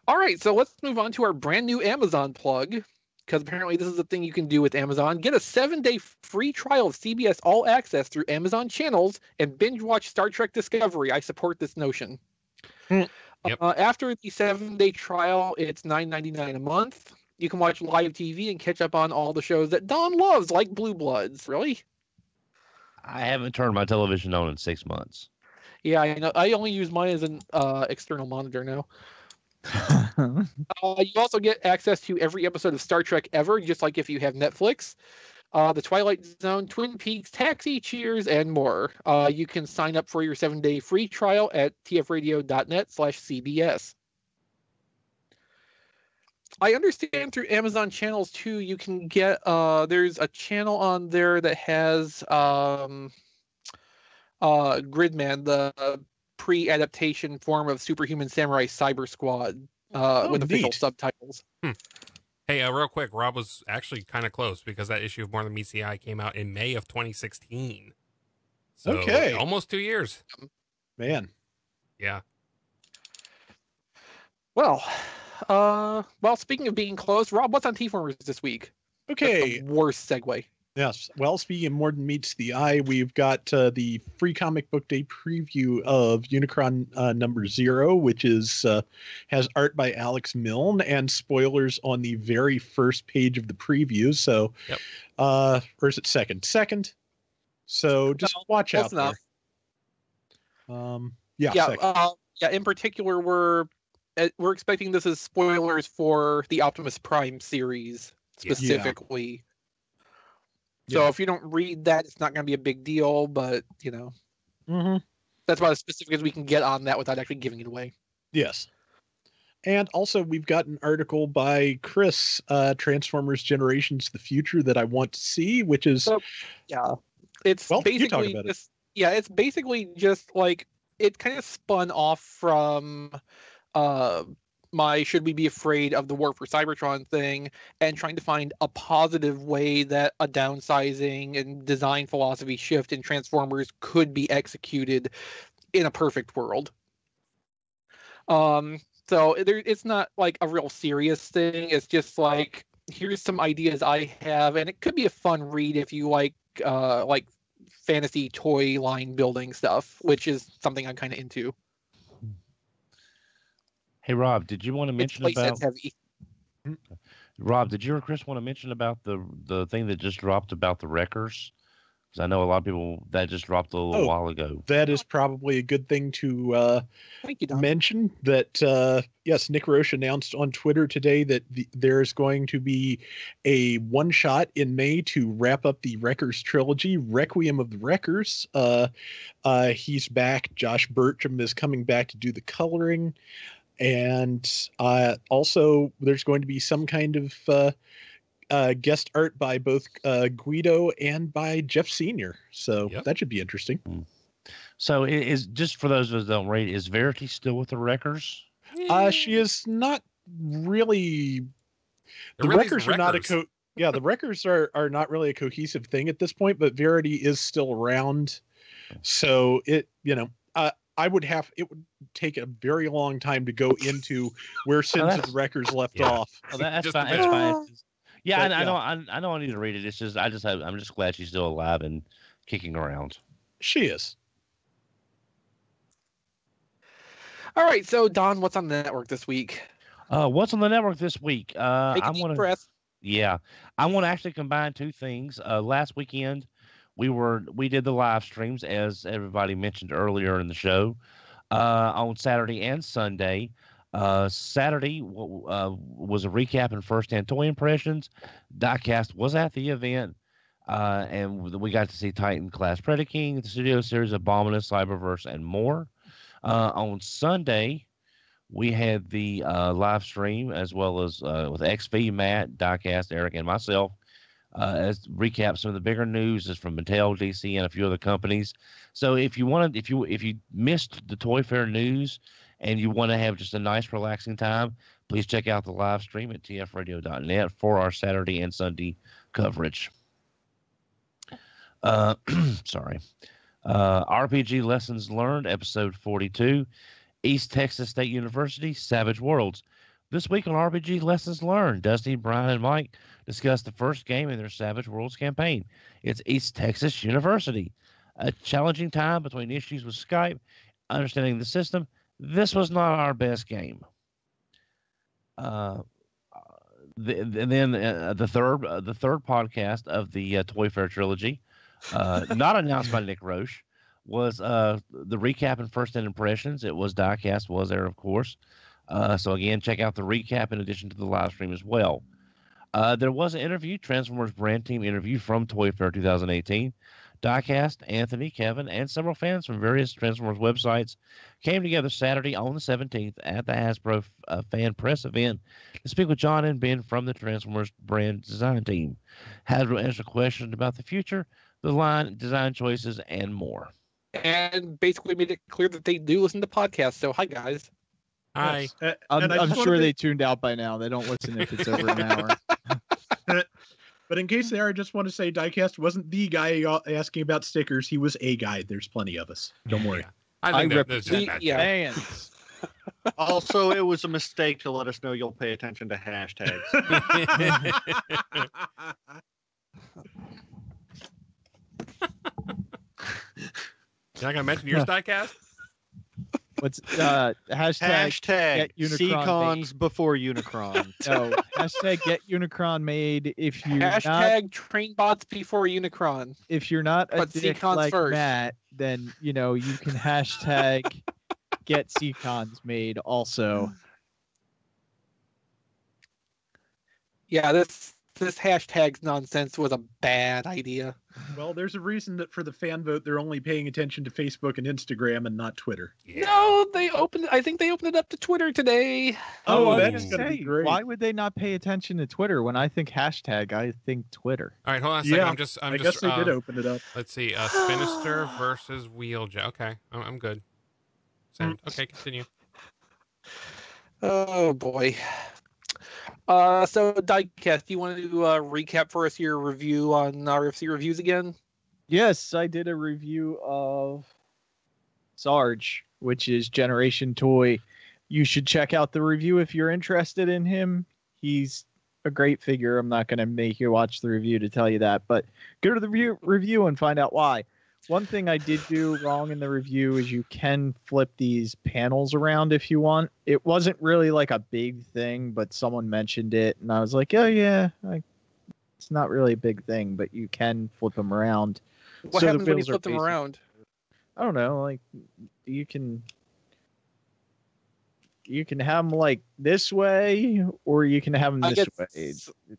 All right, so let's move on to our brand new Amazon plug, because apparently this is a thing you can do with Amazon. Get a 7-day free trial of CBS All Access through Amazon channels and binge watch Star Trek Discovery. I support this notion. Yep. After the 7-day trial, it's $9.99 a month. You can watch live TV and catch up on all the shows that Dawn loves, like Blue Bloods. Really? I haven't turned my television on in 6 months. Yeah, I know. I only use mine as an external monitor now. You also get access to every episode of Star Trek ever, just like if you have Netflix. The Twilight Zone, Twin Peaks, Taxi, Cheers, and more. You can sign up for your 7-day free trial at tfradio.net/CBS. I understand through Amazon channels too, you can get there's a channel on there that has Gridman, the pre-adaptation form of Superhuman Samurai Cyber Squad, with official subtitles. Hey, real quick, Rob was actually kind of close because that issue of More Than Meets the Eye came out in May of 2016. So okay, almost 2 years. Man. Yeah. Well, speaking of being close, Rob, what's on TFormers this week? Okay. That's the worst segue. Yes. Well, speaking of More Than Meets the Eye, we've got the free comic book day preview of Unicron number 0, which is has art by Alex Milne and spoilers on the very first page of the preview. So, or is it second? Second. So just watch out there. In particular, we're expecting this as spoilers for the Optimus Prime series specifically. Yeah. So if you don't read that, it's not going to be a big deal, but, you know, that's about as specific as we can get on that without actually giving it away. Yes. And also, we've got an article by Chris, Transformers Generations the Future, that I want to see, which is... It's basically just... Yeah, it's basically just, like, it kind of spun off from... my should we be afraid of the war for Cybertron thing and trying to find a positive way that a downsizing and design philosophy shift in Transformers could be executed in a perfect world. So it's not like a real serious thing. It's just like, here's some ideas I have, and it could be a fun read if you like fantasy toy line building stuff, which is something I'm kind of into. Hey, Rob, did you want to mention about... Rob, did you or Chris want to mention about the thing that just dropped about the Wreckers Because I know a lot of people that just dropped a little while ago. That is probably a good thing to Thank you, Don. mention. That yes, Nick Roche announced on Twitter today that there's going to be a one-shot in May to wrap up the Wreckers trilogy, Requiem of the Wreckers. He's back. Josh Bertram is coming back to do the coloring. And also there's going to be some kind of guest art by both Guido and by Jeff Sr. So that should be interesting. So is just for those of us that don't read, is Verity still with the Wreckers? She is not really. The Wreckers are not the Wreckers are not really a cohesive thing at this point, but Verity is still around. So it it would take a very long time to go into where Sins of the Wreckers left off. Oh, that's fine. That's fine. Yeah, I know I need to read it. It's just I'm just glad she's still alive and kicking around. She is. All right, so Don, what's on the network this week? What's on the network this week? Take a deep breath. Yeah, I want to actually combine two things. Last weekend, we did the live streams, as everybody mentioned earlier in the show, on Saturday and Sunday. Saturday was a recap and first-hand toy impressions. Diecast was at the event, and we got to see Titan Class Predaking, the Studio Series Abominus, Cyberverse, and more. On Sunday, we had the live stream as well as with XV, Matt, Diecast, Eric, and myself. As recap some of the bigger news is from Mattel, DC, and a few other companies. So if you missed the Toy Fair news and you want to have just a nice relaxing time, please check out the live stream at tfradio.net for our Saturday and Sunday coverage. Sorry. RPG Lessons Learned, episode 42, East Texas State University, Savage Worlds. This week on RPG Lessons Learned, Dusty, Brian, and Mike discuss the first game in their Savage Worlds campaign. It's East Texas University. A challenging time between issues with Skype, understanding the system. This was not our best game. And then the third podcast of the Toy Fair trilogy, not announced by Nick Roche, was the recap and first-hand impressions. It was Diecast was there, of course. So again, check out the recap in addition to the live stream as well. There was an interview, Transformers brand team interview from Toy Fair 2018. Diecast, Anthony, Kevin, and several fans from various Transformers websites came together Saturday on the 17th at the Hasbro Fan Press event to speak with John and Ben from the Transformers brand design team. Hasbro answered questions about the future, the line, design choices, and more. And basically made it clear that they do listen to podcasts. So hi, guys. Hi. Yes. I'm sure they tuned out by now. They don't listen if it's over an hour. But in case they are, I just want to say Diecast wasn't the guy asking about stickers. He was a guy. There's plenty of us. Don't worry. Yeah. I think that's just bad. Fans. Also, it was a mistake to let us know you'll pay attention to hashtags. You're not going to mention yours, Diecast? What's hashtag get Unicron Seacons made. before Unicron. No, hashtag get Unicron made. If you hashtag train bots before Unicron. If you're not a dick like first. Matt, then you can hashtag get Seacons made also. Yeah, this hashtag's nonsense was a bad idea. Well, there's a reason that for the fan vote, they're only paying attention to Facebook and Instagram and not Twitter. Yeah. No, I think they opened it up to Twitter today. Oh, that's going to be great. Why would they not pay attention to Twitter? When I think hashtag, I think Twitter. All right, hold on a second. Yeah, I guess they did open it up. Let's see. Spinister versus Wheeljack. Okay, I'm good. Okay, continue. Oh, boy. So Diecast, do you want to recap for us your review on RFC Reviews again? Yes, I did a review of Sarge, which is Generation Toy. You should check out the review if you're interested in him. He's a great figure. I'm not going to make you watch the review to tell you that, but go to the review and find out why. One thing I did do wrong in the review is you can flip these panels around if you want. It wasn't really like a big thing, but someone mentioned it, and I was like, oh yeah, it's not really a big thing, but you can flip them around. What happens when you flip them around? I don't know. Like you can have them like this way, or you can have them this way.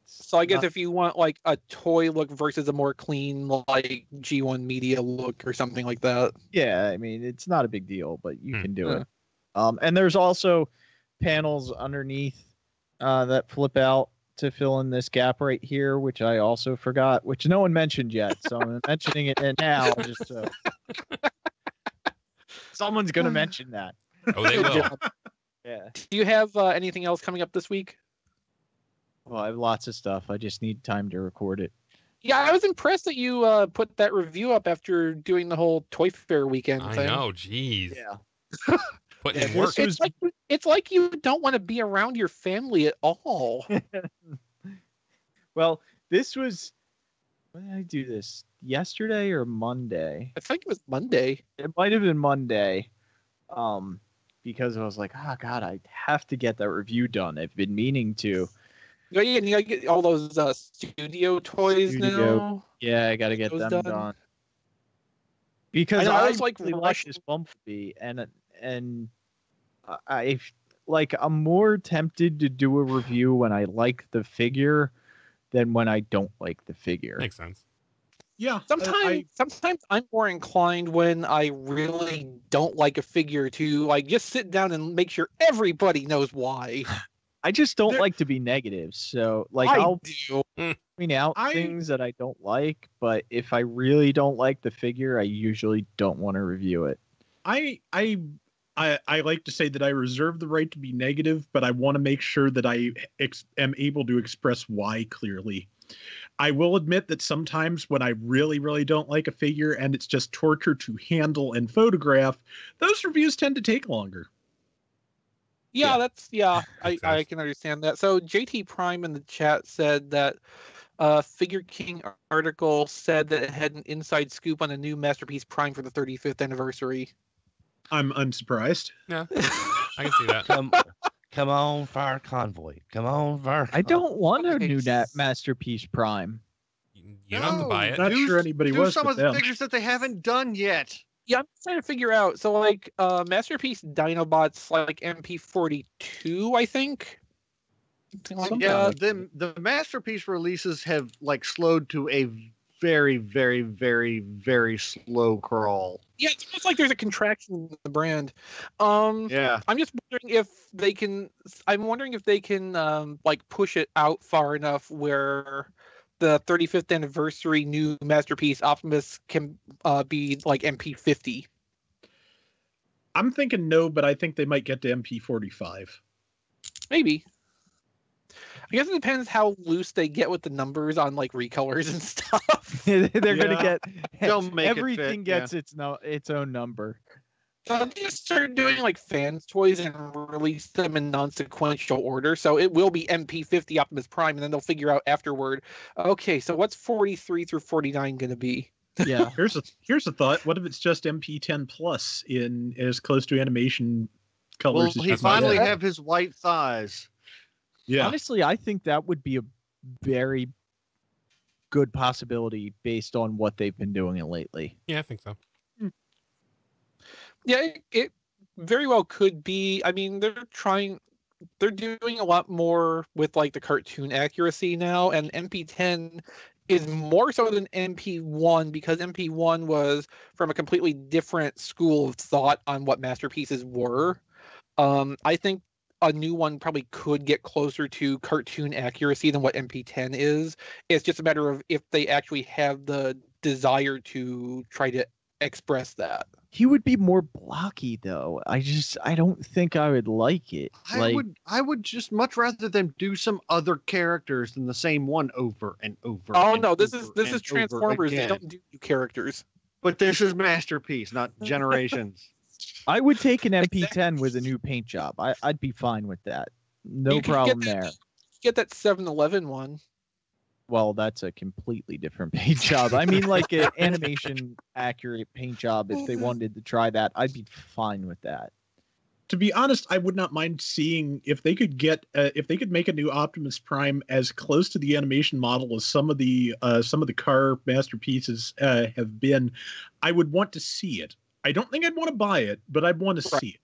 So I guess if you want like a toy look versus a more clean like G1 Media look or something like that. Yeah, I mean it's not a big deal, but you can do it. And there's also panels underneath that flip out to fill in this gap right here, which I also forgot, which no one mentioned yet. So I'm mentioning it now. Just so someone's gonna mention that. Oh, they will. Yeah. Do you have anything else coming up this week? Well, I have lots of stuff. I just need time to record it. Yeah, I was impressed that you put that review up after doing the whole Toy Fair weekend thing. I know, jeez. Yeah. Putting in work. It's like you don't want to be around your family at all. Well, this was... When did I do this? Yesterday or Monday? I think it was Monday. It might have been Monday. Because I was like, oh, God, I have to get that review done. I've been meaning to. Yeah, you gotta get all those studio toys now. Yeah, I got to get them done. Because I was like, really like this Bumblebee, and I'm more tempted to do a review when I like the figure than when I don't like the figure. Makes sense. Yeah. Sometimes I'm more inclined when I really don't like a figure to like just sit down and make sure everybody knows why. I just don't like to be negative, so like I'll point out things that I don't like, but if I really don't like the figure, I usually don't want to review it. I like to say that I reserve the right to be negative, but I want to make sure that I am able to express why clearly. I will admit that sometimes when I really, really don't like a figure and it's just torture to handle and photograph, those reviews tend to take longer. I can understand that. So JT Prime in the chat said that Figure King article said that it had an inside scoop on a new Masterpiece Prime for the 35th anniversary. I'm unsurprised. Yeah, I can see that. Come on, Fire Convoy. Come on, Fire. I don't want a new Masterpiece Prime. You don't have to buy it. Not sure anybody do was some of the them. figures that they haven't done yet. Yeah, I'm trying to figure out. So, like, Masterpiece Dinobots, like MP42, I think. The Masterpiece releases have like slowed to a very, very, very, very slow crawl. Yeah, it's almost like there's a contraction in the brand. Yeah. I'm just wondering if they can. I'm wondering if they can like push it out far enough where the 35th anniversary new Masterpiece Optimus can be like MP50. I'm thinking no, but I think they might get to MP45. Maybe. I guess it depends how loose they get with the numbers on like recolors and stuff. They're gonna get They'll make everything it fit, gets its own number. They'll just start doing like fans toys and release them in non-sequential order. So it will be MP50 Optimus Prime, and then they'll figure out afterward. Okay, so what's 43 through 49 going to be? Yeah. Here's a thought. What if it's just MP10 plus in as close to animation colors? Will he finally have his white thighs? Yeah. Honestly, I think that would be a very good possibility based on what they've been doing lately. Yeah, I think so. Yeah, it very well could be. I mean, they're doing a lot more with like the cartoon accuracy now, and MP10 is more so than MP1 because MP1 was from a completely different school of thought on what masterpieces were. I think a new one probably could get closer to cartoon accuracy than what MP10 is. It's just a matter of if they actually have the desire to try to express that. He would be more blocky though. I don't think I would like it. I would just much rather them do some other characters than the same one over and over. Oh and no, this over is Transformers. They don't do new characters. But this is Masterpiece, not Generations. I would take an MP10 with a new paint job. I'd be fine with that. No problem there. Get that 7-Eleven one. Well, that's a completely different paint job. I mean, like an animation accurate paint job. If they wanted to try that, I'd be fine with that. To be honest, I would not mind seeing if they could make a new Optimus Prime as close to the animation model as some of the car masterpieces have been. I would want to see it. I don't think I'd want to buy it, but I'd want to see it.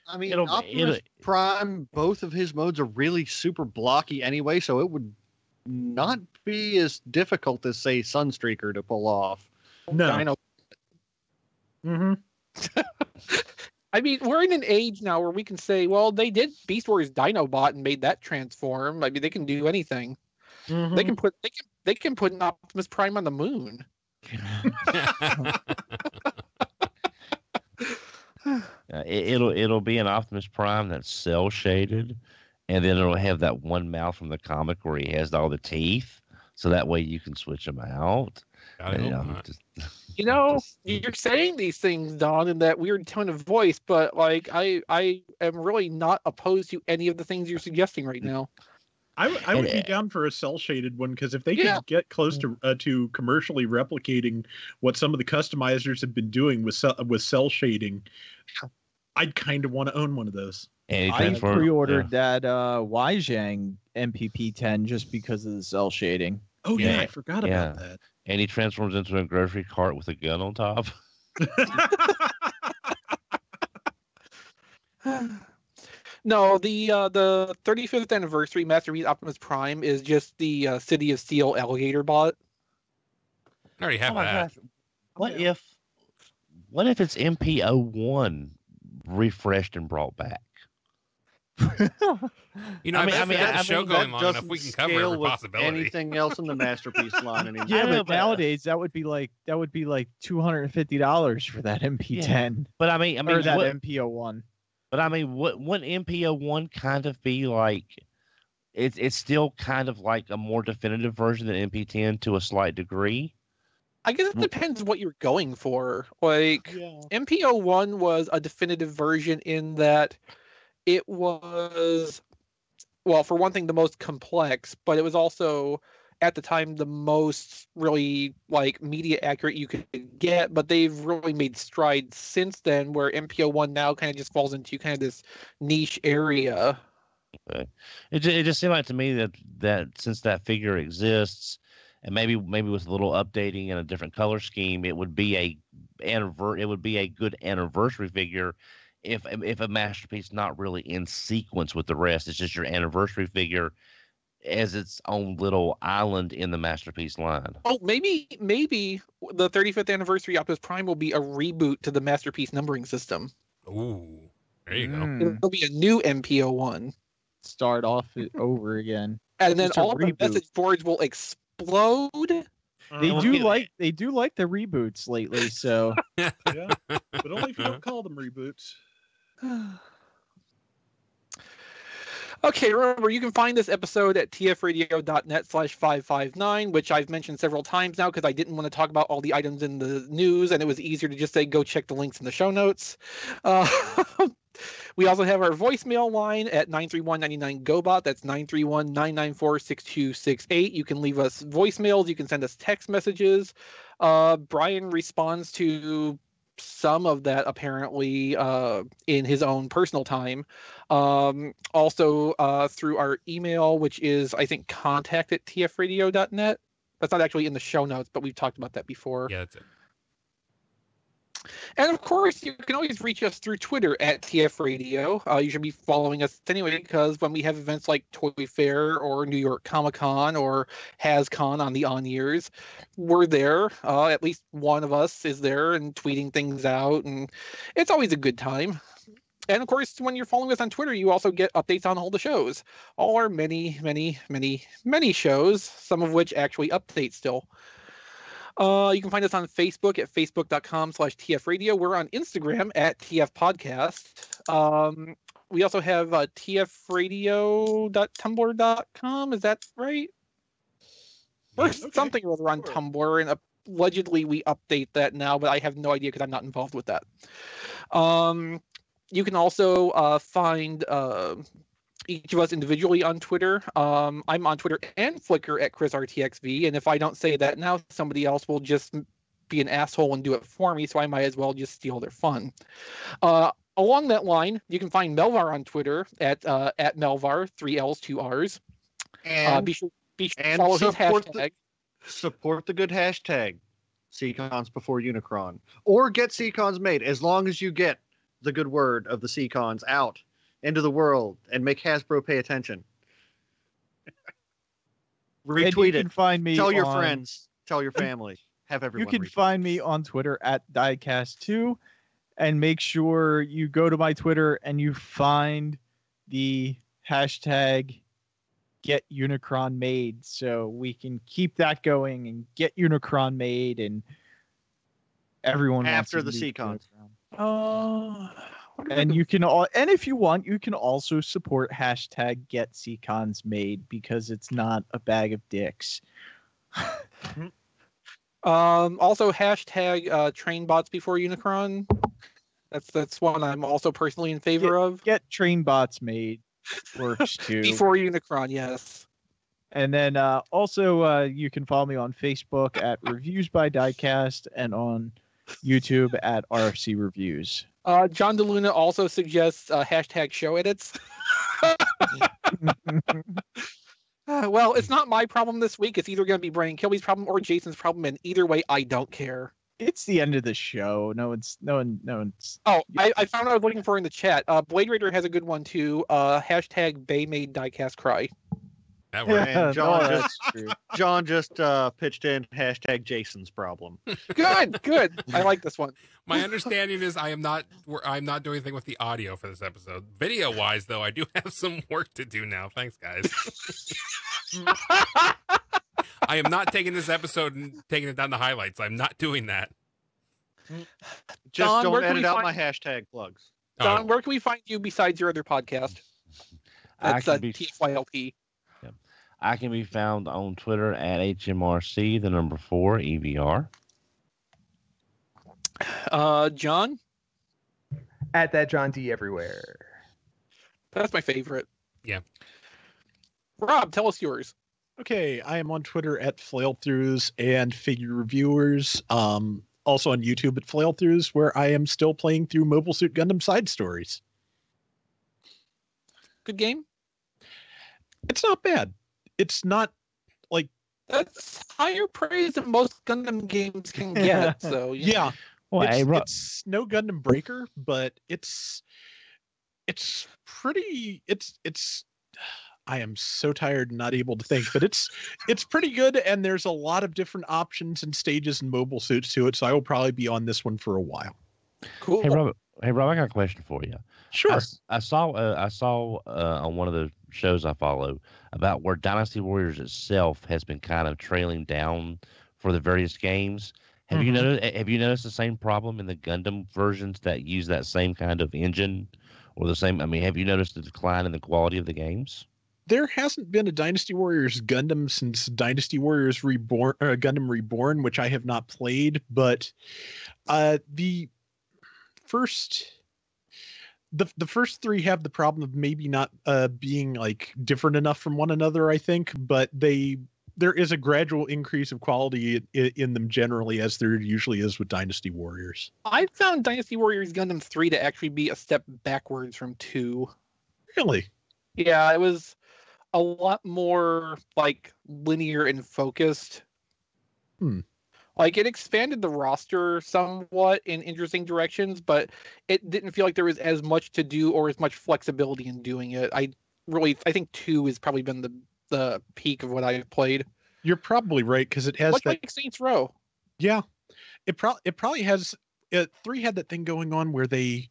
I mean, Optimus Prime, both of his modes are really super blocky anyway, so it would not be as difficult as, say, Sunstreaker to pull off. No. I know. Mm-hmm. I mean, we're in an age now where we can say, well, they did Beast Wars Dinobot and made that transform. I mean, they can do anything. Mm-hmm. They can put an Optimus Prime on the moon. It'll be an Optimus Prime that's cell shaded, and then it'll have that one mouth from the comic where he has all the teeth, so that way you can switch them out. You're saying these things, Don, in that weird tone of voice, but like I am really not opposed to any of the things you're suggesting right now. I would be down for a cell shaded one, because if they could get close to commercially replicating what some of the customizers have been doing with cell shading, I'd kind of want to own one of those. I pre-ordered that YiJiang MPP-10 just because of the cell shading. Oh yeah, I forgot about that. And he transforms into a grocery cart with a gun on top. No, the 35th anniversary Masterpiece Optimus Prime is just the City of Steel alligator bot. I already have that. Gosh. What if it's MPO1 refreshed and brought back? That show going long enough, we can cover every possibility. Anything else in the Masterpiece line anymore. Yeah, but nowadays that would be like $250 for that MP10. But I mean, or that MPO1. But I mean, wouldn't MPO1 kind of be like? It's still kind of like a more definitive version than MP10 to a slight degree. I guess it depends what you're going for. Like MPO1 was a definitive version in that it was, well, for one thing, the most complex, but it was also at the time the most really like media accurate you could get. But they've really made strides since then, where MPO1 now kind of just falls into kind of this niche area. Okay. It just seemed like to me that since that figure exists, and maybe with a little updating and a different color scheme, it would be a good anniversary figure. If a Masterpiece not really in sequence with the rest, it's just your anniversary figure as its own little island in the Masterpiece line. Oh, maybe the 35th anniversary Optimus Prime will be a reboot to the Masterpiece numbering system. Ooh, there you go. It'll be a new MPO1. Start off over again, and then all of the message boards will explode. They do like the reboots lately, so yeah, but only if you don't call them reboots. Okay, remember, you can find this episode at tfradio.net/559, which I've mentioned several times now because I didn't want to talk about all the items in the news, and it was easier to just say, go check the links in the show notes. We also have our voicemail line at 931-99-GOBOT. That's 931-994-6268. You can leave us voicemails. You can send us text messages. Brian responds to some of that apparently in his own personal time. Also through our email, which is, I think, contact@tfradio.net. That's not actually in the show notes, but we've talked about that before. Yeah, that's it. And of course, you can always reach us through Twitter at TFRadio. You should be following us anyway, because when we have events like Toy Fair or New York Comic Con or HasCon on the on years, we're there. At least one of us is there and tweeting things out, and it's always a good time. And of course, when you're following us on Twitter, you also get updates on all the shows, all our many, many, many, many shows, some of which actually update still. You can find us on Facebook at facebook.com/TFRadio. We're on Instagram at TFPodcast. We also have TFRadio.tumblr.com. Is that right? Or something or other on Tumblr, and allegedly we update that now, but I have no idea because I'm not involved with that. You can also find each of us individually on Twitter. I'm on Twitter and Flickr at ChrisRTXV, and if I don't say that now, somebody else will just be an asshole and do it for me, so I might as well just steal their fun. Along that line, you can find Melvar on Twitter at Melvar, 3 L's, 2 R's. And be sure to follow his hashtag. Support the good hashtag, Seacons before Unicron. Or get Seacons made, as long as you get the good word of the Seacons out into the world and make Hasbro pay attention. Retweet it. Find me tell your friends. Tell your family. Have everyone. You can find me on Twitter at Diecast2. And make sure you go to my Twitter and you find the hashtag Get Unicron Made, so we can keep that going and get Unicron made, and everyone after the Seacons. And you can and if you want, you can also support hashtag Get Seacons Made, because it's not a bag of dicks. Also hashtag train bots before Unicron. That's one I'm also personally in favor of. Get train bots made works too. Before Unicron, yes. And then also you can follow me on Facebook at Reviews by Diecast and on YouTube at RFC Reviews. John DeLuna also suggests hashtag show edits. Well, it's not my problem this week. It's either going to be Brian Kilby's problem or Jason's problem, and either way, I don't care. It's the end of the show. No one's. Oh, I found what I was looking for in the chat. Blade Raider has a good one too. Hashtag Bay made Diecast cry. That works. And John just pitched in hashtag Jason's problem. Good. I like this one. My understanding is I'm not doing anything with the audio for this episode. Video wise, though, I do have some work to do now. Thanks, guys. I am not taking this episode and taking it down to highlights. I'm not doing that. Just Don, don't edit out my hashtag plugs. Don, where can we find you besides your other podcast? That's TFYLP. I can be found on Twitter at HMRC, the number 4, EVR. John? At that John D everywhere. That's my favorite. Yeah. Rob, tell us yours. Okay, I am on Twitter at Flailthroughs and Figure Reviewers. Also on YouTube at Flailthroughs, where I am still playing through Mobile Suit Gundam side stories. Good game? It's not bad. It's not like... That's higher praise than most Gundam games can get, so... Yeah. Well, it's no Gundam Breaker, but it's pretty... It's I am so tired and not able to think, but it's pretty good, and there's a lot of different options and stages and mobile suits to it, so I will probably be on this one for a while. Cool. Hey Rob, I got a question for you. Sure. I saw on one of the shows I follow about where Dynasty Warriors itself has been kind of trailing down for the various games. Have you noticed the same problem in the Gundam versions that use that same kind of engine or the same? I mean, have you noticed the decline in the quality of the games? There hasn't been a Dynasty Warriors Gundam since Dynasty Warriors Reborn, Gundam Reborn, which I have not played. But the first 3 have the problem of maybe not being like different enough from one another, I think. But there is a gradual increase of quality in them generally, as there usually is with Dynasty Warriors. I found Dynasty Warriors Gundam 3 to actually be a step backwards from 2. Really? Yeah, it was a lot more like linear and focused. Like it expanded the roster somewhat in interesting directions, but it didn't feel like there was as much to do or as much flexibility in doing it. I think 2 has probably been the peak of what I've played. You're probably right, because it has much like Saints Row. Yeah, it probably has. 3 had that thing going on where they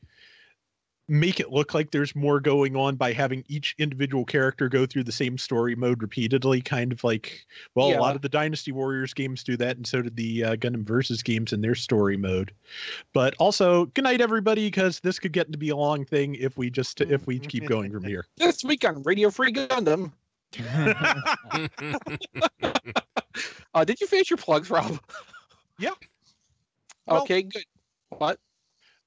make it look like there's more going on by having each individual character go through the same story mode repeatedly, kind of like, well, a lot of the Dynasty Warriors games do that, and so did the Gundam Versus games in their story mode. But also, good night, everybody, because this could get to be a long thing if we keep going from here. This week on Radio Free Gundam. Did you finish your plugs, Rob? Yeah. Okay, good. What?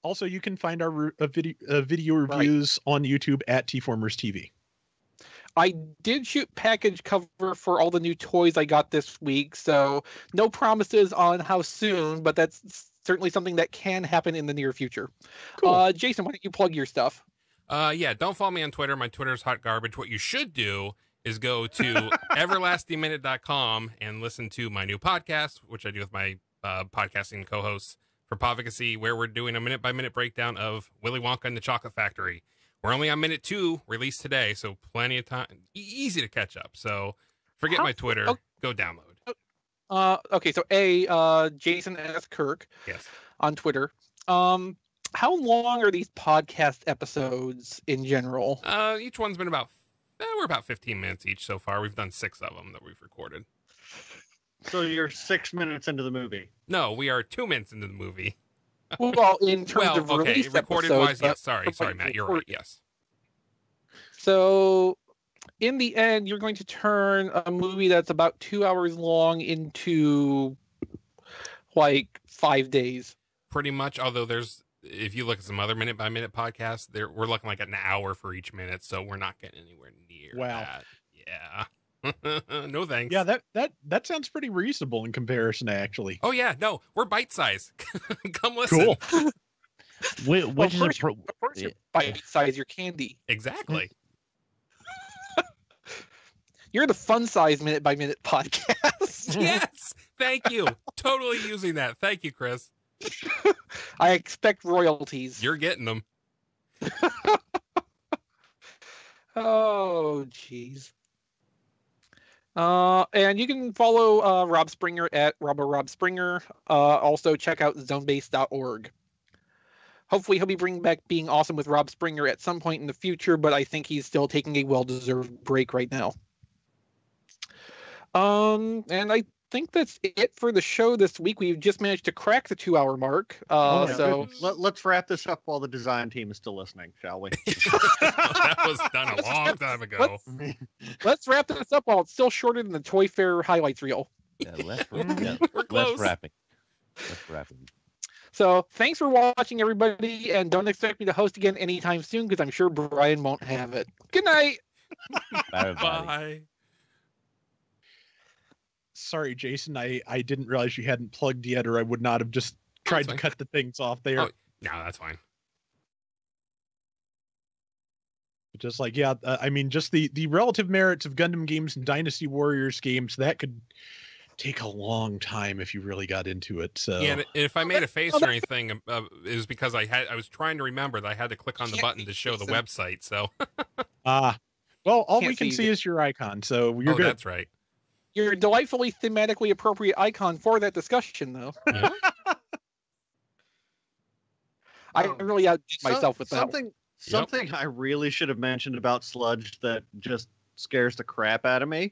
Also, you can find our video reviews on YouTube at TFormers TV. I did shoot package cover for all the new toys I got this week, so no promises on how soon, but that's certainly something that can happen in the near future. Cool. Jason, why don't you plug your stuff? Yeah, don't follow me on Twitter. My Twitter's hot garbage. What you should do is go to everlastingminute.com and listen to my new podcast, which I do with my podcasting co-hosts for Podvocacy, where we're doing a minute-by-minute breakdown of Willy Wonka and the Chocolate Factory. We're only on minute 2, released today, so plenty of time. Easy to catch up. So forget my Twitter. Go download. Okay, so Jason S. Kirk on Twitter. How long are these podcast episodes in general? Each one's been we're about 15 minutes each so far. We've done 6 of them that we've recorded. So you're 6 minutes into the movie. No, we are 2 minutes into the movie. Well, in terms of release recorded episodes, wise, yes. Sorry, Matt, you're right. Yes. So, in the end, you're going to turn a movie that's about 2 hours long into like 5 days. Pretty much. Although if you look at some other minute by minute podcasts, we're looking like an hour for each minute, so we're not getting anywhere near that. Yeah. No thanks. Yeah, that sounds pretty reasonable in comparison, actually. Oh yeah, no, we're bite size. Come listen. Cool. Which is bite size your candy. Exactly. You're the fun size minute by minute podcast. Yes, thank you. Totally using that. Thank you, Chris. I expect royalties. You're getting them. Oh, jeez. And you can follow Rob Springer at Rob Springer. Also, check out zonebase.org. Hopefully, he'll be bringing back Being Awesome with Rob Springer at some point in the future, but I think he's still taking a well-deserved break right now. And I think that's it for the show this week. We've just managed to crack the 2-hour mark. So let's wrap this up while the design team is still listening, shall we? That was done a long time ago. Let's wrap this up while it's still shorter than the Toy Fair highlights reel. Yeah, We're close. Let's wrapping. So thanks for watching, everybody, and don't expect me to host again anytime soon because I'm sure Brian won't have it. Good night. Bye. Sorry, Jason. I didn't realize you hadn't plugged yet, or I would not have just tried to cut the things off there. Oh, no, that's fine. Just like, I mean, just the relative merits of Gundam games and Dynasty Warriors games, that could take a long time if you really got into it. So yeah, and if I made a face or anything, it was because I was trying to remember that I had to click on the button to show the website. So well, all we can see is your icon, so you're good. That's right. You're a delightfully thematically appropriate icon for that discussion, though. Yeah. I really outdid myself with that. Something I really should have mentioned about Sludge that just scares the crap out of me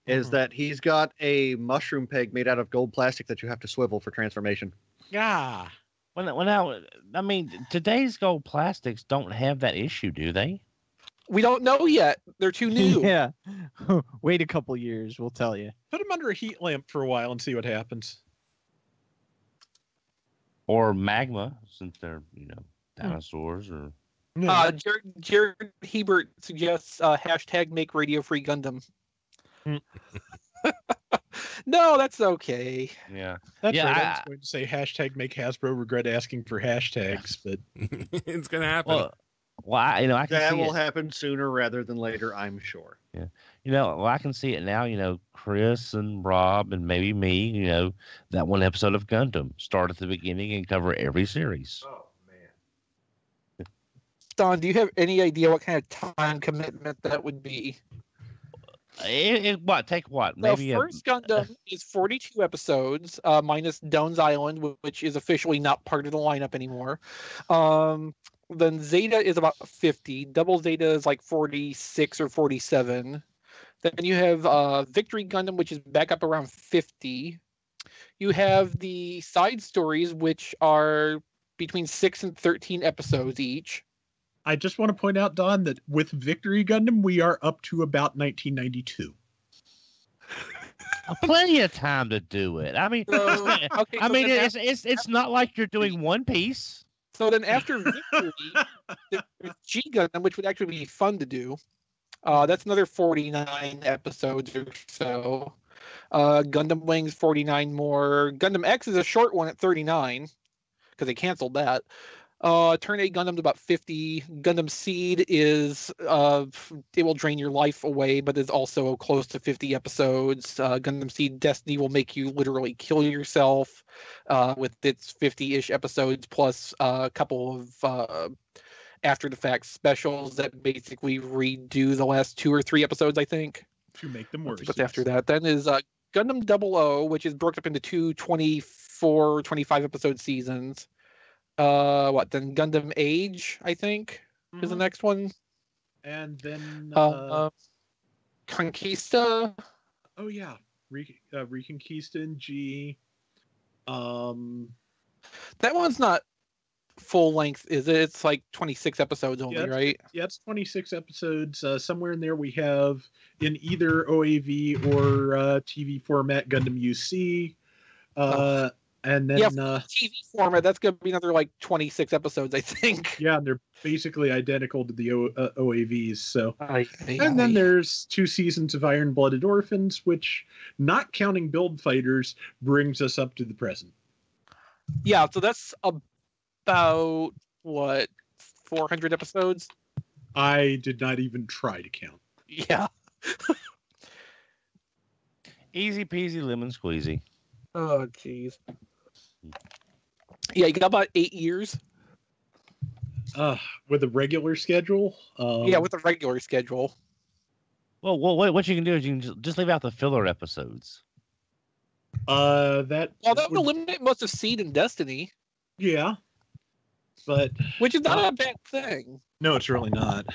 is that he's got a mushroom peg made out of gold plastic that you have to swivel for transformation. Yeah. I mean, today's gold plastics don't have that issue, do they? We don't know yet. They're too new. Yeah. Wait a couple years, we'll tell you. Put them under a heat lamp for a while and see what happens. Or magma, since they're, dinosaurs or... Jared Hebert suggests hashtag make Radio Free Gundam. No, that's okay. Yeah. That's right. I was going to say hashtag make Hasbro regret asking for hashtags, but... It's going to happen. Well, I can that see will happen sooner rather than later, I'm sure. Yeah. I can see it now, Chris and Rob and maybe me, that one episode of Gundam start at the beginning and cover every series. Oh, man. Don, do you have any idea what kind of time commitment that would be? Take what? Maybe the first Gundam is 42 episodes, minus Doan's Island, which is officially not part of the lineup anymore. Then Zeta is about 50. Double Zeta is like 46 or 47. Then you have Victory Gundam, which is back up around 50. You have the side stories, which are between 6 and 13 episodes each. I just want to point out, Don, that with Victory Gundam, we are up to about 1992. Plenty of time to do it. I mean, it's not like you're doing One Piece. So then after Victory, there's G Gundam, which would actually be fun to do. That's another 49 episodes or so. Gundam Wing's 49 more. Gundam X is a short one at 39 because they canceled that. Turn 8 Gundam's about 50. Gundam Seed is it will drain your life away, but is also close to 50 episodes. Gundam Seed Destiny will make you literally kill yourself with its 50-ish episodes plus a couple of after the fact specials that basically redo the last 2 or 3 episodes, I think. To make them worse. But after that, then is Gundam 00, which is broken up into 2 24, 25 episode seasons. Then Gundam Age, I think, is the next one. And then Conquista. Oh yeah, Reconquista in G. That one's not full length, is it? It's like 26 episodes only, right? Yeah, it's 26 episodes. Somewhere in there we have in either OAV or TV format Gundam UC. And then TV format, that's going to be another like 26 episodes, I think. Yeah, and they're basically identical to the OAVs. So, and then there's 2 seasons of Iron-Blooded Orphans, which, not counting Build Fighters, brings us up to the present. Yeah, so that's about what 400 episodes. I did not even try to count. Yeah. Easy peasy lemon squeezy. Oh, jeez. Yeah, you got about 8 years. With a regular schedule? Yeah, with a regular schedule. Well, what you can do is you can just leave out the filler episodes. That would eliminate most of Seed and Destiny. Yeah. But which is not a bad thing. No, it's really not.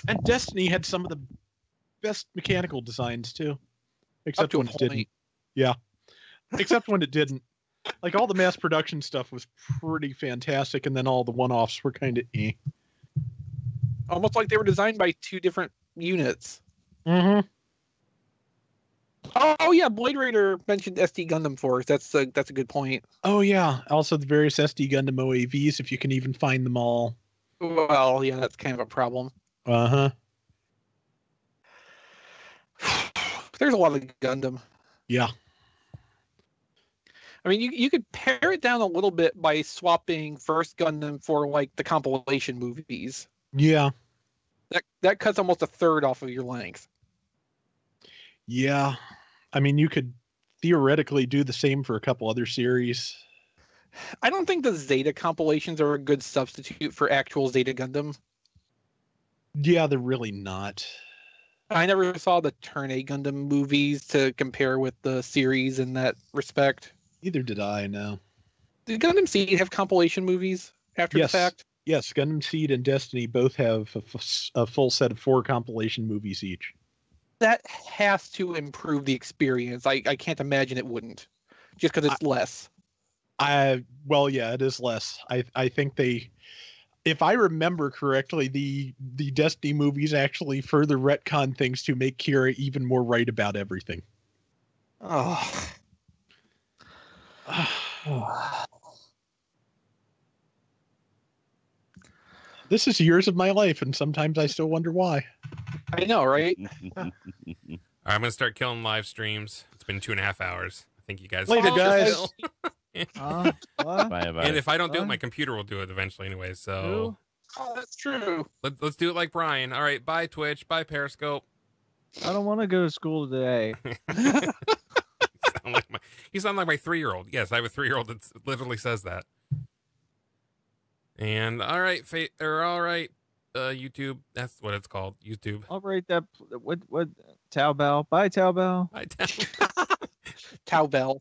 And Destiny had some of the best mechanical designs too. Except when it didn't. Yeah. Except when it didn't. Like all the mass production stuff was pretty fantastic, and then all the one-offs were kind of almost like they were designed by 2 different units. Mm-hmm. Oh yeah, Blade Raider mentioned SD Gundam Force. That's a good point. Oh yeah, also the various SD Gundam OAVs, if you can even find them all. Well, yeah, that's kind of a problem. Uh-huh. There's a lot of Gundam. Yeah. I mean, you could pare it down a little bit by swapping First Gundam for like the compilation movies. Yeah. That cuts almost a third off of your length. Yeah. I mean, you could theoretically do the same for a couple other series. I don't think the Zeta compilations are a good substitute for actual Zeta Gundam. Yeah, they're really not. I never saw the Turn A Gundam movies to compare with the series in that respect. Neither did I, no. Did Gundam Seed have compilation movies after the fact? Yes, Gundam Seed and Destiny both have a full set of 4 compilation movies each. That has to improve the experience. I can't imagine it wouldn't, just because it's less. Well, yeah, it is less. I think they, if I remember correctly, the Destiny movies actually further retcon things to make Kira even more right about everything. Oh. This is years of my life, and sometimes I still wonder why. I know, right? All right, I'm gonna start killing live streams. It's been 2.5 hours. I think you guys later, guys. And if I don't do it, my computer will do it eventually anyway. So, that's true. Let's do it like Brian. All right, bye Twitch, bye Periscope. I don't want to go to school today. You sound like my 3-year-old. Yes, I have a 3-year-old that literally says that. And all right, YouTube. That's what it's called. YouTube. I'll rate that. What? Taobao. Bye, Taobao. Bye, Taobao. Taobao.